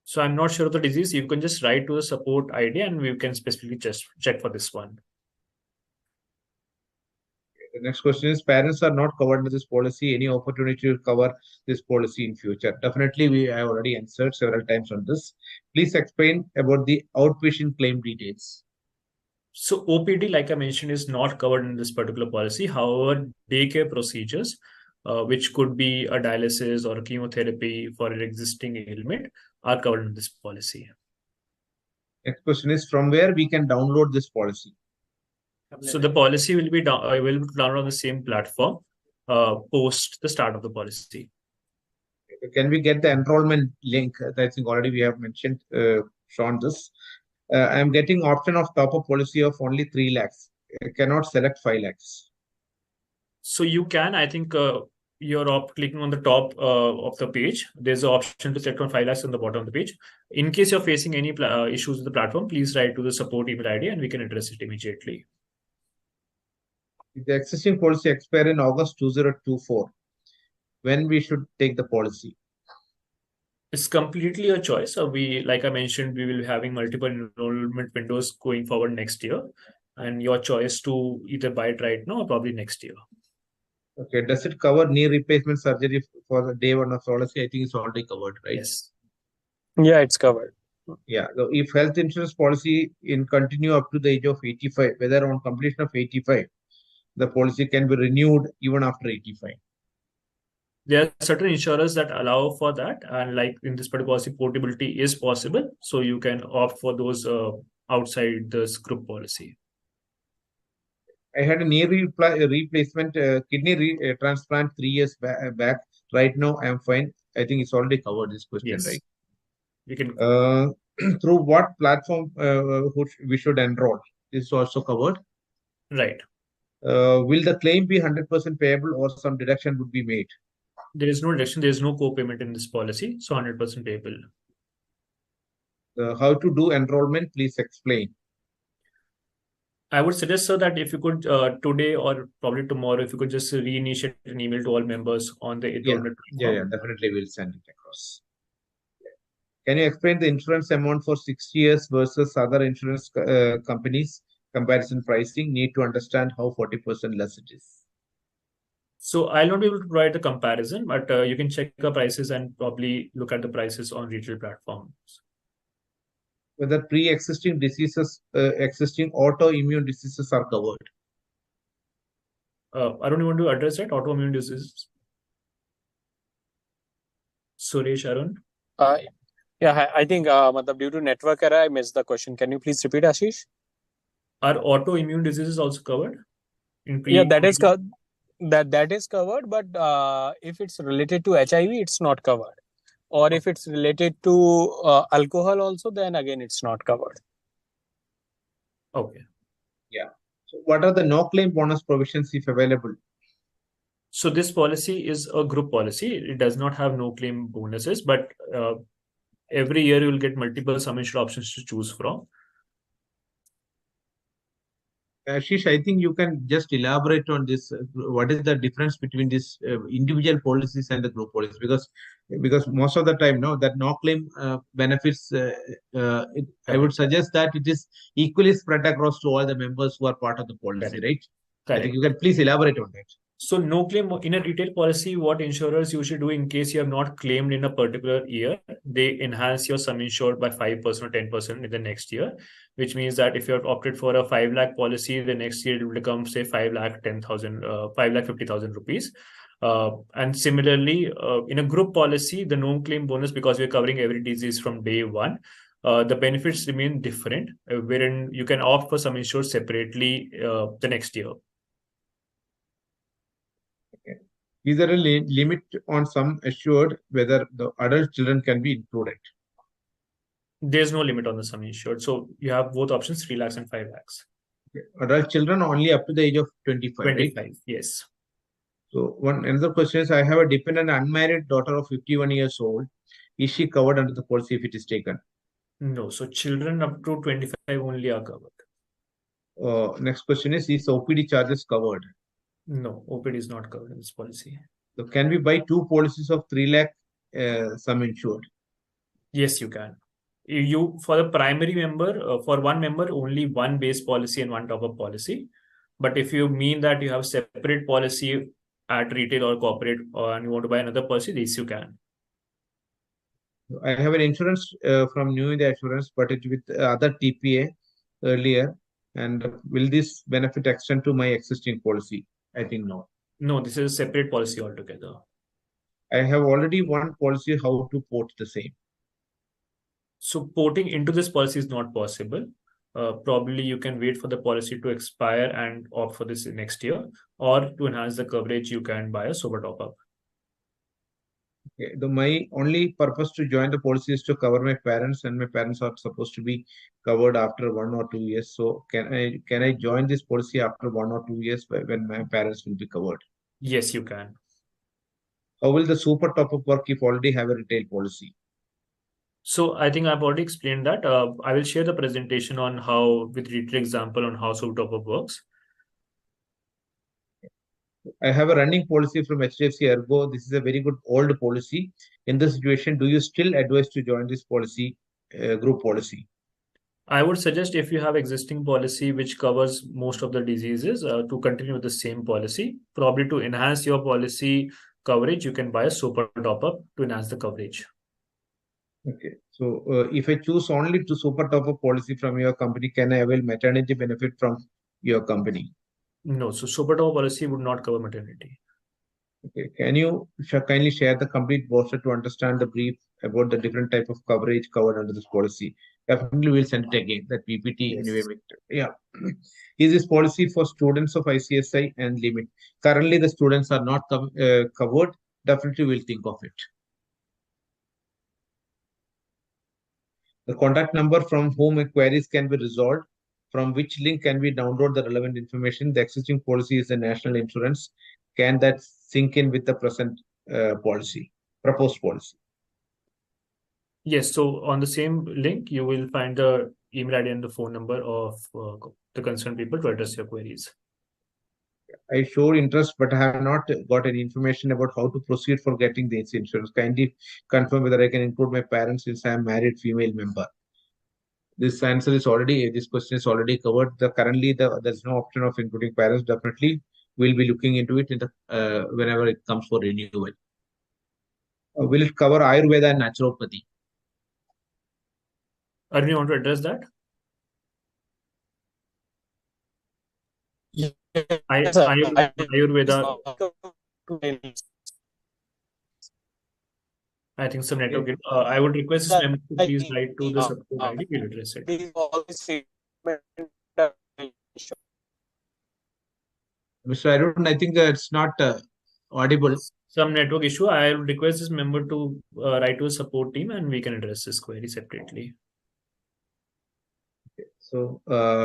So I'm not sure of the disease. You can just write to the support ID and we can specifically just check for this one. The next question is, parents are not covered under this policy. Any opportunity to cover this policy in future? Definitely, we have already answered several times on this. Please explain about the outpatient claim details. So OPD, like I mentioned, is not covered in this particular policy. However, daycare procedures, which could be a dialysis or a chemotherapy for an existing ailment, are covered in this policy. Next question is, from where we can download this policy? So the policy will be available to download on the same platform post the start of the policy. Can we get the enrollment link? I think already we have mentioned, shown this. I am getting option of top-up policy of only 3 lakhs. I cannot select 5 lakhs. So you can, I think you're clicking on the top of the page. There's an option to select on 5 lakhs on the bottom of the page. In case you're facing any issues with the platform, please write to the support email ID and we can address it immediately. If the existing policy expire in August 2024, when we should take the policy? It's completely a choice. Like I mentioned, we will be having multiple enrollment windows going forward next year, and your choice to either buy it right now or probably next year. Okay. Does it cover knee replacement surgery for the day 1 of policy? I think it's already covered, right? Yes. Yeah, it's covered. Yeah. So if health insurance policy continue up to the age of 85, whether on completion of 85, the policy can be renewed even after 85. There are certain insurers that allow for that, and like in this particular policy, portability is possible. So you can opt for those outside this group policy. I had a knee replacement, kidney transplant 3 years back. Right now, I am fine. I think it's already covered this question, Yes. right? We can. Through what platform we should enroll? This is also covered. Right. Will the claim be 100% payable or some deduction would be made? There is no deduction. There is no co-payment in this policy, so 100% payable. How to do enrollment? Please explain. I would suggest, sir, that if you could today or probably tomorrow, if you could just reinitiate an email to all members on the enrollment. Yeah, definitely we'll send it across. Can you explain the insurance amount for 6 years versus other insurance companies? Comparison pricing, need to understand how 40% less it is. So I'll not be able to provide the comparison, but you can check the prices and probably look at the prices on retail platforms. Whether pre-existing diseases, existing autoimmune diseases are covered. Arun, you want to address that? Autoimmune diseases? Suresh, Arun? Yeah, I think due to network error, I missed the question. Can you please repeat, Ashish? Are autoimmune diseases also covered? Yeah, that is covered, but if it's related to HIV, it's not covered. Or if it's related to alcohol also, then again, it's not covered. Okay. Yeah. So what are the no claim bonus provisions if available? So this policy is a group policy. It does not have no claim bonuses, but every year you will get multiple sum insured options to choose from. Ashish, I think you can just elaborate on this. What is the difference between these individual policies and the group policies? Because most of the time, that no claim benefits, I would suggest that it is equally spread across to all the members who are part of the policy, right? Correct. I think you can please elaborate on that. So no claim in a retail policy, what insurers usually do in case you have not claimed in a particular year, they enhance your sum insured by 5% or 10% in the next year, which means that if you have opted for a 5 lakh policy, the next year it will become say 5,50,000 rupees. And similarly, in a group policy, the no claim bonus, because we're covering every disease from day 1, the benefits remain different, wherein you can opt for sum insured separately the next year. Is there a limit on sum assured whether the adult children can be included? There's no limit on the sum insured. So you have both options, 3 lakhs and 5 lakhs. Adult children only up to the age of 25, 25, right? yes. So another question is, I have a dependent unmarried daughter of 51 years old. Is she covered under the policy if it is taken? No, so children up to 25 only are covered. Next question is OPD charges covered? No, OPD is not covered in this policy. So can we buy 2 policies of 3 lakh sum insured? Yes, you can. You for the primary member, for one member, only one base policy and one top-up policy. But if you mean that you have separate policy at retail or corporate, and you want to buy another policy, this you can. I have an insurance from New India Assurance, but it with other TPA earlier. And will this benefit extend to my existing policy? I think no. No, this is a separate policy altogether. I have already one policy. How to port the same? So porting into this policy is not possible. Probably you can wait for the policy to expire and opt for this next year, or to enhance the coverage, you can buy a super top-up. Okay. My only purpose to join the policy is to cover my parents, and my parents are supposed to be covered after 1 or 2 years. So can I join this policy after 1 or 2 years when my parents will be covered? Yes, you can. How will the super top-up work if already have a retail policy? So I think I've already explained that. I will share the presentation on how, with retail example on how super top-up works. I have a running policy from HDFC Ergo. This is a very good old policy. In this situation, do you still advise to join this policy, group policy? I would suggest, if you have existing policy which covers most of the diseases, to continue with the same policy. Probably to enhance your policy coverage, you can buy a super top-up to enhance the coverage. Okay. So if I choose only to super top-up policy from your company, can I avail maternity benefit from your company? No, so super top policy would not cover maternity. Okay. Can you kindly share the complete brochure to understand the brief about the different type of coverage covered under this policy? Definitely, we'll send it again. That PPT Yes. anyway. Yeah. Is this policy for students of ICSI and limit? Currently, the students are not covered. Definitely, we'll think of it. The contact number from whom inquiries can be resolved. From which link can we download the relevant information? The existing policy is the national insurance. Can that sync in with the present policy, proposed policy? Yes, so on the same link, you will find the email ID and the phone number of the concerned people to address your queries. I showed interest, but I have not got any information about how to proceed for getting this insurance. Kindly confirm whether I can include my parents since I am married female member. This answer is already, this question is already covered. Currently, there's no option of including parents. Definitely, we'll be looking into it in the whenever it comes for renewal. Will it cover Ayurveda and naturopathy? Arun, you want to address that? Yes, Ayurveda. I think some network. I would request this member to please write to the support ID. We'll address it. Mr. Arun, I think it's not audible. Some network issue. I will request this member to write to the support team, and we can address this query separately. So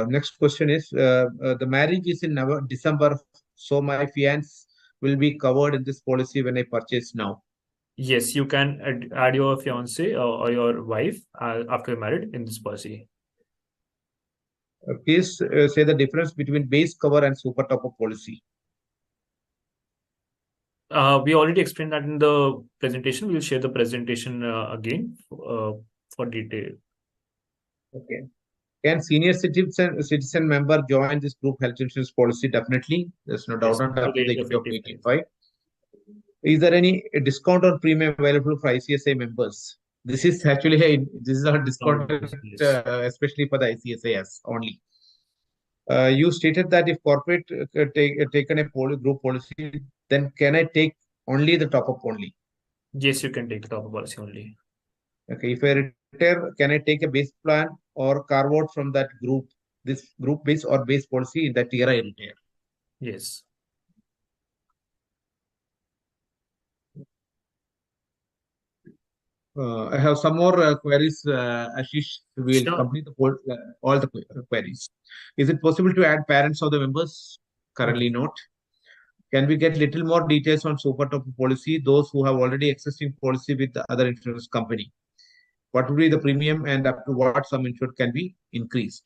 next question is, the marriage is in December, so my fiance will be covered in this policy when I purchase now. Yes, you can add your fiance or your wife after you're married in this policy. Please say the difference between base cover and super top-up policy. We already explained that in the presentation. We'll share the presentation again for detail. Okay. Can senior citizen member join this group health insurance policy? Definitely. There's no doubt on that. Up to the age of 85. Is there any discount on premium available for ICSI members? This is actually this is a discount, especially for the ICSIs only. You stated that if corporate taken a group policy, then can I take only the top-up only? Yes, you can take the top-up policy only. Okay. If I retire, can I take a base plan or carve out from that group, this group base or base policy in that year I retire? Yes. I have some more queries, Ashish. We will Sure. complete all the queries. Is it possible to add parents of the members? Currently not. Can we get little more details on super top policy, those who have already existing policy with the other insurance company? What would be the premium and up to what sum insured can be increased?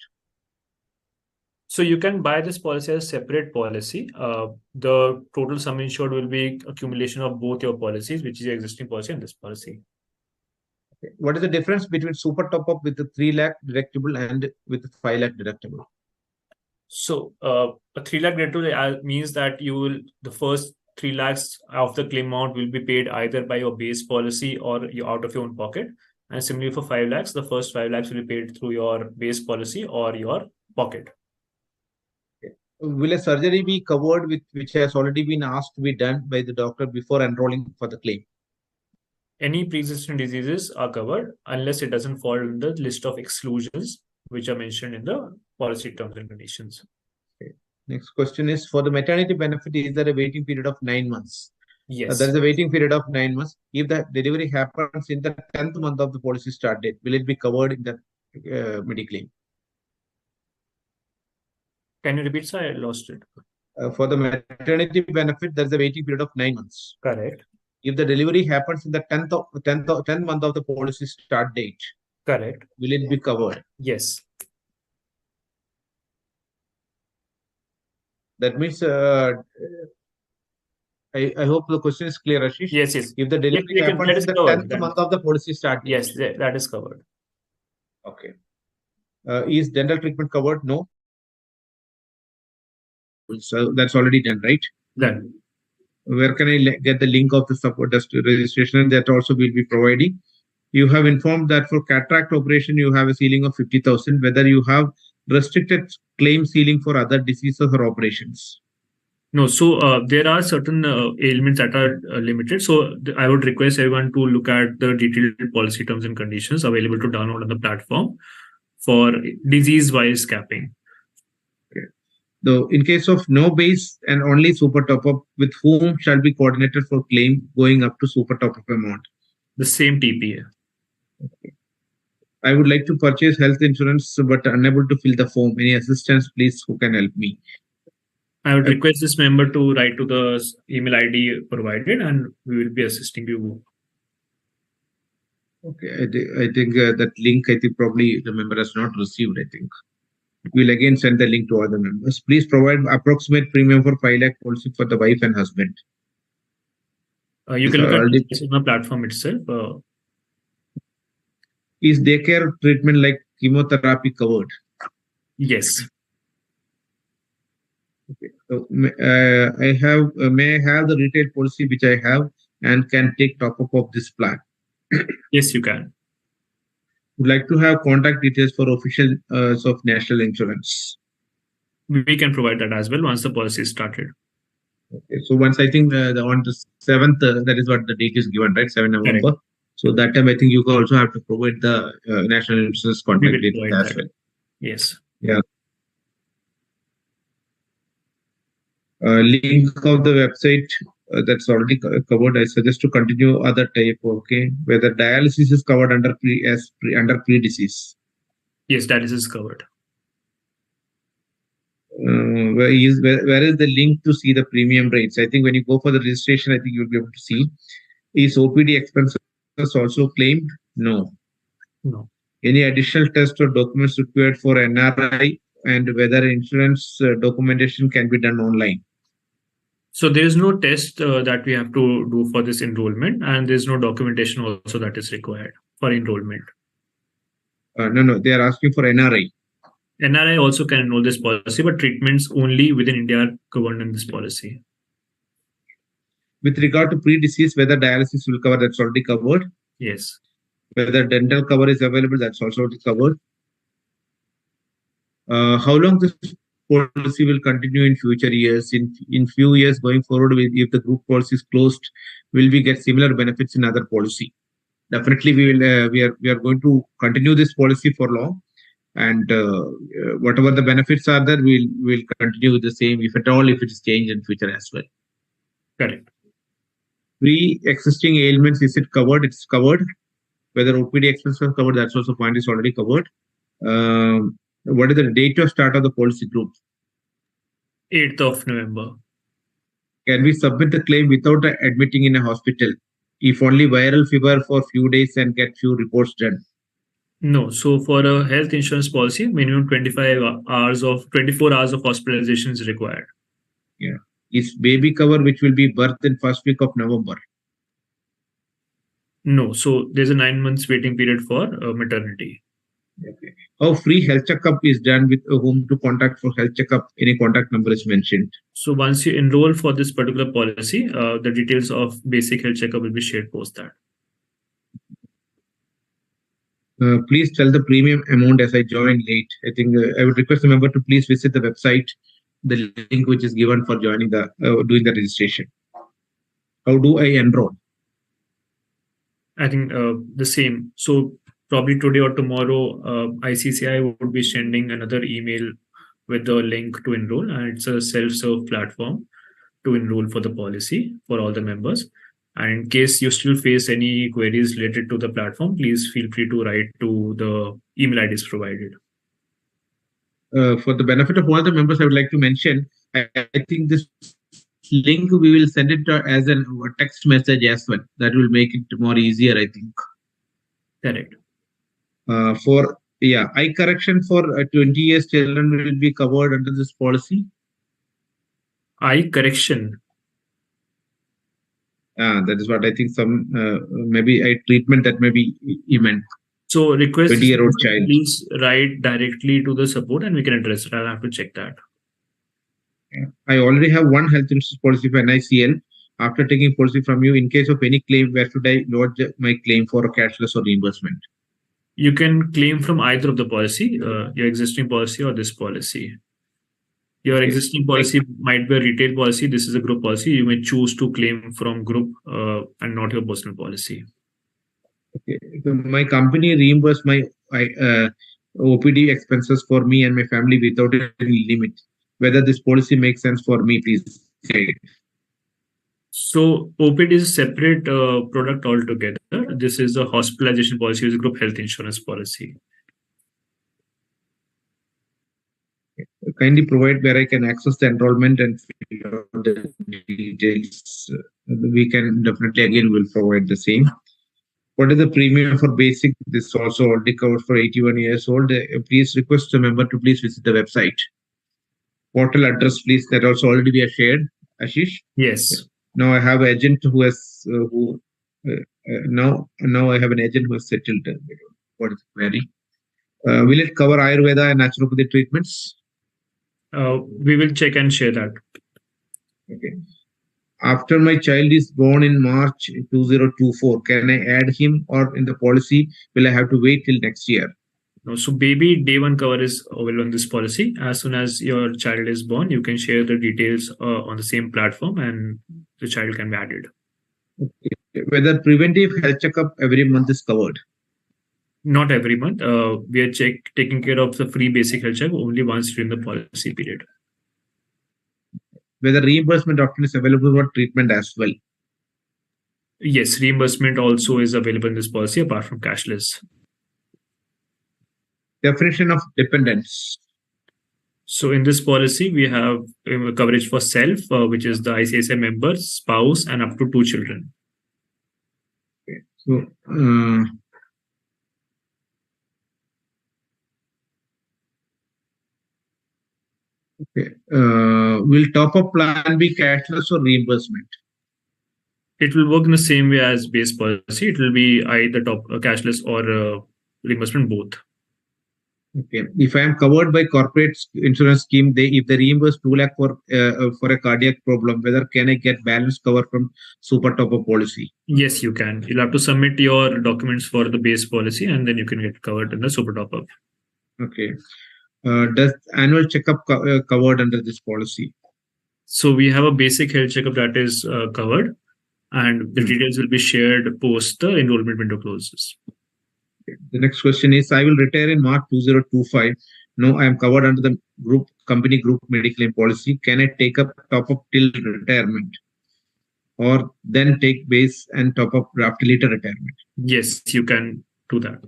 So you can buy this policy as a separate policy. The total sum insured will be accumulation of both your policies, which is your existing policy and this policy. Okay. What is the difference between super top up with the 3 lakh deductible and with the 5 lakh deductible? So a 3 lakh deductible means that you will, the first 3 lakhs of the claim amount will be paid either by your base policy or you out of your own pocket. And similarly for 5 lakhs, the first 5 lakhs will be paid through your base policy or your pocket. Okay. Will a surgery be covered with which has already been asked to be done by the doctor before enrolling for the claim? Any pre-existing diseases are covered unless it doesn't fall in the list of exclusions which are mentioned in the policy terms and conditions. Okay. Next question is, for the maternity benefit, is there a waiting period of 9 months? Yes. There is a waiting period of 9 months. If the delivery happens in the 10th month of the policy start date, will it be covered in the Mediclaim? Can you repeat, sir? I lost it. For the maternity benefit, there is a waiting period of 9 months. Correct. If the delivery happens in the 10th month of the policy start date, correct, will it be covered? Yes. That means, I hope the question is clear, Ashish. Yes, yes. If the delivery happens in the 10th month of the policy start date. Yes, that is covered. Okay. Is dental treatment covered? No. So that's already done, right? Done. Where can I get the link of the support registration? That also will be providing. You have informed that for cataract operation, you have a ceiling of 50,000. Whether you have restricted claim ceiling for other diseases or operations? No, so there are certain ailments that are limited. So I would request everyone to look at the detailed policy terms and conditions available to download on the platform for disease-wise capping. Okay. Though in case of no base and only super top-up, with whom shall be coordinated for claim going up to super top-up amount? The same TPA. Okay. I would like to purchase health insurance but unable to fill the form. Any assistance, please? Who can help me? I would request this member to write to the email ID provided, and we will be assisting you. Okay, I think that link, I think probably the member has not received, I think. We'll again send the link to all the members. Please provide approximate premium for 5 lakh policy for the wife and husband. You can look at the platform itself. Is daycare treatment like chemotherapy covered? Yes. Okay. So, may I have the retail policy which I have and can take top up of this plan? Yes, you can. Would like to have contact details for officials of national insurance. We can provide that as well once the policy is started. Okay. So once I think on the 7th, that is what the date is given, right? 7 November. Correct. So that time I think you also have to provide the national insurance contact details as well. Yes. Yeah. Link of the website that's already covered. I suggest to continue other type. Okay, whether dialysis is covered under pre-disease. Yes, dialysis is covered. Where is the link to see the premium rates? I think when you go for the registration, I think you'll be able to see. Is OPD expenses also claimed? No. No. Any additional tests or documents required for NRI, and whether insurance documentation can be done online? So there is no test that we have to do for this enrollment, and there is no documentation also that is required for enrollment. No, they are asking for NRI. NRI also can enroll this policy, but treatments only within India are covered in this policy. With regard to pre-disease, whether dialysis will cover, that's already covered. Yes. Whether dental cover is available, that's also covered. How long this policy will continue in future years? In few years going forward, if the group policy is closed, will we get similar benefits in other policy? definitely we are going to continue this policy for long, and whatever the benefits are there, we'll continue with the same, if at all, if it is changed in future as well. Correct. Pre-existing ailments, is it covered? It's covered. Whether OPD expenses are covered, that's also point is already covered. What is the date of start of the policy group? 8th of November. Can we submit the claim without admitting in a hospital, if only viral fever for few days and get few reports done? No. So for a health insurance policy, minimum 24 hours of hospitalization is required. Yeah. Is baby cover which will be birthed in first week of November? No. So there's a 9 months waiting period for maternity. Okay. How free health checkup is done, with whom to contact for health checkup? Any contact number is mentioned. So once you enroll for this particular policy, the details of basic health checkup will be shared post that. Please tell the premium amount as I joined late. I think I would request the member to please visit the website, the link which is given for joining the doing the registration. How do I enroll? I think the same. So probably today or tomorrow, ICCI would be sending another email with the link to enroll, and it's a self-serve platform to enroll for the policy for all the members. And in case you still face any queries related to the platform, please feel free to write to the email IDs provided. For the benefit of all the members, I would like to mention, I think this link, we will send it as a text message as well. That will make it more easier, I think. Correct. Eye correction for 20 years children will be covered under this policy. Eye correction. That is what I think. Some maybe eye treatment, that may be meant. So request 20-year-old child. Please write directly to the support and we can address it. I'll have to check that. I already have one health insurance policy for NICL. After taking policy from you, in case of any claim, where should I lodge my claim for a cashless or reimbursement? You can claim from either of the policy, your existing policy or this policy. Your existing policy might be a retail policy. This is a group policy. You may choose to claim from group and not your personal policy. Okay. So my company reimbursed my OPD expenses for me and my family without any limit. Whether this policy makes sense for me, please say. So OPD is a separate product altogether. This is a hospitalization policy, is a group health insurance policy. Kindly provide where I can access the enrollment and fill out the details. We can definitely, again, will provide the same. What is the premium for basic? This also already covered for 81 years old. Please request the member to please visit the website. Portal address, please. That also already we have shared. Ashish? Yes. Now I have an agent who has now I have an agent who has settled. What is the query? Will it cover Ayurveda and naturopathy treatments? We will check and share that. Okay. After my child is born in March 2024, can I add him, or in the policy will I have to wait till next year? No, so baby day one cover is available on this policy. As soon as your child is born, you can share the details on the same platform and the child can be added. Okay. Whether preventive health checkup every month is covered? Not every month. We are taking care of the free basic health check only once during the policy period. Whether reimbursement option is available for treatment as well? Yes, reimbursement also is available in this policy apart from cashless. Definition of dependents. So in this policy, we have coverage for self, which is the ICSI member, spouse, and up to 2 children. Okay. So, okay. Will top-up plan be cashless or reimbursement? It will work in the same way as base policy. It will be either cashless or reimbursement, both. Okay. If I am covered by corporate insurance scheme, if they reimburse 2 lakh for a cardiac problem, whether can I get balance cover from super top-up policy? Yes, you can. You'll have to submit your documents for the base policy, and then you can get covered in the super top-up. Okay. Does annual checkup covered under this policy? So we have a basic health checkup that is covered. and the details will be shared post the enrollment window closes. The next question is, I will retire in March 2025. No, I am covered under the company group medical claim policy. Can I take up top up till retirement, or then take base and top up after later retirement? Yes, you can do that.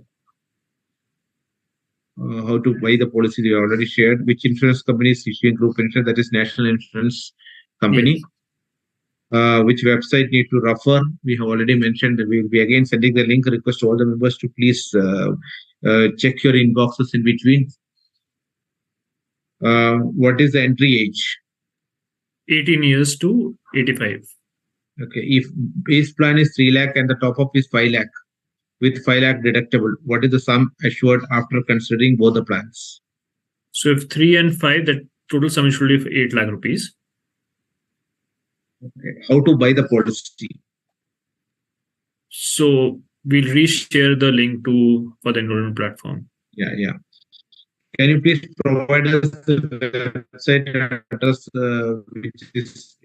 How to buy the policy you already shared. Which insurance company is issuing group insurance? That is National Insurance Company. Yes. Which website need to refer? We have already mentioned that we will be again sending the link. Request to all the members to please check your inboxes in between. What is the entry age? 18 years to 85. Okay, if base plan is 3 lakh and the top up is 5 lakh with 5 lakh deductible, what is the sum assured after considering both the plans? So if 3 and 5, the total sum is should be 8 lakh rupees. Okay. How to buy the policy? So we'll reshare the link for the enrollment platform. Yeah. Can you please provide us the website address which is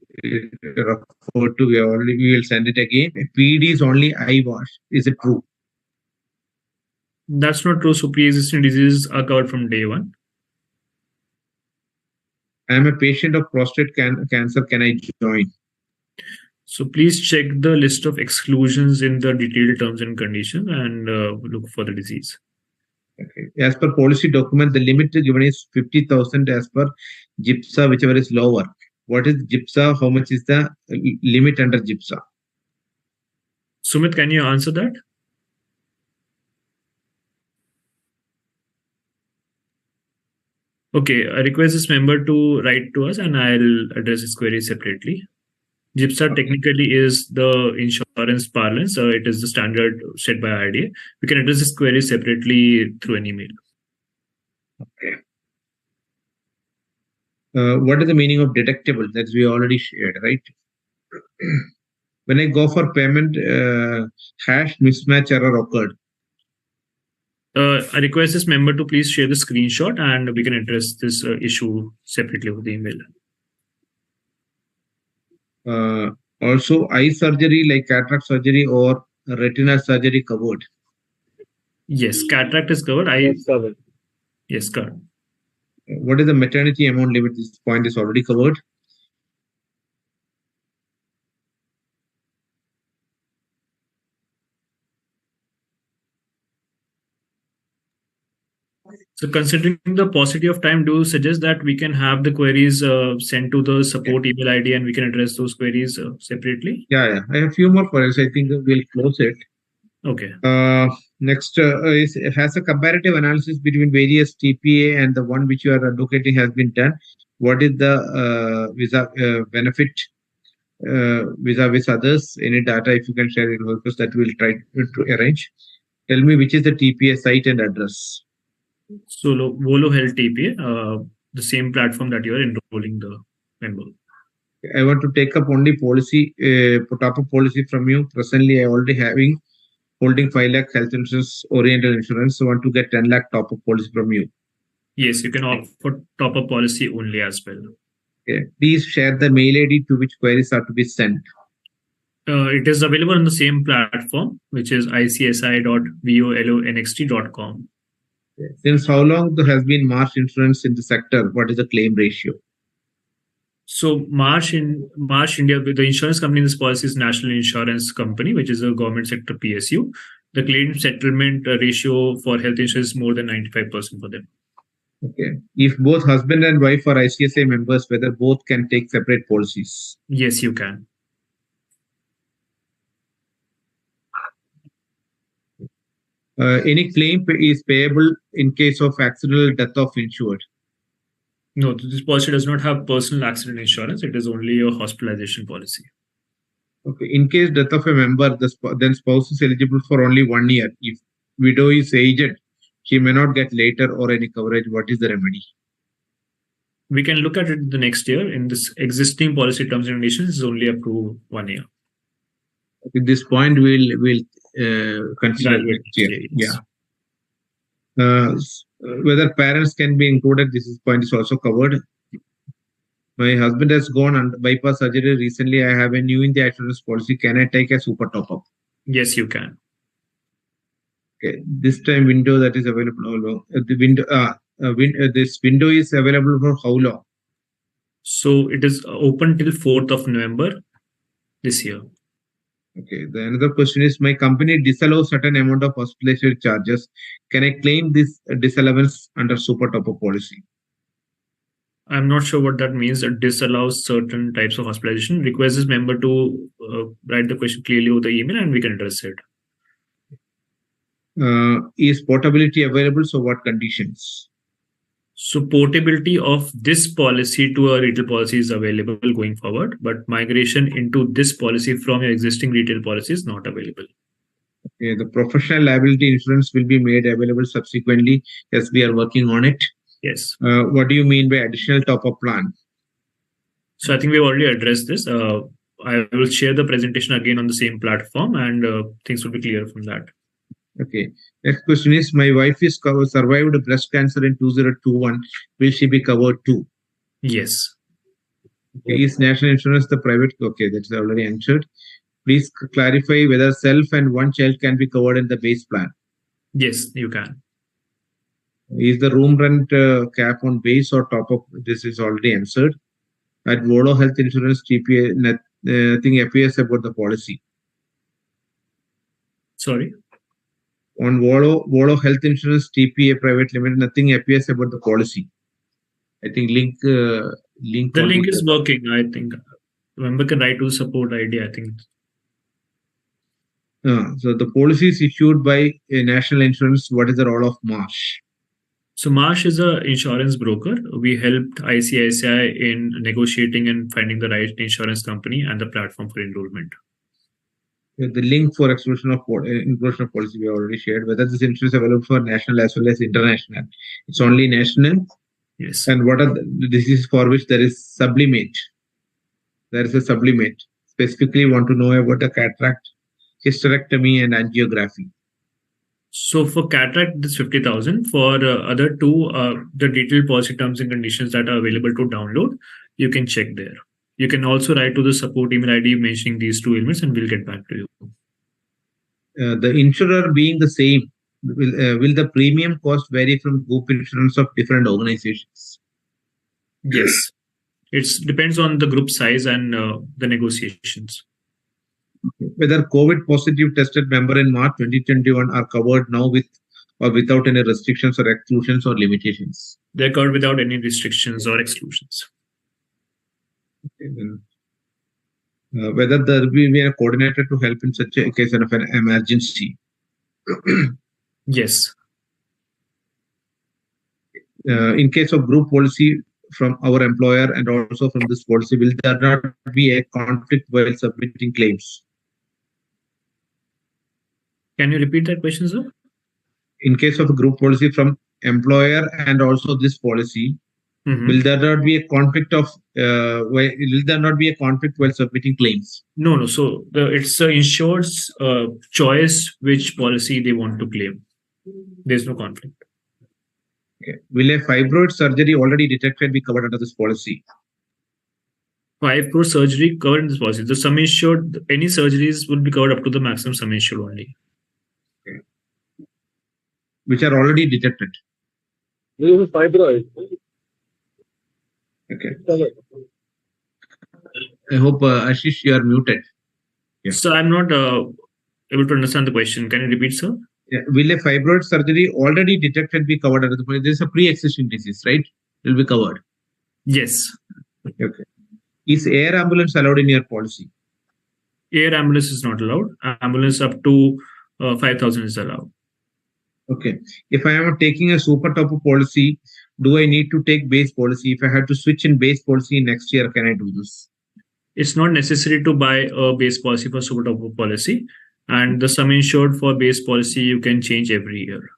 referred to? We will send it again. PED is only eye wash. Is it true? That's not true. So pre-existing diseases are covered from day one. I am a patient of prostate cancer. Can I join? So please check the list of exclusions in the detailed terms and conditions and look for the disease. Okay. As per policy document, the limit given is 50,000 as per GIPSA, whichever is lower. What is GIPSA? How much is the limit under GIPSA? Sumit, can you answer that? Okay, I request this member to write to us and I'll address his query separately. GIPSA technically is the insurance parlance. It is the standard set by IRDAI. We can address this query separately through an email. Okay. What is the meaning of deductible? That we already shared, right? When I go for payment, hash mismatch error occurred. I request this member to please share the screenshot and we can address this issue separately over the email. Also, eye surgery like cataract surgery or retinal surgery covered? Yes, cataract is covered. Yes, covered. What is the maternity amount limit? This point is already covered. So considering the paucity of time, do you suggest that we can have the queries sent to the support email ID and we can address those queries separately? Yeah. I have a few more queries. I think we'll close it. Okay. Next has a comparative analysis between various TPA and the one which you are advocating has been done. What is the visa benefit vis-a-vis others? Any data if you can share it with us, that we'll try to arrange. Tell me which is the TPA site and address. So Volo Health TPA, the same platform that you are enrolling the member. I want to take up only policy, top up policy from you. Presently, I already holding 5 lakh health insurance, oriental insurance. So I want to get 10 lakh top up policy from you. Yes, you can opt for top up policy only as well. Okay. Please share the mail ID to which queries are to be sent. It is available on the same platform, which is icsi.volonxt.com. Since how long there has been Marsh insurance in the sector? What is the claim ratio? So Marsh India, the insurance company in this policy is National Insurance Company, which is a government sector PSU. The claim settlement ratio for health insurance is more than 95% for them. Okay. If both husband and wife are ICSI members, whether both can take separate policies? Yes, you can. Any claim is payable in case of accidental death of insured? No, this policy does not have personal accident insurance. It is only a hospitalization policy. Okay. In case death of a member, then spouse is eligible for only 1 year. If widow is aged, she may not get later or any coverage. What is the remedy? We can look at it the next year. In this existing policy terms and conditions, is only up to 1 year. At this point, we'll consider it here. Yes. Yeah. Whether parents can be included, this point is also covered. My husband has gone under bypass surgery recently. I have a new in the insurance policy. Can I take a super top up? Yes, you can. Okay, this time window that is available. How long? The window. This window is available for how long? So it is open till 4th of November this year. Okay. The another question is, my company disallows certain amount of hospitalization charges. Can I claim this disallowance under super top up policy? I'm not sure what that means. It disallows certain types of hospitalization. Request this member to write the question clearly over the email and we can address it. Is portability available? So what conditions? So portability of this policy to a retail policy is available going forward, but migration into this policy from your existing retail policy is not available. Okay, the professional liability insurance will be made available subsequently. Yes, we are working on it. Yes. What do you mean by additional top-up plan? So I think we've already addressed this. I will share the presentation again on the same platform and things will be clear from that. Okay. Next question is, my wife is survived breast cancer in 2021. Will she be covered too? Yes. Okay. Is national insurance the private? Okay, that's already answered. Please clarify whether self and one child can be covered in the base plan. Yes, you can. Is the room rent cap on base or top up? This is already answered. At Volo Health Insurance TPA, nothing appears about the policy. Sorry. On Volo Health Insurance TPA Private Limited, nothing appears about the policy. I think link. The link is working. I think member can write to support ID. I think. So the policy is issued by a national insurance. What is the role of Marsh? So Marsh is an insurance broker. We helped ICICI in negotiating and finding the right insurance company and the platform for enrollment. The link for inclusion of policy we already shared. Whether this insurance is available for national as well as international. It's only national. Yes. And what are the diseases for which there is sublimate? There is a sublimate. Specifically, want to know about the cataract, hysterectomy, and angiography. So for cataract, it's 50,000. For other two, the detailed policy terms and conditions that are available to download, you can check there. You can also write to the support email ID mentioning these two elements and we'll get back to you. The insurer being the same, will the premium cost vary from group insurance of different organizations? Yes. It depends on the group size and the negotiations. Whether COVID positive tested member in March 2021 are covered now with or without any restrictions or exclusions or limitations? They're covered without any restrictions or exclusions. Okay, then, whether there will be a coordinator to help in such a case of an emergency? Yes. In case of group policy from our employer and also from this policy, will there not be a conflict while submitting claims? Can you repeat that question, sir? In case of a group policy from employer and also this policy, will there not be a conflict of will there not be a conflict while submitting claims? No. So it's the insured's choice which policy they want to claim. There's no conflict. Okay. Will a fibroid surgery already detected be covered under this policy? 5 crore surgery covered in this policy. The sum insured, any surgeries will be covered up to the maximum sum insured only. Okay. Which are already detected. This is fibroid. Okay. I hope Ashish, you are muted. Yeah. So I'm not able to understand the question. Can you repeat, sir? Yeah. Will a fibroid surgery already detected be covered under the policy? There is a pre-existing disease, right? It will be covered. Yes. Okay. Is air ambulance allowed in your policy? Air ambulance is not allowed. Ambulance up to 5,000 is allowed. Okay. If I am taking a super top policy, do I need to take base policy? If I have to switch in base policy next year, can I do this? It's not necessary to buy a base policy for super top policy. And the sum insured for base policy, you can change every year.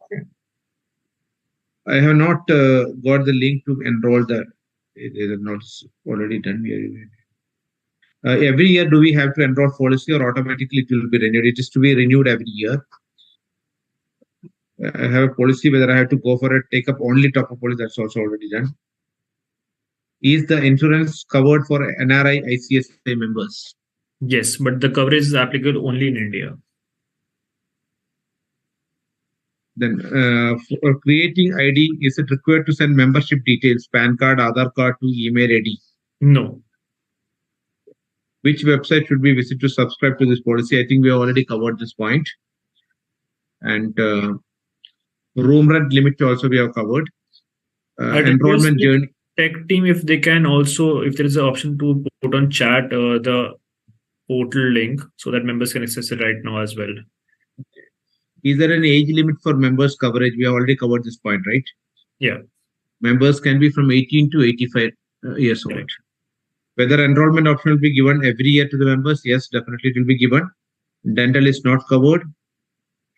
Okay. I have not got the link to enroll the. It is not already done. Every year, do we have to enroll policy or automatically it will be renewed? It is to be renewed every year. I have a policy whether I have to go for it, take up only top up policy. That's also already done. Is the insurance covered for NRI ICSI members? Yes, but the coverage is applicable only in India. Then for creating ID, is it required to send membership details, PAN card, Aadhaar card to email ID? No. Which website should we visit to subscribe to this policy? I think we have already covered this point. And room rent limit also we have covered. Enrollment journey. Tech team, if they can also, if there is an option to put on chat the portal link so that members can access it right now as well. Is there an age limit for members coverage? We have already covered this point, right? Yeah. Members can be from 18 to 85 years old. Correct. Whether enrollment option will be given every year to the members? Yes, definitely it will be given. Dental is not covered.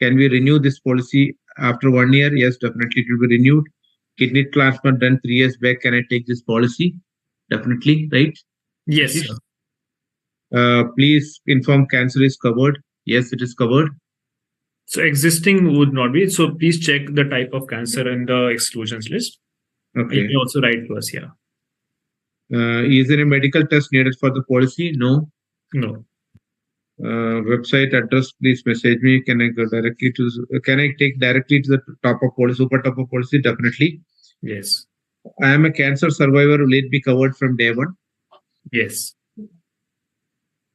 Can we renew this policy after 1 year? Yes, definitely it will be renewed. Kidney transplant done 3 years back. Can I take this policy? Definitely, right? Yes. Please inform cancer is covered. Yes, it is covered. So existing would not be. So please check the type of cancer in the exclusions list. Okay. You can also write to us. Yeah. Is there a medical test needed for the policy? No. No. Website address, please message me. Can I go directly to? Can I take directly to the top of policy, super top of policy? Definitely. Yes. I am a cancer survivor. Will it be covered from day one? Yes.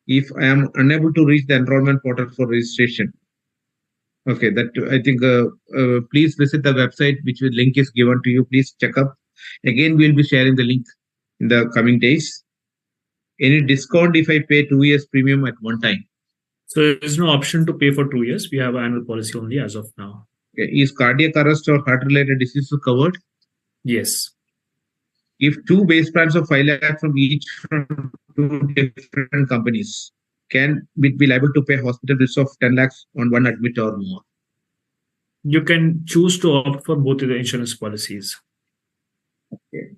If I am unable to reach the enrollment portal for registration, okay, that I think please visit the website, which link is given to you. Please check up. Again, we will be sharing the link in the coming days. Any discount if I pay 2 years premium at one time? So there is no option to pay for 2 years. We have an annual policy only as of now. Okay. Is cardiac arrest or heart-related diseases covered? Yes. If 2 base plans of 5 lakh from each from 2 different companies, can we be liable to pay hospital bills of 10 lakhs on one admit or more? You can choose to opt for both of the insurance policies. Okay.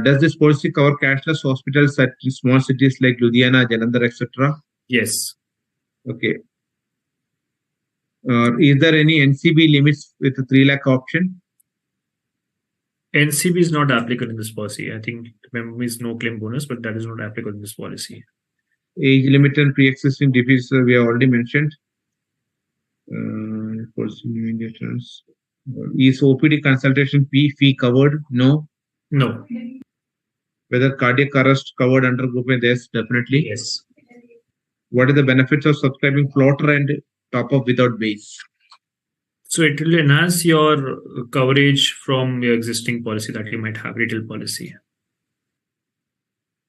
Does this policy cover cashless hospitals at small cities like Ludhiana, Jalandhar, etc.? Yes. Okay. Is there any NCB limits with the 3 lakh option? NCB is not applicable in this policy. I think remember is no claim bonus, but that is not applicable in this policy. Age limit and pre-existing disease we have already mentioned. Is OPD consultation fee covered? No. No. Whether cardiac arrest covered under group A? Yes, definitely. Yes. What are the benefits of subscribing floater and top up without base? So it will enhance your coverage from your existing policy that you might have, retail policy.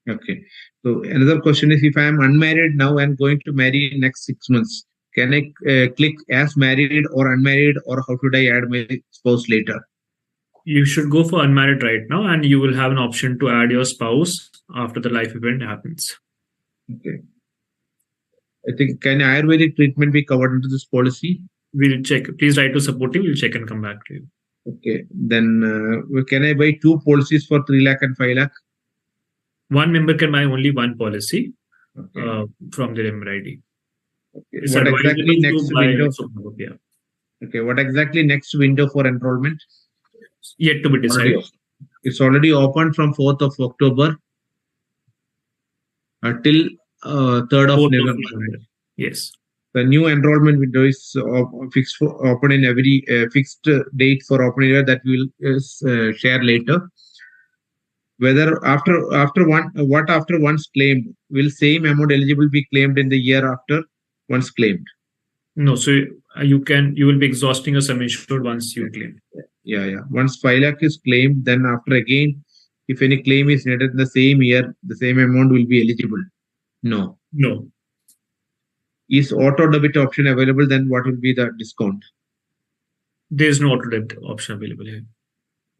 Okay. So another question is, if I am unmarried now and going to marry in next 6 months, can I click as married or unmarried, or how should I add my spouse later? You should go for unmarried right now, and you will have an option to add your spouse after the life event happens. Okay. I think, can Ayurvedic treatment be covered into this policy? We'll check. Please write to support team. We'll check and come back to you. Okay. Then can I buy 2 policies for 3 lakh and 5 lakh? One member can buy only one policy Okay. from their member ID. Okay. It's What advisable exactly to next buy window? also, yeah. Okay. What exactly next window for enrollment? Yet to be decided. It's already opened from 4th of October till 3rd of 4th of November. November. Yes. The new enrollment window is fixed for open in every fixed date for open year that we will share later. Whether after once claimed, will same amount eligible be claimed in the year after once claimed? No, so you will be exhausting your sum insured once you claim. Yeah. Once 5 lakh is claimed, then after again, if any claim is needed in the same year, the same amount will be eligible. No. Is auto debit option available? Then what will be the discount? There is no auto debit option available here.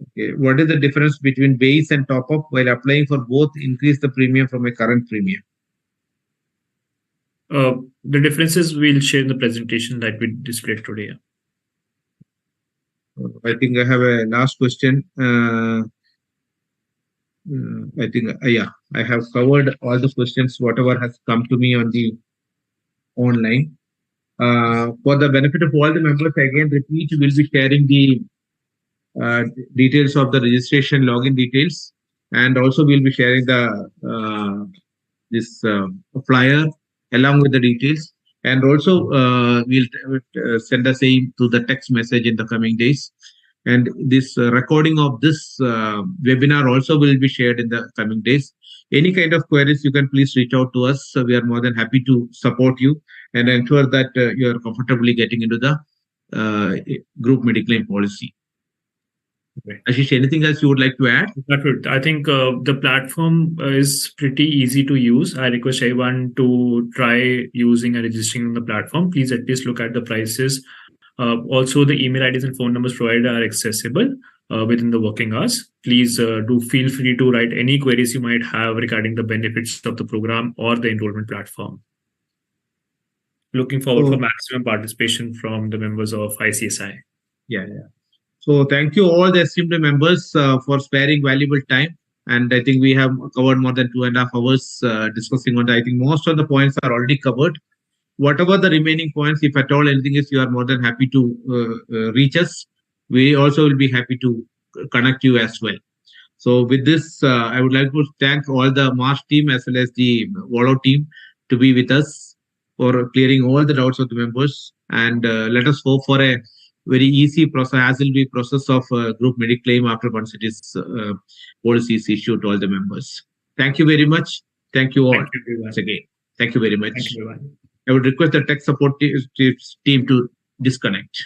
Okay. What is the difference between base and top up? While applying for both, increase the premium from a current premium. The differences we'll share in the presentation that we displayed today. I think I have a last question. I think, I have covered all the questions, whatever has come to me on the online. For the benefit of all the members, again, repeat, we will be sharing the details of the registration login details. And also we'll be sharing the this flyer along with the details. And also we'll send the same to the text message in the coming days. And this recording of this webinar also will be shared in the coming days. Any kind of queries, you can please reach out to us. So we are more than happy to support you and ensure that you are comfortably getting into the group mediclaim policy. Right. Ashish, anything else you would like to add? That's it. I think the platform is pretty easy to use. I request everyone to try using and registering on the platform. Please at least look at the prices. Also, the email IDs and phone numbers provided are accessible within the working hours. Please do feel free to write any queries you might have regarding the benefits of the program or the enrollment platform. Looking forward for maximum participation from the members of ICSI. Yeah. So thank you all the esteemed members for sparing valuable time. And I think we have covered more than 2.5 hours discussing on that. I think most of the points are already covered. Whatever the remaining points, if at all anything is, you are more than happy to reach us. We also will be happy to connect you as well. So with this, I would like to thank all the Marsh team as well as the Wallow team to be with us for clearing all the doubts of the members. And let us hope for a very easy process, hassle-free process of group mediclaim after once it is policy is issued to all the members. Thank you very much. Thank you all. Thank you, once again. Thank you very much. Thank you, everyone. I would request the tech support team to disconnect.